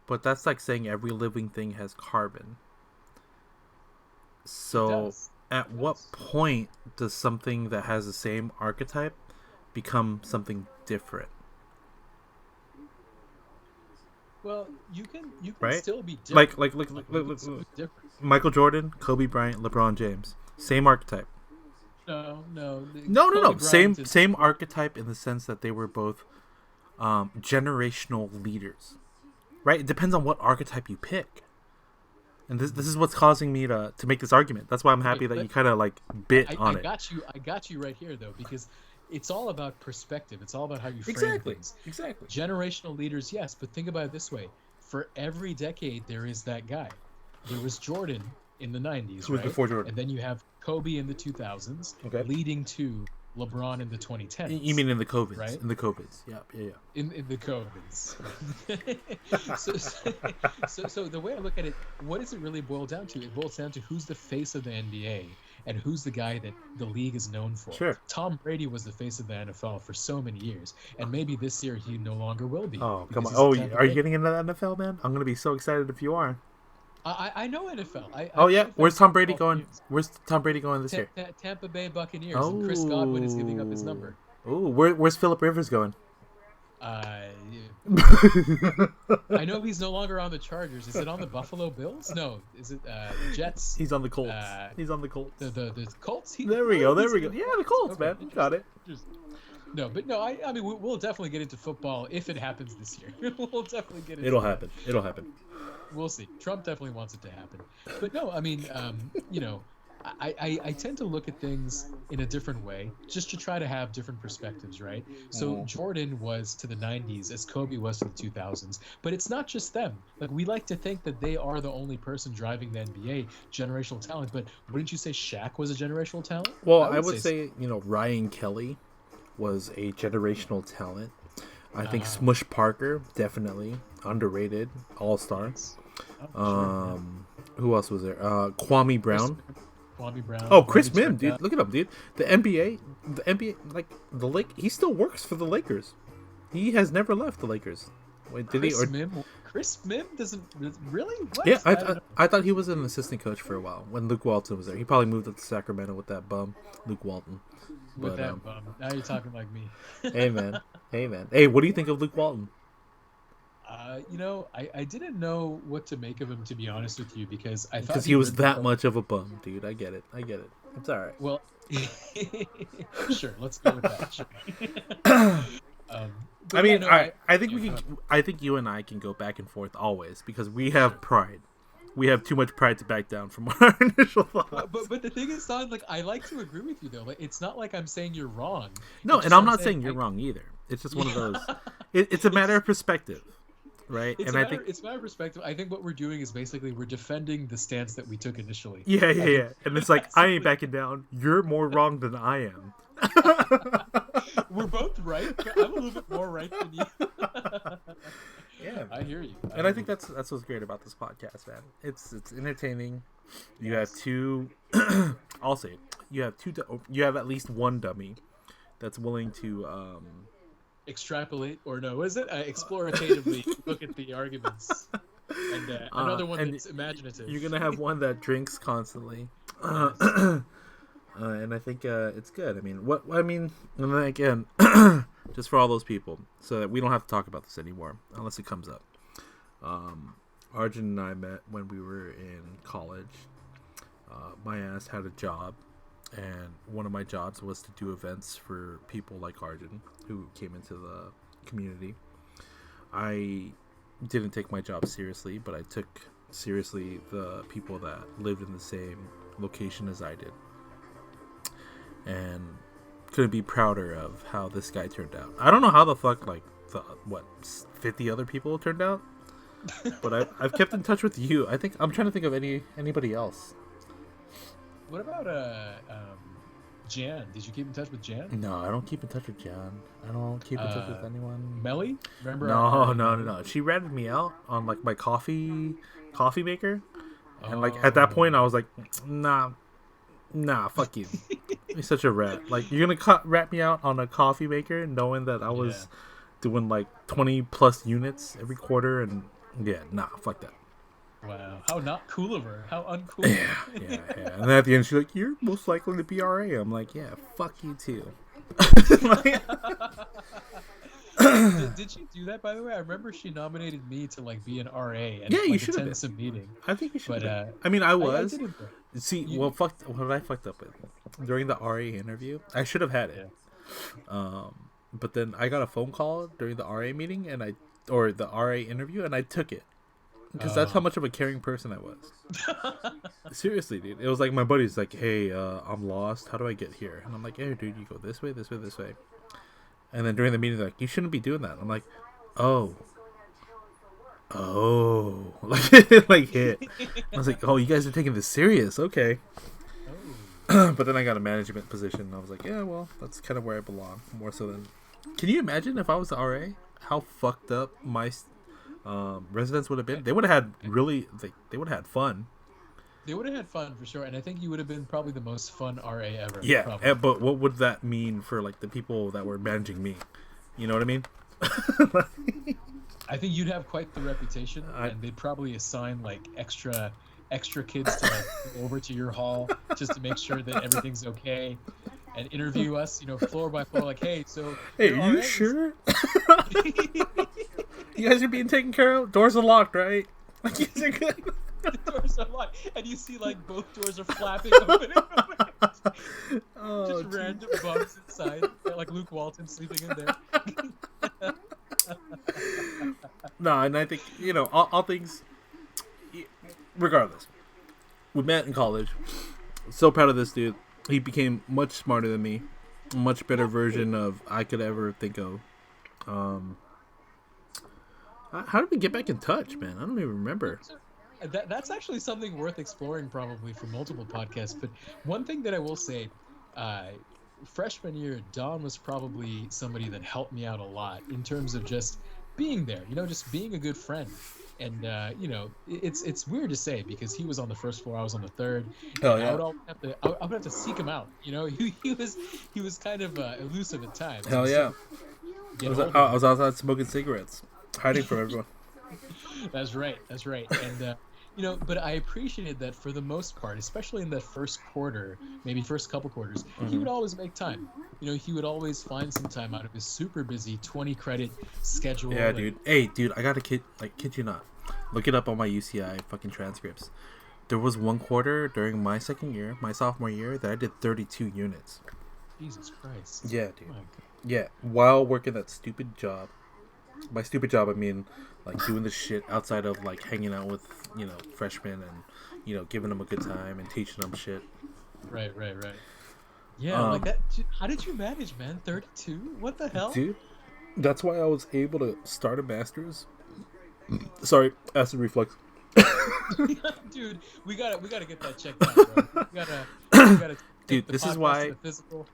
But that's like saying every living thing has carbon. So at what point does something that has the same archetype become something different? Well, you can right? still be different. Like Michael Jordan, Kobe Bryant, LeBron James. Same archetype. No. Same archetype in the sense that they were both generational leaders. Right? It depends on what archetype you pick. And this is what's causing me to make this argument. That's why I'm happy that you kind of like bit on it. I got you right here, though, because it's all about perspective. It's all about how you frame things. Exactly. Generational leaders, yes, but think about it this way. For every decade, there is that guy. There was Jordan in the 90s, Who was before Jordan? And then you have Kobe in the 2000s, leading to LeBron in the 2010s. You mean in the COVIDs? Right? In the COVIDs, yeah. In the COVIDs. so the way I look at it, what does it really boil down to? It boils down to who's the face of the NBA and who's the guy that the league is known for. Sure. Tom Brady was the face of the NFL for so many years, and maybe this year he no longer will be. Oh, come on. Oh, are you getting into the NFL, man? I'm going to be so excited if you are. I know NFL. Where's Tom Brady going? Where's Tom Brady going this year? Tampa Bay Buccaneers. And Chris Godwin is giving up his number. Oh, where's Phillip Rivers going? I know he's no longer on the Chargers. Is it on the Buffalo Bills? No. Is it the Jets? He's on the Colts. He's on the Colts. The Colts? There we go. Yeah, the Colts, okay, man. You got it. No, I mean, we'll definitely get into football if it happens this year. We'll definitely get into it. It'll happen. We'll see. Trump definitely wants it to happen. But no, I mean, I tend to look at things in a different way, just to try to have different perspectives, right? So Jordan was to the 90s as Kobe was to the 2000s, but it's not just them. Like, we like to think that they are the only person driving the NBA, generational talent, but wouldn't you say Shaq was a generational talent? Well, I would say, Ryan Kelly was a generational talent. I think Smush Parker, definitely underrated, all-star. Who else was there? Kwame Brown. Oh, Chris Mim, dude. Look at him, dude. The NBA, like the he still works for the Lakers. He has never left the Lakers. Wait, did Chris Mim doesn't really? What? Yeah, I thought he was an assistant coach for a while when Luke Walton was there. He probably moved up to Sacramento with that bum, Luke Walton. With that bum. Now you're talking like me. Hey man. Hey, what do you think of Luke Walton? I didn't know what to make of him, to be honest with you, because I thought he was that much of a bum, dude. I get it. It's all right. Well, sure. Let's go with that. Sure. I think you and I can go back and forth always because we have pride. We have too much pride to back down from our initial thoughts. But the thing is, Don, like, I like to agree with you though. Like, it's not like I'm saying you're wrong. No, and I'm not saying you're wrong either. It's just one of those. It's a matter of perspective, right? It's a matter of perspective. I think what we're doing is basically we're defending the stance that we took initially. Yeah. And it's like, I ain't backing down. You're more wrong than I am. We're both right, but I'm a little bit more right than you. Yeah, I hear you. I think that's what's great about this podcast, man. It's entertaining. You have two. I'll say it. You have at least one dummy that's willing to extrapolate, or no, is it exploratively look at the arguments, and another one that's imaginative. You're gonna have one that drinks constantly. And I think it's good. I mean, and then again, just for all those people, so that we don't have to talk about this anymore unless it comes up. Arjun and I met when we were in college. My ass had a job, and one of my jobs was to do events for people like Arjun who came into the community. I didn't take my job seriously, but I took seriously the people that lived in the same location as I did. And couldn't be prouder of how this guy turned out. I don't know how the fuck, 50 other people turned out? But I've kept in touch with you. I'm trying to think of anybody else. What about Jan? Did you keep in touch with Jan? No, I don't keep in touch with Jan. I don't keep in touch with anyone. Melly? Remember? No. She ratted me out on my coffee maker. And at that point I was like, Nah, fuck you. You're such a rat. Like, you're gonna rat me out on a coffee maker knowing that I was doing 20 plus units every quarter, and fuck that. Wow, how not cool of her. How uncool. Yeah. And then at the end she's like, you're most likely to be RA. I'm like, yeah, fuck you too. Did she do that, by the way? I remember she nominated me to be an RA and you should attend some meeting. I think you should. I was. What I fucked up with during the RA interview, I should have had it. Yeah. But then I got a phone call during the RA meeting or the RA interview, and I took it because that's how much of a caring person I was. Seriously, dude. It was like my buddy's like, "Hey, I'm lost. How do I get here?" And I'm like, "Hey, dude, you go this way, this way, this way." And then during the meeting, they're like, you shouldn't be doing that. I'm like, oh, hit. I was like, oh, you guys are taking this serious. Okay. But then I got a management position, and I was like, yeah, well, that's kind of where I belong. More so than, can you imagine if I was the RA, how fucked up my residents would have been? They would have had they would have had fun. They would have had fun for sure, and I think you would have been probably the most fun RA ever. Yeah, but what would that mean for the people that were managing me? You know what I mean? I think you'd have quite the reputation, and they'd probably assign extra kids to go over to your hall just to make sure that everything's okay, and interview us, floor by floor. Hey, are you sure? You guys are being taken care of. Doors are locked, right? You guys are good. The doors are locked, and you see both doors are flapping open. Just random bumps inside, like Luke Walton sleeping in there. No, and I think all things. Regardless, we met in college. So proud of this dude. He became much smarter than me. A much better version of I could ever think of. Um, how did we get back in touch, man? I don't even remember. That's actually something worth exploring, probably for multiple podcasts. But one thing that I will say, freshman year, Don was probably somebody that helped me out a lot in terms of just being there. Just being a good friend. And it's weird to say because he was on the first floor, I was on the third. Oh yeah. I would have to seek him out. He was kind of elusive at times. Hell yeah. I was outside smoking cigarettes, hiding from everyone. That's right. And but I appreciated that for the most part, especially in that first quarter, maybe first couple quarters, he would always make time. He would always find some time out of his super busy 20 credit schedule. Yeah, dude. Hey, dude, I got to kid you not. Look it up on my UCI fucking transcripts. There was one quarter during my sophomore year, that I did 32 units. Jesus Christ. Yeah, dude. Yeah, while working that stupid job. By stupid job, I mean like doing the shit outside of like hanging out with freshmen and giving them a good time and teaching them shit. Right. Yeah, like that. How did you manage, man? 32? What the hell, dude? That's why I was able to start a master's. Sorry, acid reflux. Dude, we gotta get that checked out, bro. We gotta. Dude, this is why physical,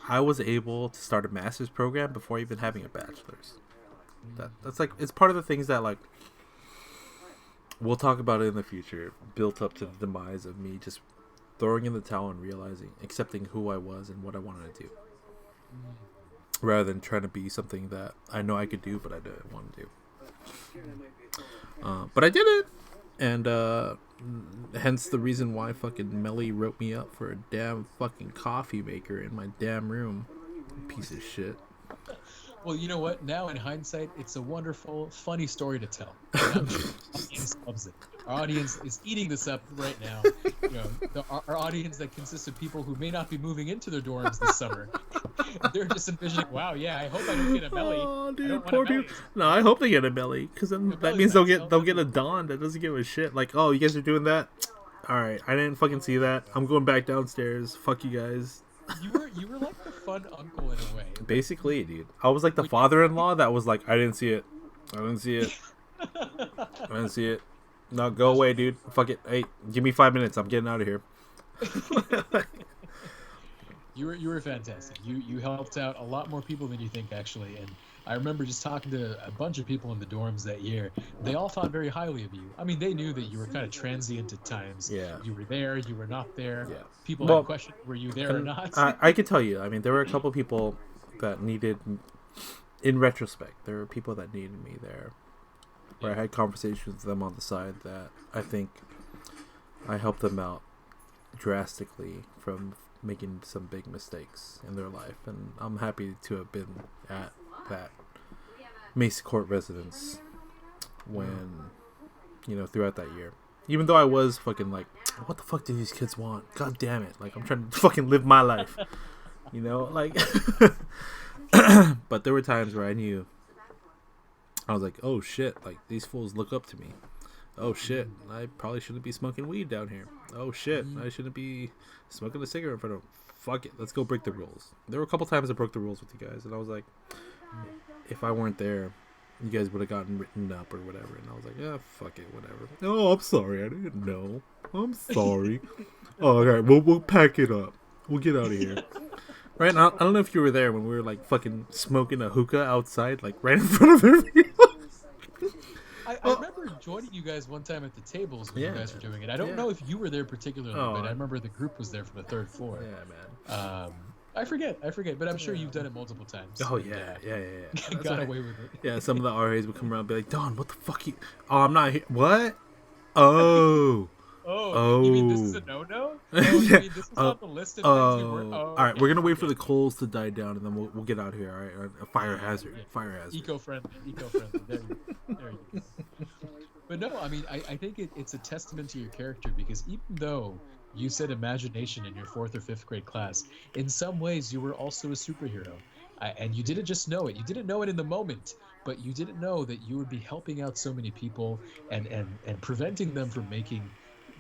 I was able to start a master's program before even having a bachelor's. That's like, it's part of the things that like we'll talk about it in the future, built up to the demise of me just throwing in the towel and accepting who I was and what I wanted to do, rather than trying to be something that I know I could do but I didn't want to do. But I did it, and hence the reason why fucking Melly wrote me up for a damn fucking coffee maker in my damn room. Piece of shit. Well, you know what? Now in hindsight, it's a wonderful, funny story to tell. I'm sure the audience loves it. Our audience is eating this up right now. Our audience that consists of people who may not be moving into their dorms this summer. They're just envisioning, wow, yeah, I hope I don't get a belly. Oh, dude, poor people. No, I hope they get a belly, because then that means they'll get a Don that doesn't give a shit. Like, oh, you guys are doing that? All right, I didn't fucking see that. I'm going back downstairs. Fuck you guys. You were like the fun uncle in a way. Basically, dude. I was like the father-in-law that was like, I didn't see it. I didn't see it. No, go away, dude. Fuck it. Hey, give me 5 minutes. I'm getting out of here. You were fantastic. You helped out a lot more people than you think, actually. And I remember just talking to a bunch of people in the dorms that year. They all thought very highly of you. I mean, they knew that you were kind of transient at times. Yeah. You were there. You were not there. Yeah. People had questioned, were you there or not? I could tell you. I mean, there were a couple people that needed, in retrospect, there were people that needed me there. Where I had conversations with them on the side that I think I helped them out drastically from making some big mistakes in their life. And I'm happy to have been at that Mesa Court residence when, throughout that year. Even though I was fucking like, what the fuck do these kids want? God damn it. Like, I'm trying to fucking live my life. Like... But there were times where I was like, oh shit, like, these fools look up to me. Oh shit, I probably shouldn't be smoking weed down here. Oh shit, I shouldn't be smoking a cigarette in front of them. Fuck it, let's go break the rules. There were a couple times I broke the rules with you guys, and I was like, if I weren't there, you guys would have gotten written up or whatever. And I was like, yeah, fuck it, whatever. Oh, I'm sorry, I didn't know. I'm sorry. Oh, okay, we'll pack it up. We'll get out of here. Right now, I don't know if you were there when we were like fucking smoking a hookah outside, like right in front of everyone. I remember joining you guys one time at the tables when you guys were doing it. I don't know if you were there particularly, but I remember the group was there from the third floor. Yeah, man. I forget, but I'm sure you've done it multiple times. Oh, yeah. Got away with it. Yeah, some of the RAs would come around and be like, Don, what the fuck you... Oh, I'm not here. What? Oh. Oh, you mean this is a no-no? Oh, you mean this is on the list of things we were... all right, we're going to wait for the coals to die down, and then we'll get out of here, all right? A fire hazard. Yeah. Fire hazard. Eco-friendly. There you go. But no, I mean, I think it's a testament to your character, because even though you said imagination in your 4th or 5th grade class, in some ways you were also a superhero. And you didn't just know it. You didn't know it in the moment, but you didn't know that you would be helping out so many people and preventing them from making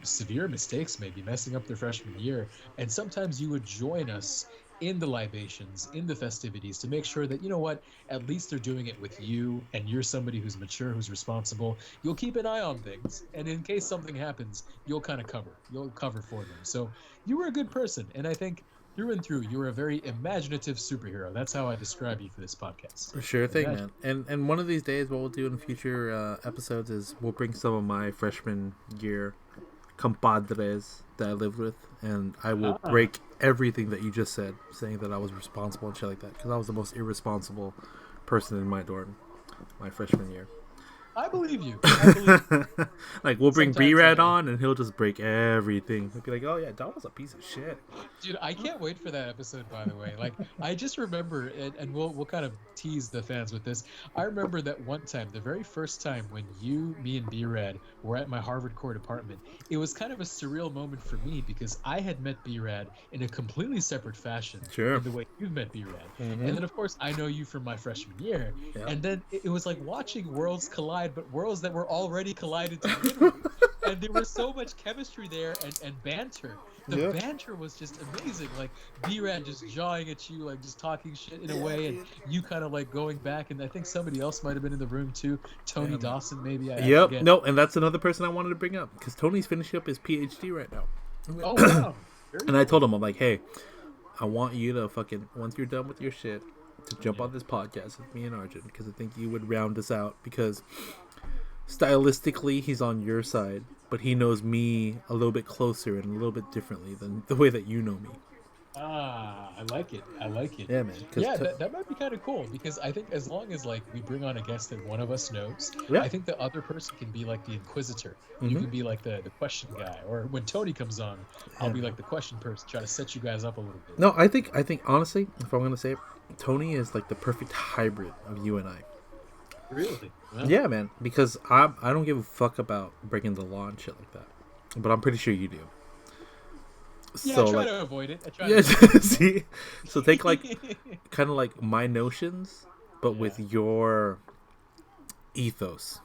severe mistakes, maybe messing up their freshman year, and sometimes you would join us in the libations, in the festivities, to make sure that, you know what, at least they're doing it with you, and you're somebody who's mature, who's responsible. You'll keep an eye on things, and in case something happens, you'll kind of you'll cover for them. So you were a good person, and I think through and through, you were a very imaginative superhero. That's how I describe you for this podcast. Sure thing, man. And one of these days, what we'll do in future episodes is we'll bring some of my freshman year compadres that I lived with, and I will break everything that you just said, saying that I was responsible and shit like that, because I was the most irresponsible person in my dorm my freshman year. I believe you. I believe you. Like, we'll bring B-Rad on, and he'll just break everything. He'll be like, oh, yeah, Don was a piece of shit. Dude, I can't wait for that episode, by the way. Like, I just remember, and we'll kind of tease the fans with this. I remember that one time, the very first time when you, me, and B-Rad were at my Harvard Court apartment, it was kind of a surreal moment for me because I had met B-Rad in a completely separate fashion. Sure. In the way you've met B-Rad. Mm-hmm. And then, of course, I know you from my freshman year. Yeah. And then it was like watching worlds collide, but worlds that were already collided to begin with. And there was so much chemistry there and banter. The banter was just amazing. Like, B-Rad just jawing at you, like just talking shit in a way, and you kind of like going back. And I think somebody else might have been in the room too. Tony Dawson, maybe. Yep. No, and that's another person I wanted to bring up because Tony's finishing up his PhD right now. Oh, wow. And I told him, I'm like, hey, I want you to fucking, once you're done with your shit, to jump on this podcast with me and Arjun, because I think you would round us out, because stylistically he's on your side, but he knows me a little bit closer and a little bit differently than the way that you know me. I like it. Yeah, man. Yeah, that might be kind of cool, because I think as long as like we bring on a guest that one of us knows, I think the other person can be like the inquisitor. Mm-hmm. You can be like the question guy, or when Tony comes on, I'll be like the question person, try to set you guys up a little bit. No, I think honestly, if I'm gonna say it, Tony is like the perfect hybrid of you and I. Really? Wow. Yeah, man. Because I don't give a fuck about breaking the law and shit like that, but I'm pretty sure you do. Yeah, so, I try to avoid it. See, so take like kind of like my notions, but with your ethos.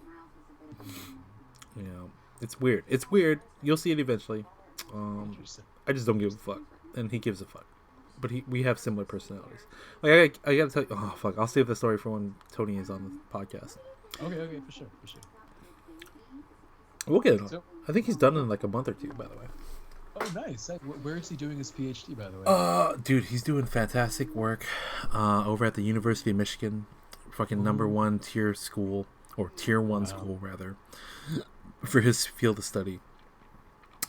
You know, it's weird. It's weird. You'll see it eventually. I just don't give a fuck, and he gives a fuck. But we have similar personalities. Like I gotta tell you. Oh fuck! I'll save the story for when Tony is on the podcast. Okay, for sure. We'll get it on. I think he's done in like a month or two, by the way. Oh, nice. Where is he doing his PhD, by the way? Dude, he's doing fantastic work over at the University of Michigan. Fucking number one tier school, or tier one school, rather, for his field of study.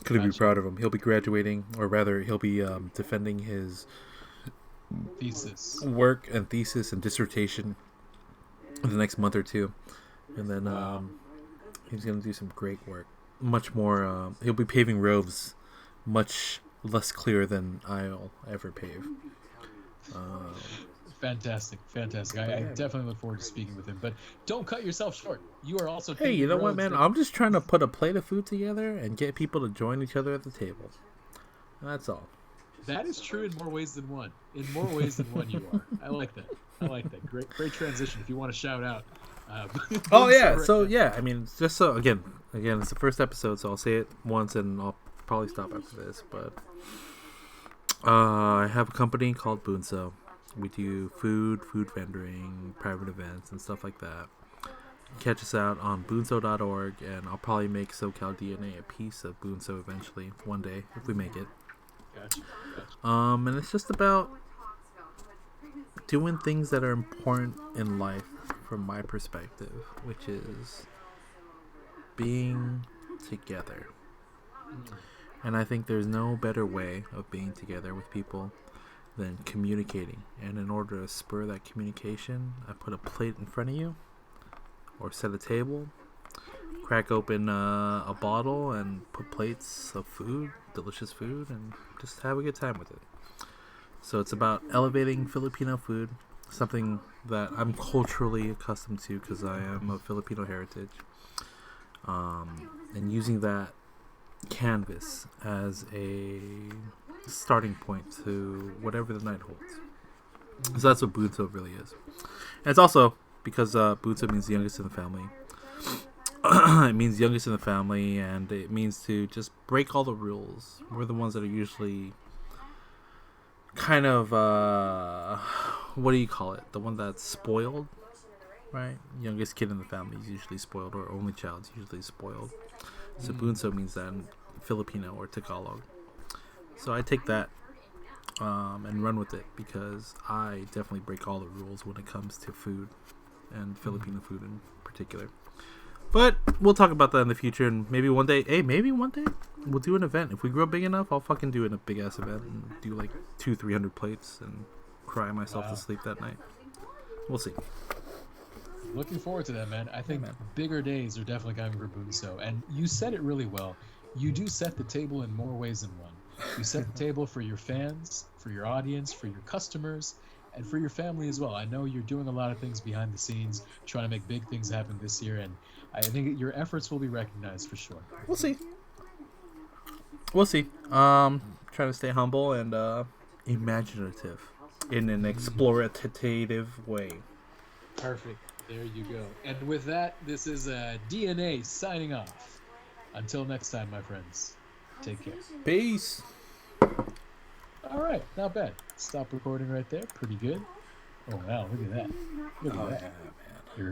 Couldn't be proud of him. He'll be graduating, or rather, he'll be defending his thesis and dissertation in the next month or two. And then he's going to do some great work. Much more, he'll be paving roads much less clear than I'll ever pave. Fantastic. I definitely look forward to speaking with him. But don't cut yourself short. You are also... Hey, you know what, man? I'm just trying to put a plate of food together and get people to join each other at the table. That's all. That is true in more ways than one. In more ways than one, you are. I like that. Great transition. If you want to shout out. Oh yeah. So yeah, I mean, just so again, it's the first episode, so I'll say it once and I'll probably stop after this. But I have a company called Bunso. We do food vendoring, private events, and stuff like that. Catch us out on bunso.org, and I'll probably make SoCal DNA a piece of Bunso eventually, one day, if we make it. Gotcha. And it's just about doing things that are important in life from my perspective, which is being together. And I think there's no better way of being together with people than communicating. And in order to spur that communication, I put a plate in front of you, or set a table, crack open a bottle, and put plates of food, delicious food, and just have a good time with it. So it's about elevating Filipino food, something that I'm culturally accustomed to because I am of Filipino heritage, and using that canvas as a starting point to whatever the night holds. So that's what Bunso really is. And it's also, because Bunso means the youngest in the family, It means youngest in the family, and it means to just break all the rules. We're the ones that are usually kind of what do you call it? The one that's spoiled, right? Youngest kid in the family is usually spoiled, or only child is usually spoiled. So bunso means that in Filipino or Tagalog. So I take that and run with it because I definitely break all the rules when it comes to food and Filipino food in particular. But we'll talk about that in the future, and maybe one day we'll do an event. If we grow big enough, I'll fucking do a big ass event and do like 200-300 plates and cry myself to sleep that night. We'll see. Looking forward to that, man. I think bigger days are definitely coming for Bunso. And you said it really well. You do set the table in more ways than one. You set the table for your fans, for your audience, for your customers, and for your family as well. I know you're doing a lot of things behind the scenes, trying to make big things happen this year, and I think your efforts will be recognized for sure. We'll see. Trying to stay humble and imaginative in an explorative way. Perfect. There you go. And with that, this is DNA signing off. Until next time, my friends. Take care. Peace. All right. Not bad. Stop recording right there. Pretty good. Oh, wow. Look at that. Look at that. Yeah.